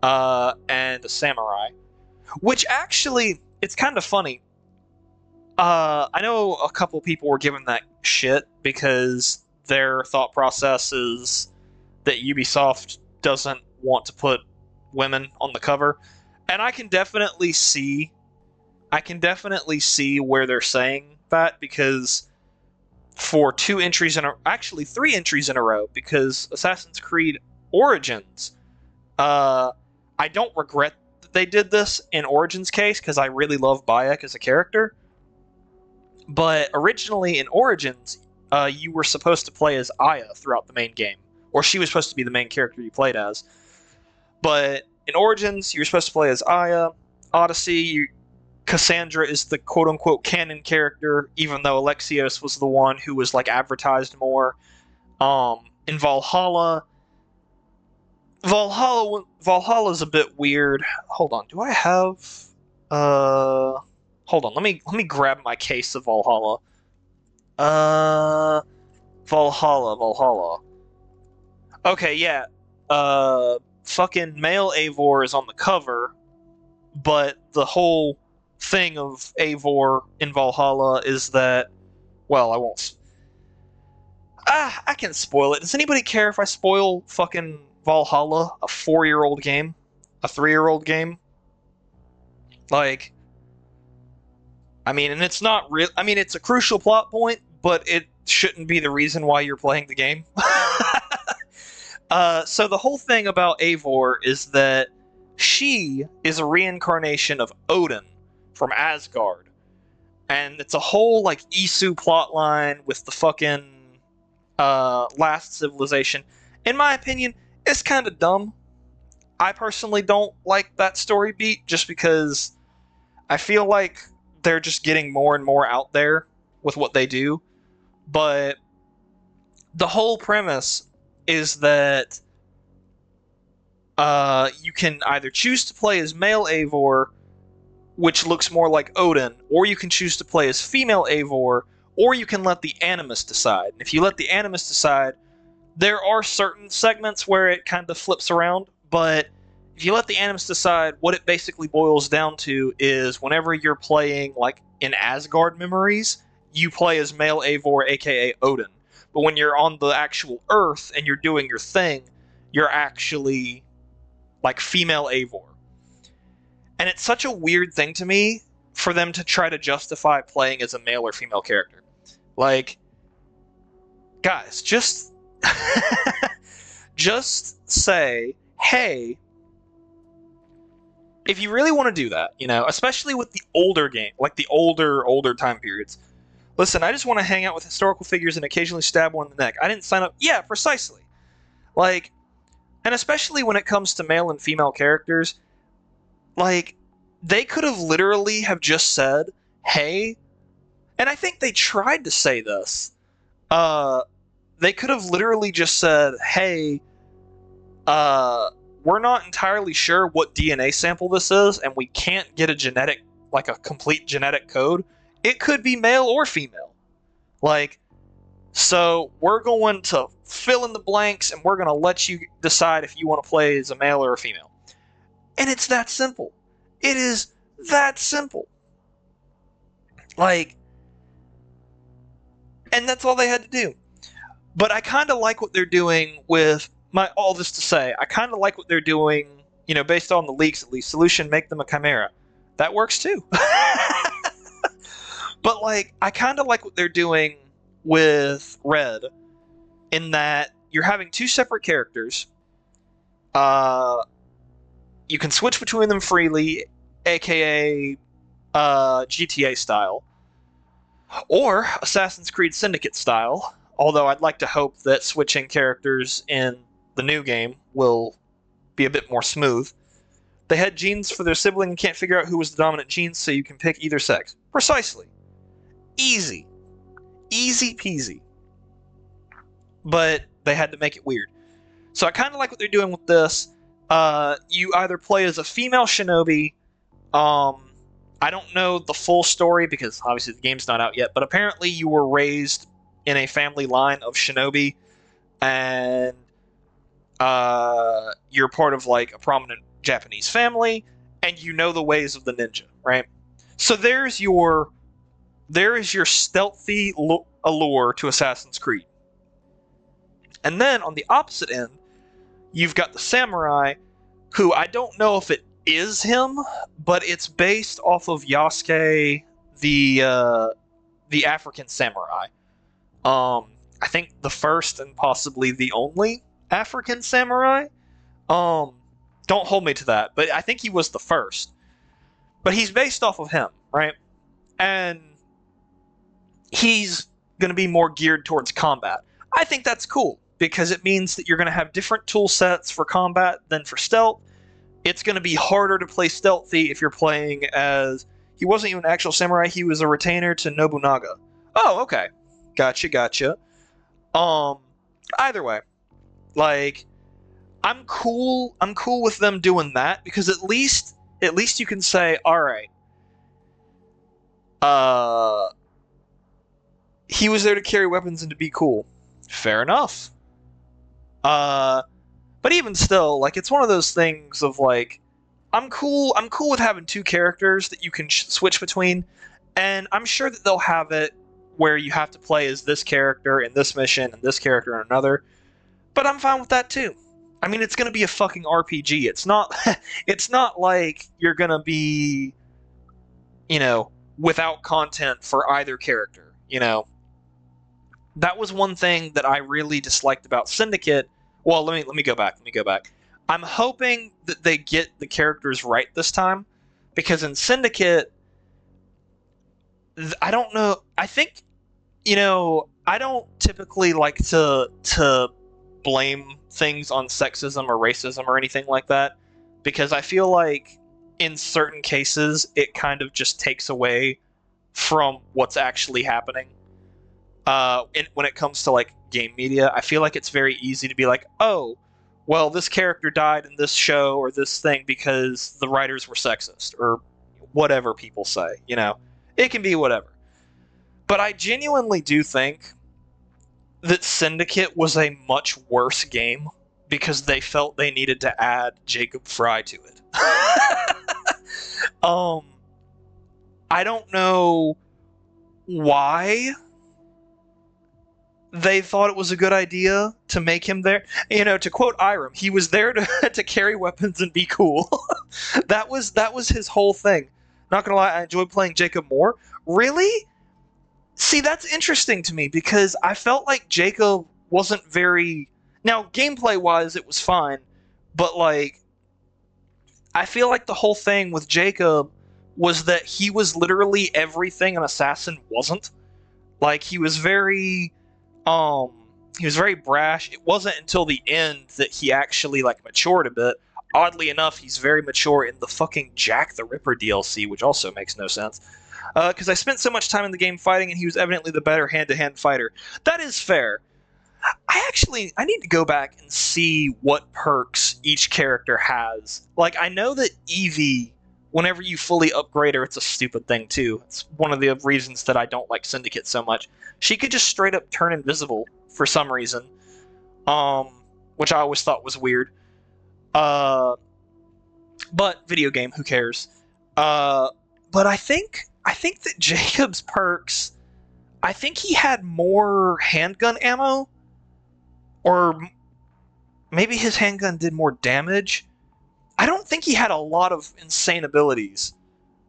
Speaker 1: and a samurai. Which actually, it's kind of funny. I know a couple people were giving that shit because their thought process is that Ubisoft doesn't want to put women on the cover. And I can definitely see where they're saying that, because for 3 entries in a row, because Assassin's Creed Origins, I don't regret that they did this in Origins' case, because I really love Bayek as a character. But originally in Origins, you were supposed to play as Aya throughout the main game, or she was supposed to be the main character you played as. But in Origins, you were supposed to play as Aya. Odyssey, Cassandra is the quote-unquote canon character, even though Alexios was the one who was advertised more. In Valhalla's a bit weird. Hold on, do I have hold on, let me grab my case of Valhalla. Valhalla. Okay, yeah. Fucking male Eivor is on the cover, but the whole thing of Eivor in Valhalla is that, well, I won't. I can spoil it. Does anybody care if I spoil fucking Valhalla, a 4-year-old game? A 3-year-old game? And it's not real. It's a crucial plot point, but it shouldn't be the reason why you're playing the game. So the whole thing about Eivor is that she is a reincarnation of Odin from Asgard. And it's a whole, Isu plotline with the fucking last civilization. In my opinion, it's kind of dumb. I personally don't like that story beat, just because I feel like they're just getting more and more out there with what they do. But the whole premise is that you can either choose to play as male Eivor, which looks more like Odin, or you can choose to play as female Eivor, or you can let the Animus decide. And if you let the Animus decide, There are certain segments where it kind of flips around, but if you let the animus decide, what it basically boils down to is whenever you're playing like in Asgard Memories, you play as male Eivor, aka Odin. But when you're on the actual Earth and you're doing your thing, you're actually like female Eivor. And it's such a weird thing to me for them to try to justify playing as a male or female character. Like, guys, just just say, hey, if you really want to do that, especially with the older game, like the older time periods. Listen, I just want to hang out with historical figures and occasionally stab one in the neck. I didn't sign up. Yeah, precisely. Like, and especially when it comes to male and female characters, like, they could have literally have just said, hey, and I think they tried to say this. They could have literally just said, hey, we're not entirely sure what DNA sample this is, and we can't get a complete genetic code. It could be male or female. Like, so we're going to fill in the blanks, and we're going to let you decide if you want to play as a male or a female. And it's that simple. It is that simple. Like, and that's all they had to do. But I kind of like what they're doing with all this to say. I kind of like what they're doing, based on the leaks at least. Solution, make them a chimera. That works too. But like, I kind of like what they're doing with Red, in that you're having two separate characters. You can switch between them freely, aka GTA style, or Assassin's Creed Syndicate style. Although I'd like to hope that switching characters in the new game will be a bit more smooth. They had genes for their sibling and can't figure out who was the dominant gene, so you can pick either sex. Precisely. Easy. Easy peasy. But they had to make it weird. So I kind of like what they're doing with this. You either play as a female shinobi. I don't know the full story because obviously the game's not out yet, but apparently you were raised in a family line of shinobi, and you're part of like a prominent Japanese family, and you know the ways of the ninja, right? So there is your stealthy allure to Assassin's Creed. And then on the opposite end, you've got the samurai, who I don't know if it is him, but it's based off of Yasuke, the African samurai. I think the first and possibly the only African samurai. Don't hold me to that, but I think he was the first. But he's based off of him, right? And he's going to be more geared towards combat. I think that's cool, because it means that you're going to have different tool sets for combat than for stealth. It's going to be harder to play stealthy if you're playing as... He wasn't even an actual samurai, he was a retainer to Nobunaga. Oh, okay. Gotcha. Either way, like, I'm cool with them doing that, because at least you can say, alright, he was there to carry weapons and to be cool. Fair enough. But even still, like, it's one of those things of like, I'm cool with having two characters that you can switch between, and I'm sure that they'll have it where you have to play as this character in this mission and this character in another. But I'm fine with that too. I mean, it's gonna be a fucking RPG. It's not like you're gonna be, without content for either character, That was one thing that I really disliked about Syndicate. Well, let me go back. I'm hoping that they get the characters right this time, because in Syndicate, I don't know. I think, I don't typically like to blame things on sexism or racism or anything like that, because I feel like in certain cases it kind of just takes away from what's actually happening. When it comes to like game media, I feel like it's very easy to be like, oh, well, this character died in this show or this thing because the writers were sexist, or whatever people say, It can be whatever. But I genuinely do think that Syndicate was a much worse game because they felt they needed to add Jacob Fry to it. I don't know why they thought it was a good idea to make him there. You know, to quote Irem, he was there to carry weapons and be cool. that was his whole thing. Not gonna lie, I enjoyed playing Jacob more. Really? See, that's interesting to me because I felt like Jacob wasn't very... Now, gameplay-wise, it was fine, but, like, I feel like the whole thing with Jacob was that he was literally everything an assassin wasn't. Like, he was very brash. It wasn't until the end that he actually, like, matured a bit. Oddly enough, he's very mature in the fucking Jack the Ripper DLC, which also makes no sense. Because I spent so much time in the game fighting, and he was evidently the better hand-to-hand fighter. That is fair. I need to go back and see what perks each character has. Like, I know that Evie, whenever you fully upgrade her, it's a stupid thing, too. It's one of the reasons that I don't like Syndicate so much. She could just straight up turn invisible for some reason. Which I always thought was weird. But, video game, who cares? But I think that Jacob's perks... I think he had more handgun ammo, or maybe his handgun did more damage. I don't think he had a lot of insane abilities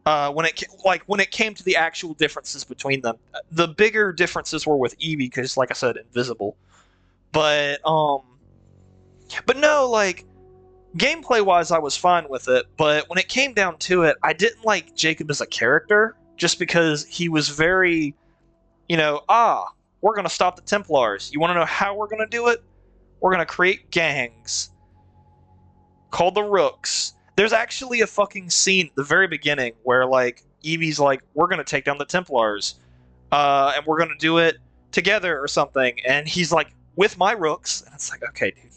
Speaker 1: when it came to the actual differences between them. The bigger differences were with Eevee because, like I said, invisible. But no, like, gameplay-wise, I was fine with it. But when it came down to it, I didn't like Jacob as a character just because he was very, you know, we're going to stop the Templars. You want to know how we're going to do it? We're going to create gangs called the Rooks. There's actually a fucking scene at the very beginning where, like, Eevee's like, we're going to take down the Templars. And we're going to do it together or something. And he's like, with my Rooks. And it's like, okay, dude.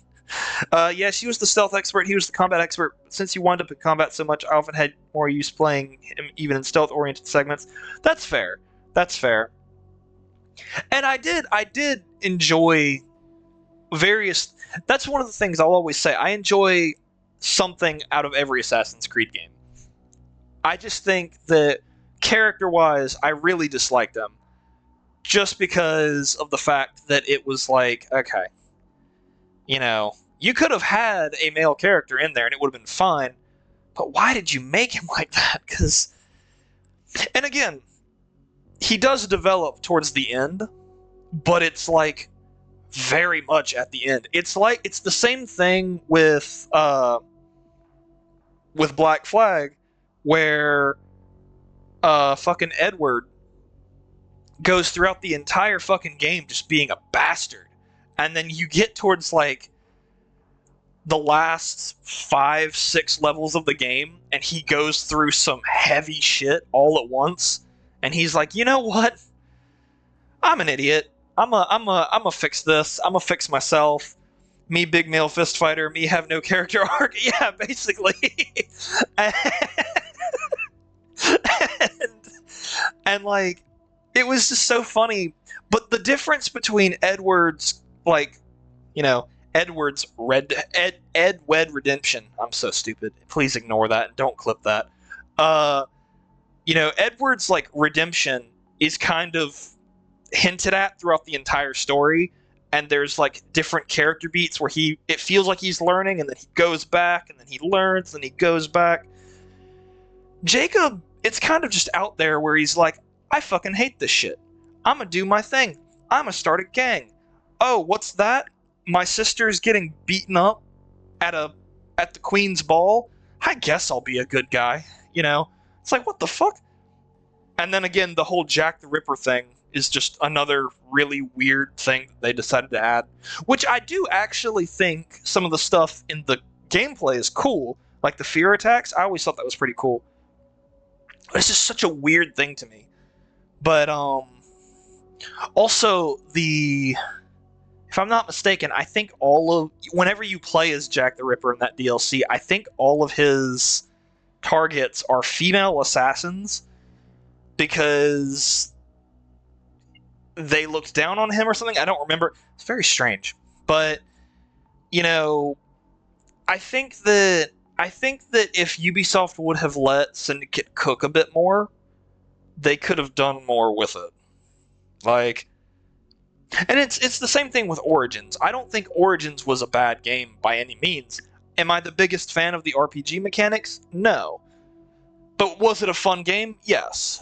Speaker 1: Yeah, she was the stealth expert. He was the combat expert. Since he wound up in combat so much, I often had more use playing him even in stealth-oriented segments. That's fair. That's fair. And I did enjoy various... That's one of the things I'll always say. I enjoy something out of every Assassin's Creed game. I just think that, character-wise, I really disliked them. Just because of the fact that it was like, okay, you know, you could have had a male character in there and it would have been fine, but why did you make him like that? Because... And again... He does develop towards the end, but it's like very much at the end. It's the same thing with Black Flag, where fucking Edward goes throughout the entire fucking game just being a bastard, and then you get towards like the last 5-6 levels of the game, and he goes through some heavy shit all at once. And he's like, you know what? I'm an idiot. I'm a fix this. I'm a fix myself. Me, big male fist fighter. Me, have no character arc. Yeah, basically. and like, it was just so funny. But the difference between Edward's, like, you know, Edward's Ed Wed Redemption. I'm so stupid. Please ignore that. Don't clip that. You know, Edward's, like, redemption is kind of hinted at throughout the entire story, and there's, like, different character beats where it feels like he's learning, and then he goes back, and then he learns, and he goes back. Jacob, it's kind of just out there where he's like, I fucking hate this shit. I'm gonna do my thing. I'm gonna start a gang. Oh, what's that? My sister's getting beaten up at the Queen's Ball? I guess I'll be a good guy, you know? It's like, what the fuck? And then again, the whole Jack the Ripper thing is just another really weird thing that they decided to add. Which I do actually think some of the stuff in the gameplay is cool. Like the fear attacks, I always thought that was pretty cool. But it's just such a weird thing to me. But, also, if I'm not mistaken, I think whenever you play as Jack the Ripper in that DLC, I think all of his targets are female assassins, because they looked down on him or something. I don't remember. It's very strange. But, you know, I think that if Ubisoft would have let Syndicate cook a bit more, they could have done more with it. Like, and it's the same thing with Origins. I don't think Origins was a bad game by any means. Am I the biggest fan of the RPG mechanics? No. But was it a fun game? Yes.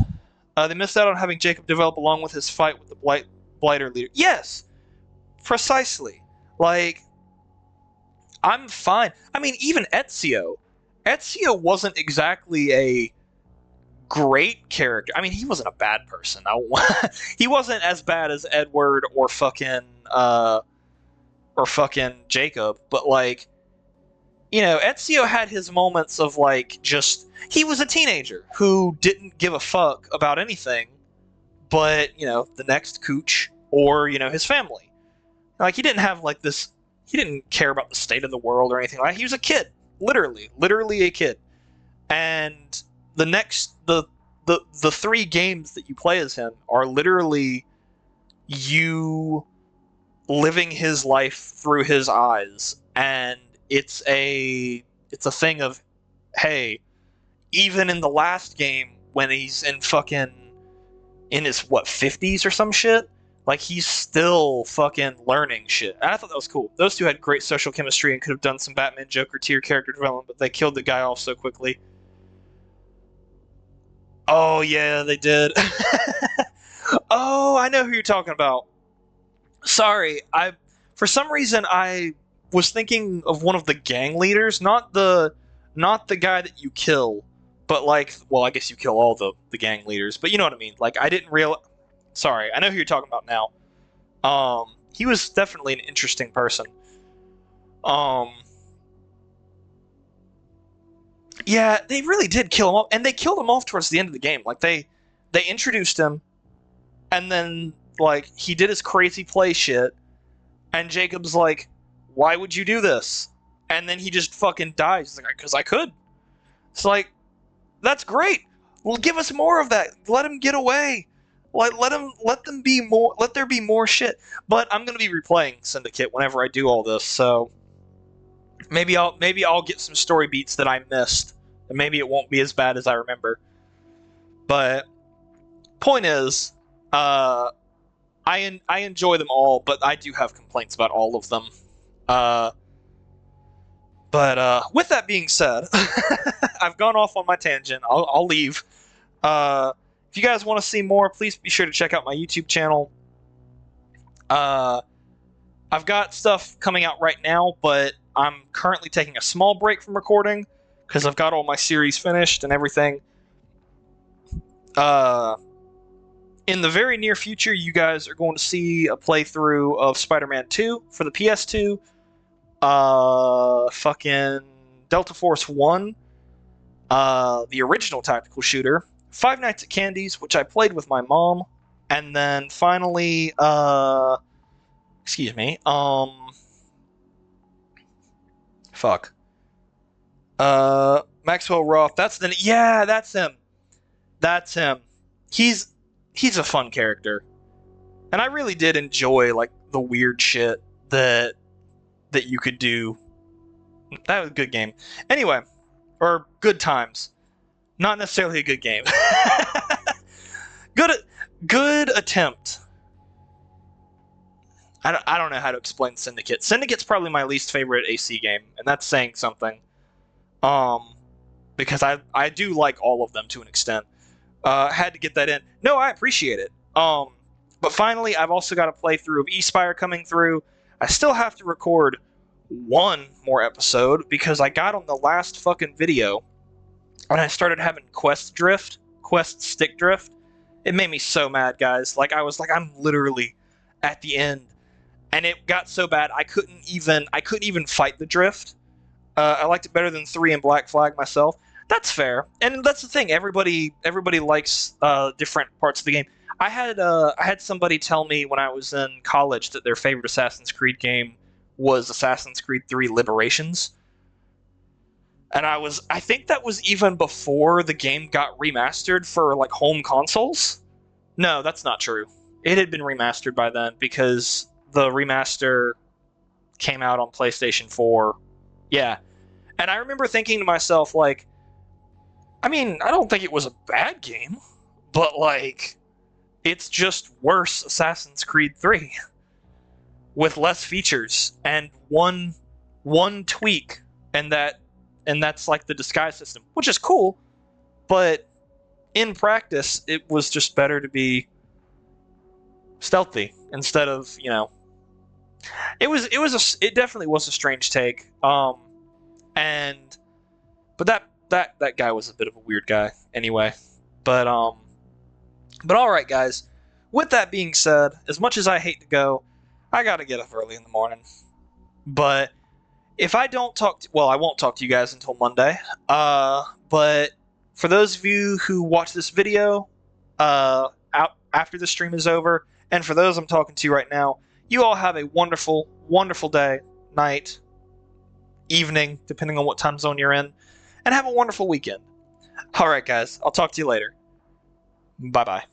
Speaker 1: They missed out on having Jacob develop along with his fight with the Blighter leader. Yes! Precisely. Like, I'm fine. I mean, even Ezio. Ezio wasn't exactly a great character. I mean, he wasn't a bad person. He wasn't as bad as Edward or fucking Jacob, but like, you know, Ezio had his moments of like just he was a teenager who didn't give a fuck about anything but, you know, the next cooch or, you know, his family. Like, he didn't have like this, he didn't care about the state of the world or anything like that. He was a kid, literally a kid. And the three games that you play as him are literally you living his life through his eyes, and it's a thing of, hey, even in the last game when he's in his 50s or some shit, like, he's still fucking learning shit. And I thought that was cool. Those two had great social chemistry and could have done some Batman Joker tier character development, but they killed the guy off so quickly. Oh yeah, they did. Oh, I know who you're talking about. Sorry, for some reason I was thinking of one of the gang leaders, not the guy that you kill, but like, well, I guess you kill all the gang leaders, but you know what I mean. Like, I didn't realize. Sorry, I know who you're talking about now. He was definitely an interesting person. Yeah, they really did kill him off, and they killed him off towards the end of the game. Like, they introduced him, and then like he did his crazy play shit, and Jacob's like, "Why would you do this?" And then he just fucking dies. He's like, "Because I could." It's like, that's great. Well, give us more of that. Let him get away. Like, let there be more shit. But I'm gonna be replaying Syndicate whenever I do all this, so maybe I'll get some story beats that I missed, and maybe it won't be as bad as I remember. But point is, I enjoy them all, but I do have complaints about all of them. But with that being said, I've gone off on my tangent. I'll leave. If you guys want to see more, please be sure to check out my YouTube channel. I've got stuff coming out right now, but I'm currently taking a small break from recording because I've got all my series finished and everything. In the very near future, you guys are going to see a playthrough of Spider-Man 2 for the PS2. Fucking Delta Force 1, the original tactical shooter, Five Nights at Candy's, which I played with my mom, and then finally, Maxwell Roth. That's him. That's him. He's a fun character, and I really did enjoy like the weird shit that you could do. That was a good game. Anyway, or good times. Not necessarily a good game. Good attempt. I don't know how to explain Syndicate. Syndicate's probably my least favorite AC game, and that's saying something. Because I do like all of them to an extent. Had to get that in. No, I appreciate it. But finally, I've also got a playthrough of Espire coming through. I still have to record one more episode because I got on the last fucking video and I started having quest stick drift. It made me so mad, guys. Like, I was like, I'm literally at the end, and it got so bad I couldn't even fight the drift. I liked it better than 3 and Black Flag myself. That's fair, and that's the thing. Everybody likes different parts of the game. I had somebody tell me when I was in college that their favorite Assassin's Creed game was Assassin's Creed 3 Liberations. And I think that was even before the game got remastered for like home consoles. No, that's not true. it had been remastered by then because the remaster came out on PlayStation 4. Yeah. And I remember thinking to myself, like, I mean, I don't think it was a bad game, but, like, it's just worse Assassin's Creed 3 with less features and one tweak, and that's like the disguise system, which is cool, but in practice, it was just better to be stealthy instead of, you know, it definitely was a strange take. But that guy was a bit of a weird guy anyway. But all right, guys. With that being said, as much as I hate to go, I gotta get up early in the morning. But if I don't talk to, well, I won't talk to you guys until Monday. But for those of you who watch this video out after the stream is over, and for those I'm talking to right now, you all have a wonderful, wonderful day, night, evening, depending on what time zone you're in, and have a wonderful weekend. All right, guys. I'll talk to you later. Bye-bye.